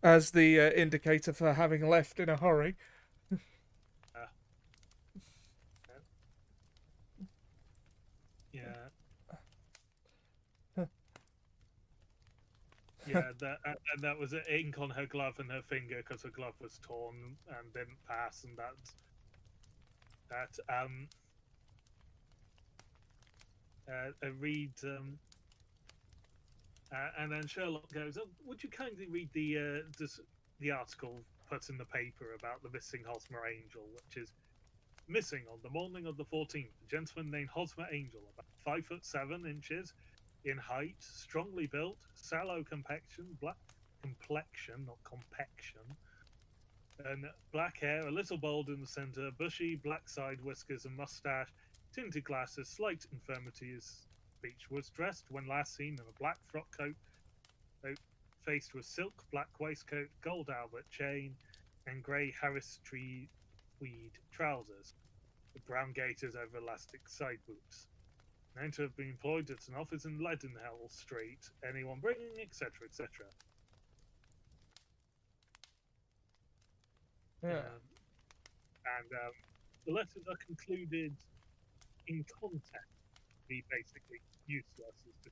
As the indicator for having left in a hurry. Yeah. Yeah, that was ink on her glove and her finger because her glove was torn and didn't pass, and I read, and then Sherlock goes, "Oh, would you kindly read the article put in the paper about the missing Hosmer Angel, which is missing on the morning of the 14th. A gentleman named Hosmer Angel, about 5'7" in height, strongly built, sallow complexion, black complexion, not compaction, and black hair, a little bald in the centre, bushy black side whiskers and moustache, tinted glasses, slight infirmity. His speech was dressed when last seen in a black frock coat, faced with silk black waistcoat, gold Albert chain, and grey Harris tree tweed trousers, with brown gaiters over elastic side boots. Known to have been employed at an office in Leadenhall Street, anyone bringing, etc., etc. Yeah. And the letters are concluded in content to be basically useless as to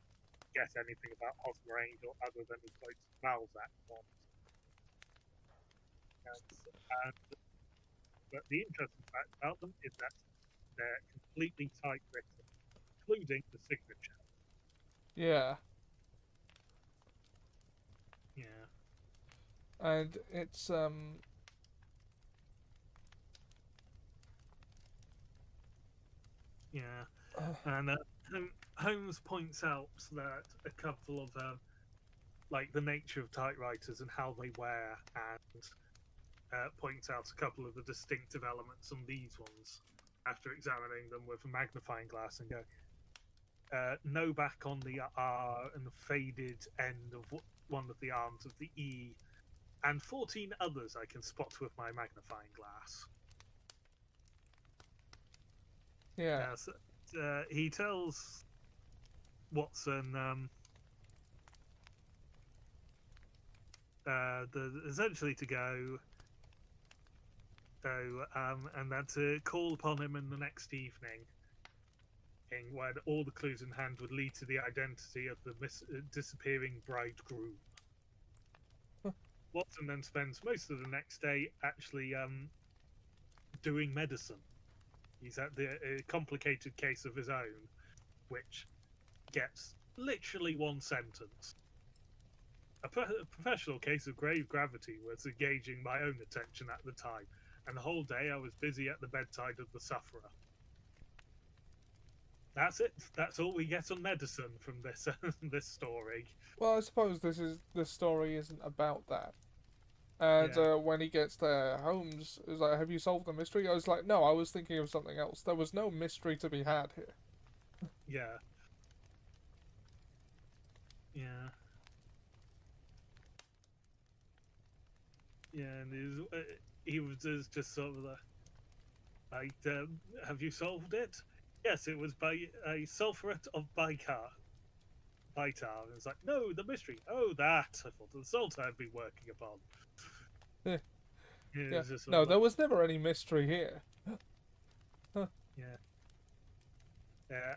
get anything about Hosmer Angel other than his quotes Balzac ones. And, but the interesting fact about them is that they're completely typewritten, including the signature. Yeah. Yeah. And it's Yeah. And Holmes points out that a couple of like the nature of typewriters and how they wear, and points out a couple of the distinctive elements on these ones after examining them with a magnifying glass and go, no back on the R and the faded end of one of the arms of the E, and 14 others I can spot with my magnifying glass. yeah. So, he tells Watson essentially to go, and then to call upon him in the next evening, when all the clues in hand would lead to the identity of the disappearing bridegroom. Watson then spends most of the next day actually doing medicine. He's at a complicated case of his own, which gets literally one sentence. A professional case of grave gravity was engaging my own attention at the time, and the whole day I was busy at the bedside of the sufferer. That's it. That's all we get on medicine from this this story. Well, I suppose this story isn't about that. And Yeah. when he gets there, Holmes is like, "Have you solved the mystery?" I was like, "No, I was thinking of something else. There was no mystery to be had here." Yeah. Yeah. Yeah, and he was just sort of like, have you solved it? Yes, it was by a sulfuret of bitar. And it's like, no, the mystery. Oh, that. I thought the salt I'd been working upon. Yeah. It Yeah. was just sort No, of there like, was never any mystery here. yeah.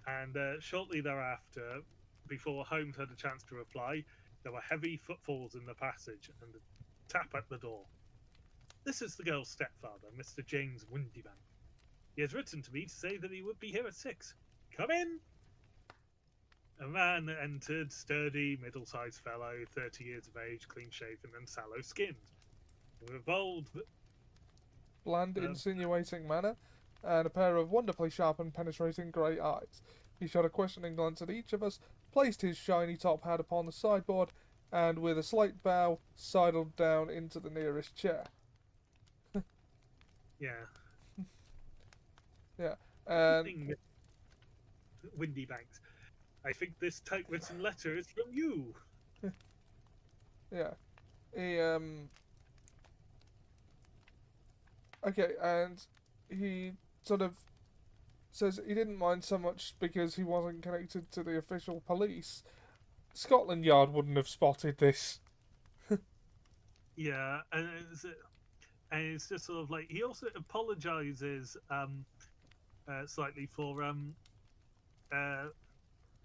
And shortly thereafter, before Holmes had a chance to reply, there were heavy footfalls in the passage and a tap at the door. This is the girl's stepfather, Mr. James Windybank. He has written to me to say that he would be here at 6. Come in! A man entered, sturdy, middle-sized fellow, 30 years of age, clean-shaven and sallow-skinned. With a bold... Bland, insinuating manner, and a pair of wonderfully sharp and penetrating grey eyes. He shot a questioning glance at each of us, placed his shiny top hat upon the sideboard, and with a slight bow, sidled down into the nearest chair. Yeah. Yeah, and Windybanks. I think this typewritten letter is from you. yeah, he okay, and he sort of says he didn't mind so much because he wasn't connected to the official police. Scotland Yard wouldn't have spotted this. Yeah, and it's just sort of like he also apologizes slightly for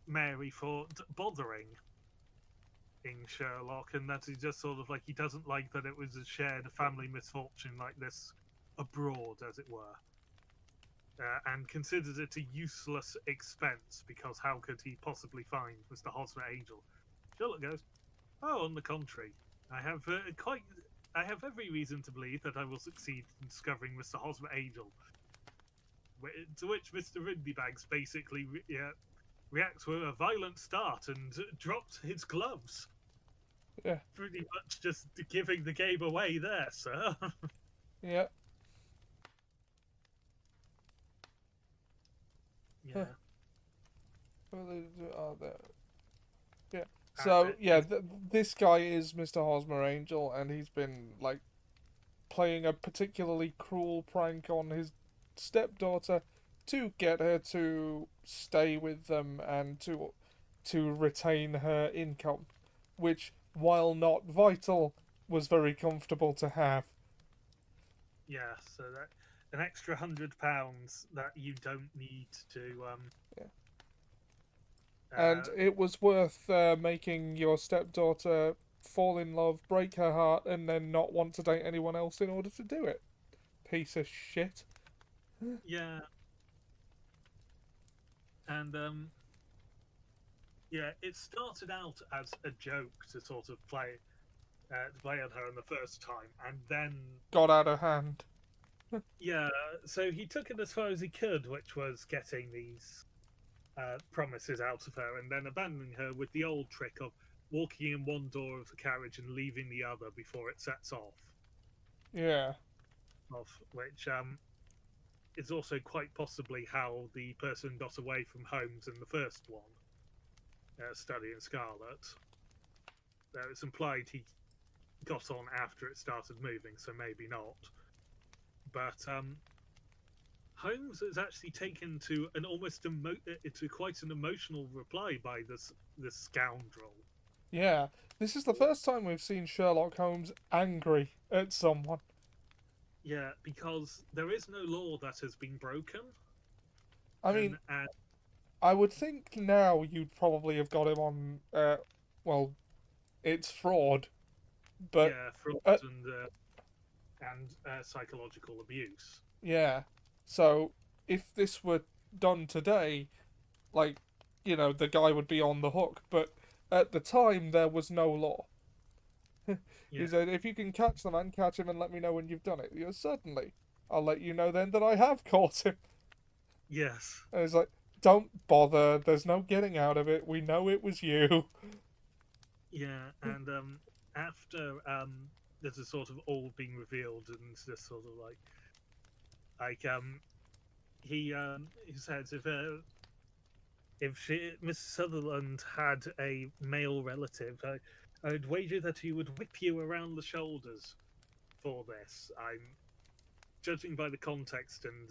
Mary for bothering in Sherlock, and that he just sort of like he doesn't like that it was a shared family misfortune like this abroad, as it were, and considers it a useless expense because how could he possibly find Mr. Hosmer Angel? Sherlock goes, "Oh, on the contrary, I have every reason to believe that I will succeed in discovering Mr. Hosmer Angel." To which Mr. Windybanks basically reacts with a violent start and drops his gloves. Yeah. Pretty much just giving the game away there, sir. Yeah. Yeah. Oh, there. Yeah. So yeah, It's, this guy is Mr. Hosmer Angel, and he's been like playing a particularly cruel prank on his stepdaughter to get her to stay with them and to retain her income, which, while not vital, was very comfortable to have. yeah, so that an extra £100 that you don't need to Yeah. And uh, it was worth making your stepdaughter fall in love, break her heart, and then not want to date anyone else in order to do it. Piece of shit. yeah, and yeah, it started out as a joke to sort of play on her in the first time, and then Got out of hand. yeah, so he took it as far as he could, which was getting these promises out of her, and then abandoning her with the old trick of walking in one door of the carriage and leaving the other before it sets off. Yeah. Off, which is also quite possibly how the person got away from Holmes in the first one, studying Scarlet. Though it's implied he got on after it started moving, so maybe not. But Holmes is actually taken to an to quite an emotional reply by this scoundrel. Yeah. This is the first time we've seen Sherlock Holmes angry at someone. Yeah, because there is no law that has been broken, I mean, and I would think now you'd probably have got him on, well, it's fraud, but, yeah, fraud uh, and psychological abuse. yeah. So, if this were done today, like, the guy would be on the hook, but at the time there was no law. He Yeah, said, if you can catch the man, catch him and let me know when you've done it. He goes, certainly. I'll let you know then that I have caught him. yes, And it's like, don't bother. There's no getting out of it. We know it was you. yeah, and after this is sort of all being revealed, and it's just sort of like he says if Miss Sutherland had a male relative, I'd wager that he would whip you around the shoulders for this. I'm judging by the context, and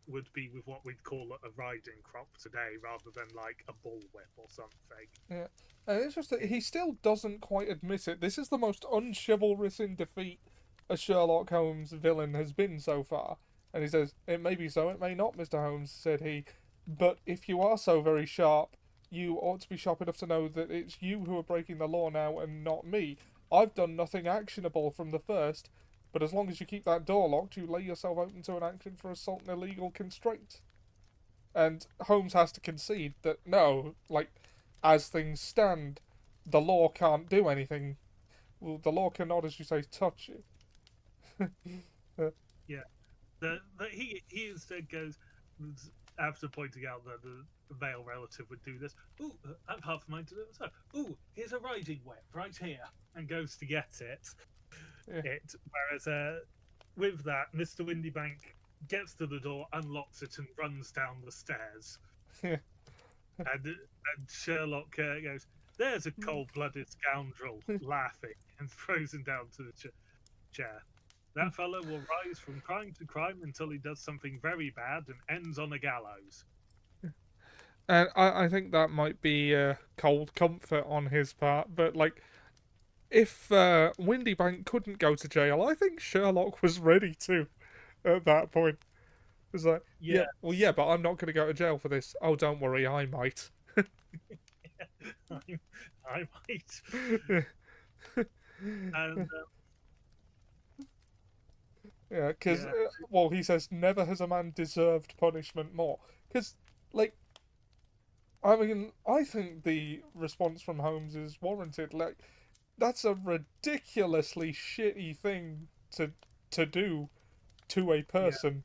would be with what we'd call a riding crop today, rather than like a bullwhip or something. Yeah. And it's just that he still doesn't quite admit it. This is the most unchivalrous in defeat a Sherlock Holmes villain has been so far. And he says, it may be so, it may not, Mr. Holmes, said he. But if you are so very sharp, you ought to be sharp enough to know that it's you who are breaking the law now and not me. I've done nothing actionable from the first, but as long as you keep that door locked, you lay yourself open to an action for assault and illegal constraint. And Holmes has to concede that no, like, as things stand, the law can't do anything. Well, the law cannot, as you say, touch you. Yeah, he instead goes after pointing out that the male relative would do this. Ooh, I'm half a mind to do it myself. Ooh, here's a riding whip right here, and goes to get it. Yeah. Whereas with that, Mr. Windybank gets to the door, unlocks it, and runs down the stairs. Yeah. And Sherlock goes, "There's a cold-blooded scoundrel," laughing, and throws him down to the chair. That fellow will rise from crime to crime until he does something very bad and ends on a gallows. And I think that might be cold comfort on his part, but like, if Windybank couldn't go to jail, I think Sherlock was ready to at that point. It was like, Yeah, well, yeah, but I'm not going to go to jail for this. Oh, don't worry, I might. I might. And Yeah, because, yeah, well, he says, never has a man deserved punishment more. Because, like, I mean, I think the response from Holmes is warranted. Like, that's a ridiculously shitty thing to do to a yeah, person.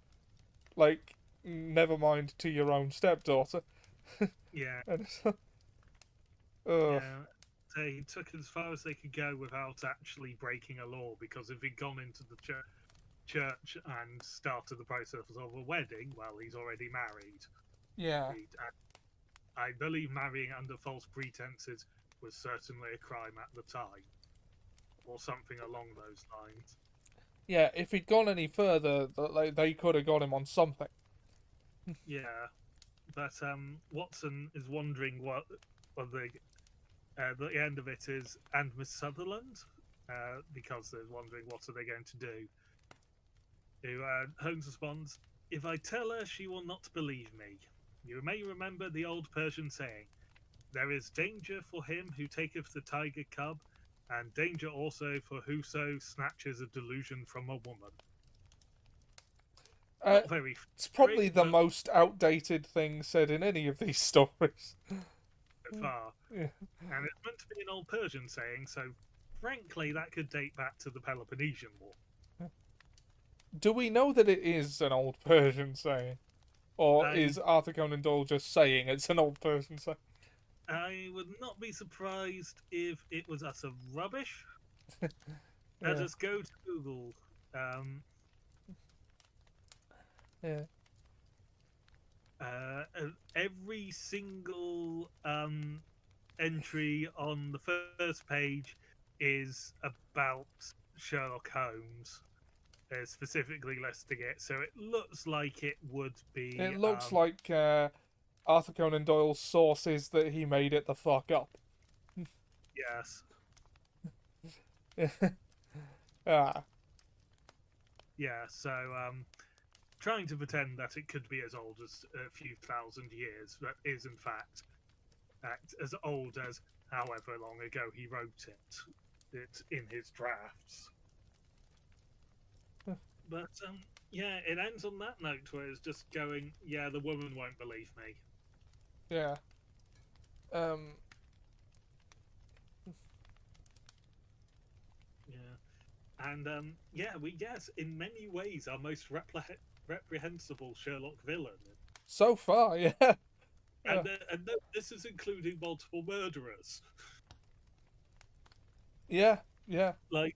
Like, never mind to your own stepdaughter. yeah, And it's like, ugh. yeah. They took as far as they could go without actually breaking a law, because if he'd gone into the church and started the process of a wedding, well, he's already married. Yeah. I believe marrying under false pretenses was certainly a crime at the time, or something along those lines. Yeah, if he'd gone any further, they could have got him on something. Yeah, but Watson is wondering what the end of it is, and Miss Sutherland, because they're wondering what are they going to do. Who Holmes responds, "If I tell her, she will not believe me. You may remember the old Persian saying, 'There is danger for him who taketh the tiger cub, and danger also for whoso snatches a delusion from a woman.'" Uh, Not very it's flattering, probably the but most outdated thing said in any of these stories. so far. Yeah. And it's meant to be an old Persian saying, so frankly, that could date back to the Peloponnesian War. Do we know that it is an old Persian saying? Or is Arthur Conan Doyle just saying it's an old Persian saying? I would not be surprised if it was utter rubbish. Yeah. Let us go to Google. Yeah. Every single entry on the first page is about Sherlock Holmes, specifically listing it. So it looks like it would be. It looks like Arthur Conan Doyle's sources that he made it the fuck up. Yes. Ah. Yeah. So trying to pretend that it could be as old as a few thousand years, but is in fact as old as however long ago he wrote it in his drafts. But yeah, it ends on that note where it's just going, yeah, the woman won't believe me. Yeah. Yeah. And yeah, we guess in many ways our most reprehensible Sherlock villain. So far, yeah. And this is including multiple murderers. Yeah, yeah. Like,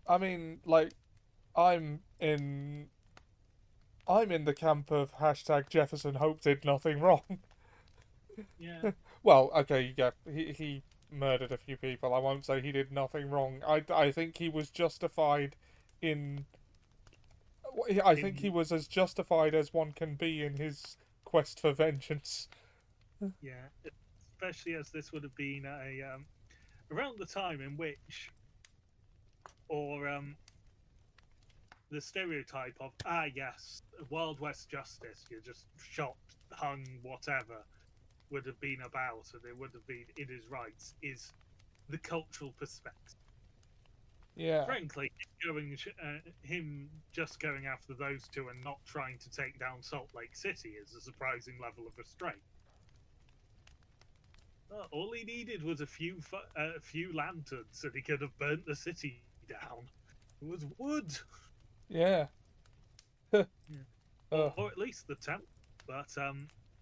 I mean, like, I'm in the camp of hashtag Jefferson Hope did nothing wrong. yeah. Well, okay, yeah, he murdered a few people. I won't say he did nothing wrong. I think he was justified in. I think he was as justified as one can be in his quest for vengeance. Yeah, especially as this would have been around the time in which, or the stereotype of yes, Wild West justice, you're just shot, hung, whatever, would have been about, and it would have been in his rights, is the cultural perspective. Yeah. Frankly, him just going after those two and not trying to take down Salt Lake City is a surprising level of restraint. All he needed was a few lanterns, and he could have burnt the city down. It was wood. Yeah. Yeah. Or at least the temple. But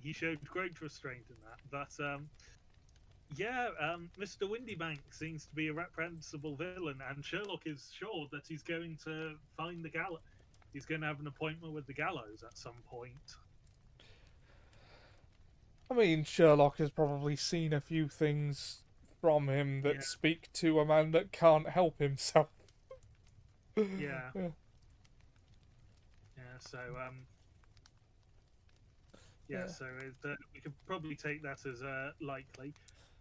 he showed great restraint in that. But yeah, Mr. Windybank seems to be a reprehensible villain, and Sherlock is sure that he's going to find the gallows. He's going to have an appointment with the gallows at some point. I mean, Sherlock has probably seen a few things from him that speak to a man that can't help himself. Yeah. So so we could probably take that as likely.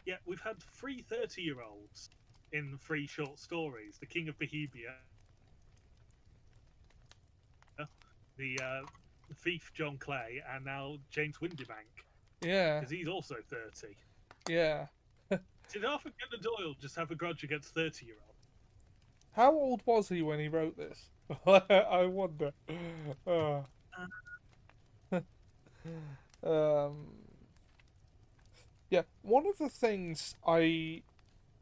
Yeah, we've had 3 30-year-olds in 3 short stories: the King of Bohemia, the thief John Clay, and now James Windybank. Yeah. Because he's also 30. Yeah. Did Arthur Conan Doyle just have a grudge against 30-year-olds? How old was he when he wrote this? I wonder. Yeah, one of the things I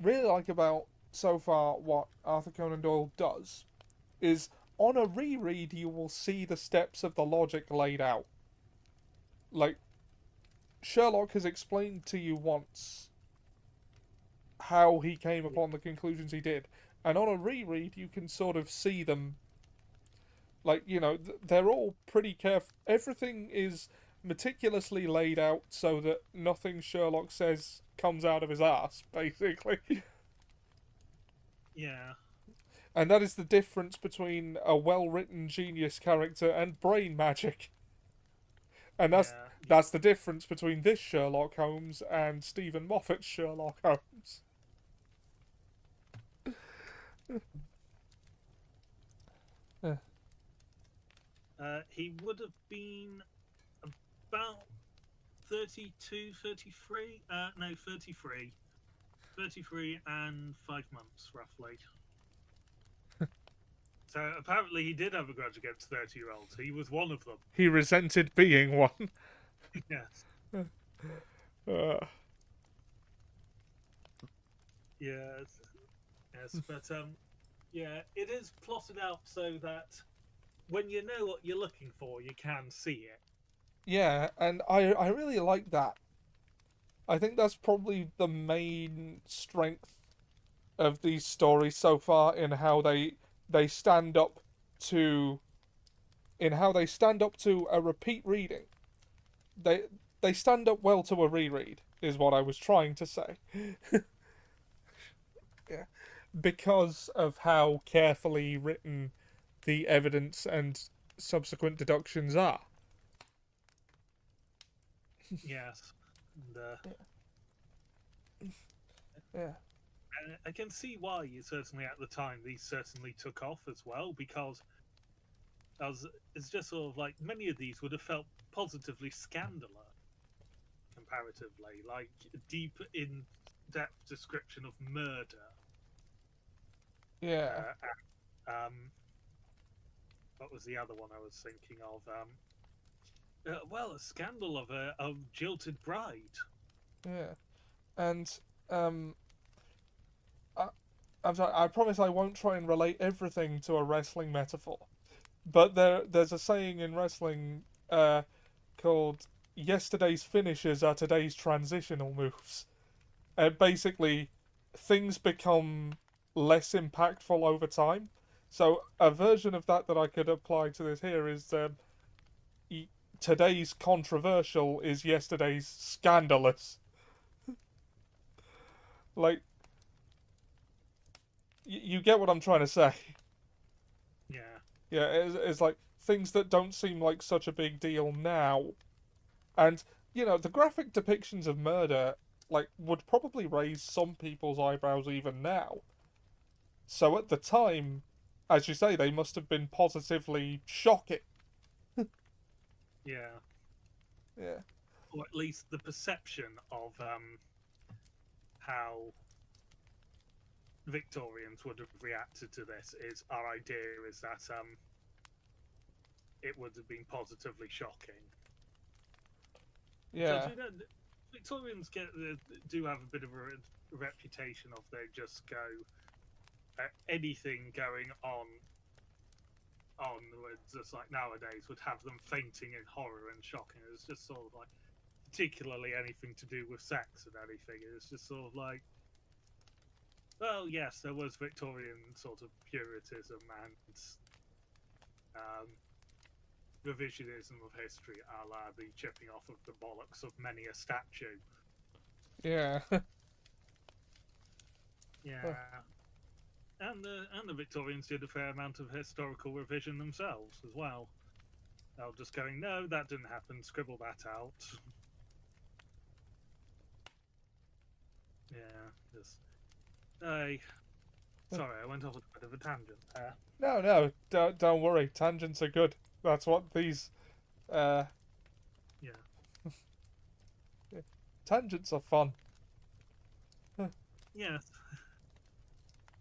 really like about so far what Arthur Conan Doyle does is on a reread you will see the steps of the logic laid out. Like, Sherlock has explained to you once how he came upon the conclusions he did, and on a reread you can sort of see them. Like, you know, they're all pretty careful. Everything is meticulously laid out so that nothing Sherlock says comes out of his ass, basically. Yeah. And that is the difference between a well-written genius character and brain magic. And Yeah. that's the difference between this Sherlock Holmes and Stephen Moffat's Sherlock Holmes. He would have been about 32, 33. No, 33. 33 and 5 months, roughly. So apparently he did have a grudge against 30-year-olds. He was one of them. He resented being one. Yes. Uh, Yes. Yes, but yeah, it is plotted out so that when you know what you're looking for, you can see it. yeah, and I really like that. I think that's probably the main strength of these stories so far in how they stand up to a repeat reading. They they stand up well to a reread is what I was trying to say. Yeah. Because of how carefully written the evidence and subsequent deductions are. Yes. And, Yeah. and I can see why, certainly at the time, these certainly took off as well, because it's just sort of like many of these would have felt positively scandalous comparatively, like deep in-depth description of murder. Yeah. What was the other one I was thinking of? Well, a scandal of a jilted bride. Yeah. And I, I'm sorry, I promise I won't try and relate everything to a wrestling metaphor. But there's a saying in wrestling called "Yesterday's finishes are today's transitional moves." And basically, things become less impactful over time. So a version of that I could apply to this here is today's controversial is yesterday's scandalous. Like, you get what I'm trying to say. Yeah. Yeah, it's like things that don't seem like such a big deal now. And, the graphic depictions of murder, like, would probably raise some people's eyebrows even now. So at the time, as you say, they must have been positively shocking. Yeah. Yeah. Or at least the perception of how Victorians would have reacted to this is our idea is that it would have been positively shocking. Yeah. Because, Victorians do have a bit of a reputation of they just go anything going on just like nowadays would have them fainting in horror and shocking. It's just sort of like, particularly anything to do with sex and anything. It's just sort of like, well, yes, there was Victorian sort of puritanism and revisionism of history, a la the chipping off of the bollocks of many a statue. Yeah. Yeah. And the Victorians did a fair amount of historical revision themselves as well. They're just going, no, that didn't happen, scribble that out. Yeah, just... sorry, I went off a bit of a tangent there. No, don't worry. Tangents are good. That's what these. Yeah. Tangents are fun. Yes.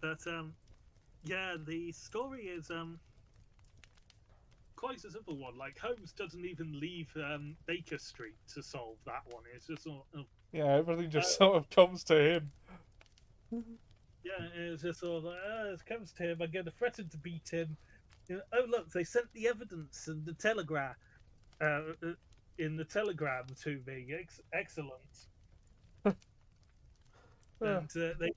But yeah, the story is quite a simple one. Like Holmes doesn't even leave Baker Street to solve that one. It's just sort of, Yeah, everything just sort of comes to him. yeah, it's just sort of like, it comes to him. I'm going to threaten to beat him. Oh look, they sent the evidence and the telegram in the telegram to me. Excellent. And they.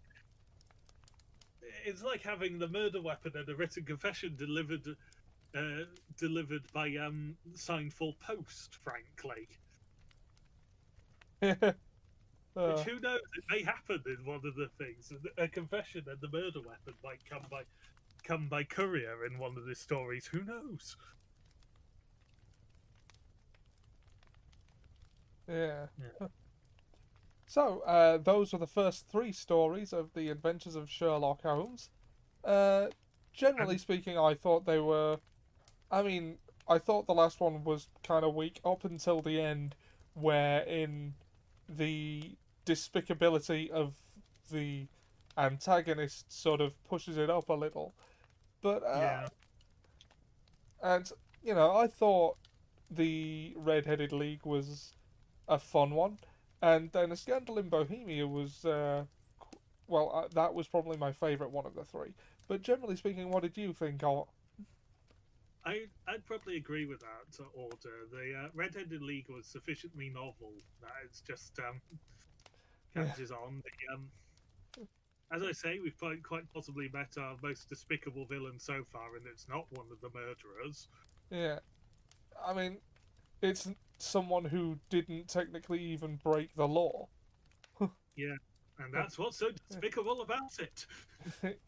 It's like having the murder weapon and a written confession delivered delivered by signful post, frankly. Which, uh, who knows? It may happen in one of the things. A confession and the murder weapon might come by courier in one of the stories. Who knows? yeah. Yeah. So, those were the first three stories of the Adventures of Sherlock Holmes. Generally And speaking, I thought they were. I mean, I thought the last one was kind of weak up until the end, wherein the despicability of the antagonist sort of pushes it up a little. But yeah, and I thought the Red-Headed League was a fun one, and then A Scandal in Bohemia was that was probably my favourite one of the three. But generally speaking, what did you think of? I'd probably agree with that order. The Red-Headed League was sufficiently novel that it's just Yeah, catches on. As I say, we've quite possibly met our most despicable villain so far, and it's not one of the murderers. yeah. I mean, it's someone who didn't technically even break the law. Yeah, and that's what's so despicable about it.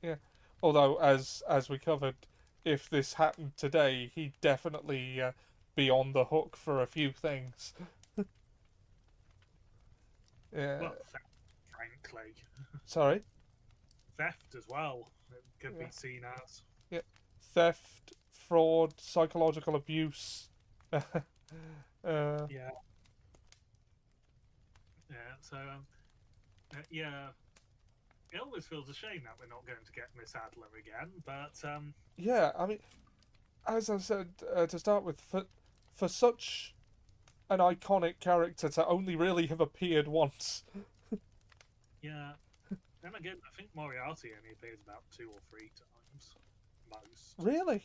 Yeah. Although, as we covered, if this happened today, he'd definitely be on the hook for a few things. Yeah. Well, theft, frankly, Sorry. theft as well. It could Yeah. be seen as. Yeah. Theft, fraud, psychological abuse. Yeah, yeah. So, yeah, it always feels a shame that we're not going to get Miss Adler again. But Yeah. I mean, as I said to start with, for such an iconic character to only really have appeared once. yeah. Then again, I think Moriarty only appears about 2 or 3 times, most. Really?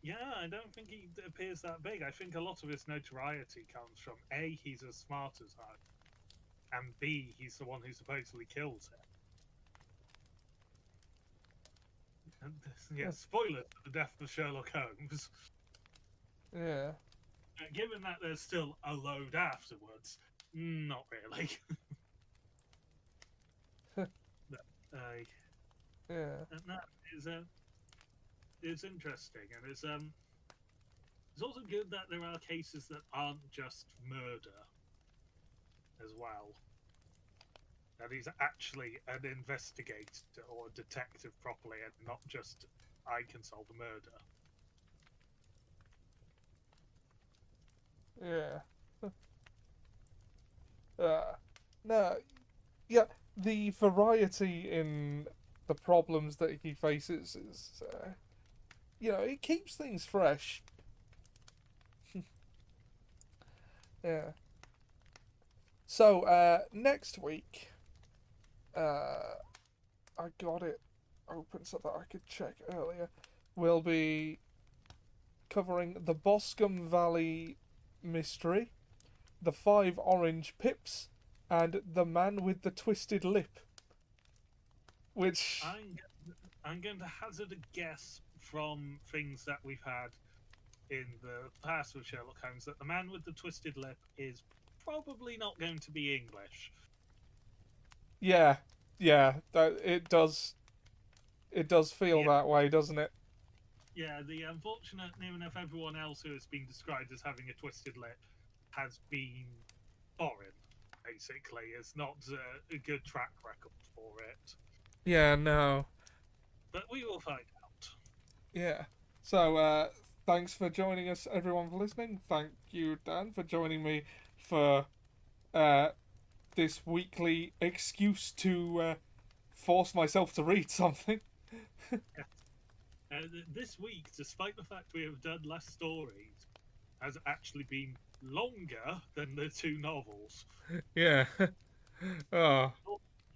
Yeah, I don't think he appears that big. I think a lot of his notoriety comes from A, he's as smart as her, and B, he's the one who supposedly kills him. And, yeah, spoilers for the death of Sherlock Holmes. Yeah. Given that there's still a load afterwards, not really. But, Yeah. and that is interesting, and it's also good that there are cases that aren't just murder as well. That he's actually an investigator or a detective properly, and not just I can solve a murder. Yeah. No. Yeah. The variety in the problems that he faces is, it keeps things fresh. Yeah. So, next week, I got it open so that I could check earlier. We'll be covering the Boscombe Valley mystery, the 5 orange pips, and the man with the twisted lip. Which, I'm going to hazard a guess from things that we've had in the past with Sherlock Holmes that the man with the twisted lip is probably not going to be English. yeah, it does feel Yeah, that way, doesn't it? yeah. The unfortunate, near enough everyone else who has been described as having a twisted lip has been foreign. Basically, it's not a good track record for it. Yeah, no. But we will find out. Yeah. So, thanks for joining us, everyone, for listening. Thank you, Dan, for joining me for uh, this weekly excuse to force myself to read something. This week, despite the fact we have done less stories, has actually been longer than the 2 novels. Yeah. Oh,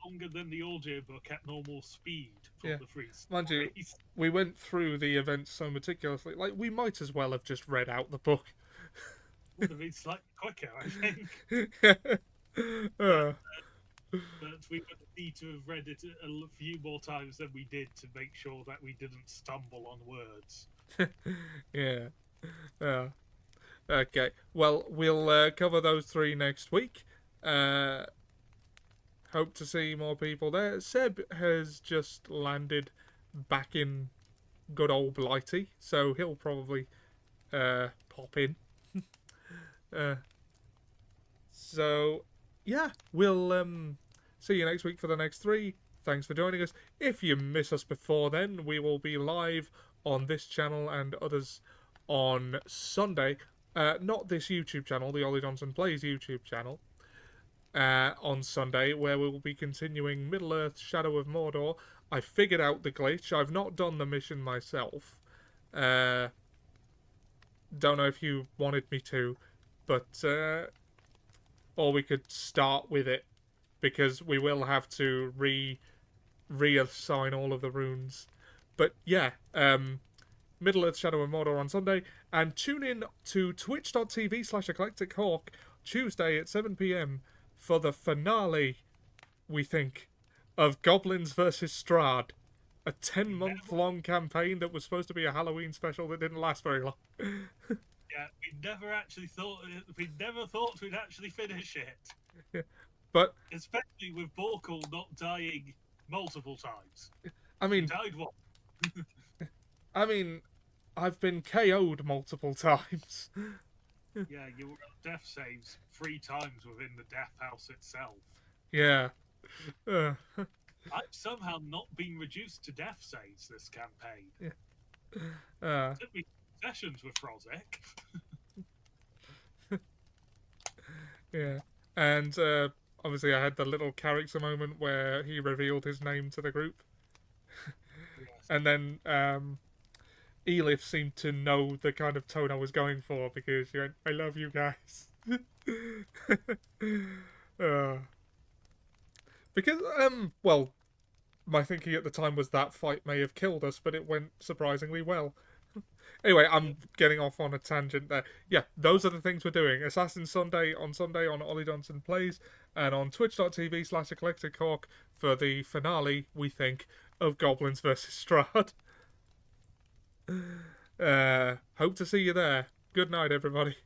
Longer than the audiobook at normal speed for yeah. the 3 Mind you, stories. we went through the events so meticulously. Like, we might as well have just read out the book. Would have been slightly quicker, I think. uh, But we wouldn't need to have read it a few more times than we did to make sure that we didn't stumble on words. Yeah. Okay. Well, we'll cover those 3 next week. Hope to see more people there. Seb has just landed back in good old Blighty, so he'll probably pop in. So, yeah, we'll see you next week for the next 3. Thanks for joining us. If you miss us before then, we will be live on this channel and others on Sunday. Not this YouTube channel, the Ollie Johnson Plays YouTube channel. On Sunday, where we will be continuing Middle-earth Shadow of Mordor. I figured out the glitch. I've not done the mission myself. Don't know if you wanted me to, but or we could start with it, because we will have to reassign all of the runes. But yeah, Middle-earth Shadow of Mordor on Sunday, and tune in to twitch.tv/eclectichawk Tuesday at 7 p.m. for the finale, we think, of Goblins vs. Strahd. A 10-month-long campaign that was supposed to be a Halloween special that didn't last very long. Yeah, we never thought we'd actually finish it. Yeah. But especially with Borkul not dying multiple times. I mean, he died once. I mean, I've been KO'd multiple times. Yeah, you were on death saves 3 times within the death house itself. Yeah. I've somehow not been reduced to death saves this campaign. Yeah. It took me sessions with Frozek. Yeah. And obviously I had the little character moment where he revealed his name to the group. Yes. And then Elif seemed to know the kind of tone I was going for, because she went, "I love you guys." Because, well, my thinking at the time was that fight may have killed us, but it went surprisingly well. Anyway, I'm getting off on a tangent there. Yeah, those are the things we're doing. Assassin Sunday on Ollie Johnson Plays, and on twitch.tv/eclectichawk for the finale, we think, of Goblins vs. Strahd. Hope to see you there. Good night, everybody.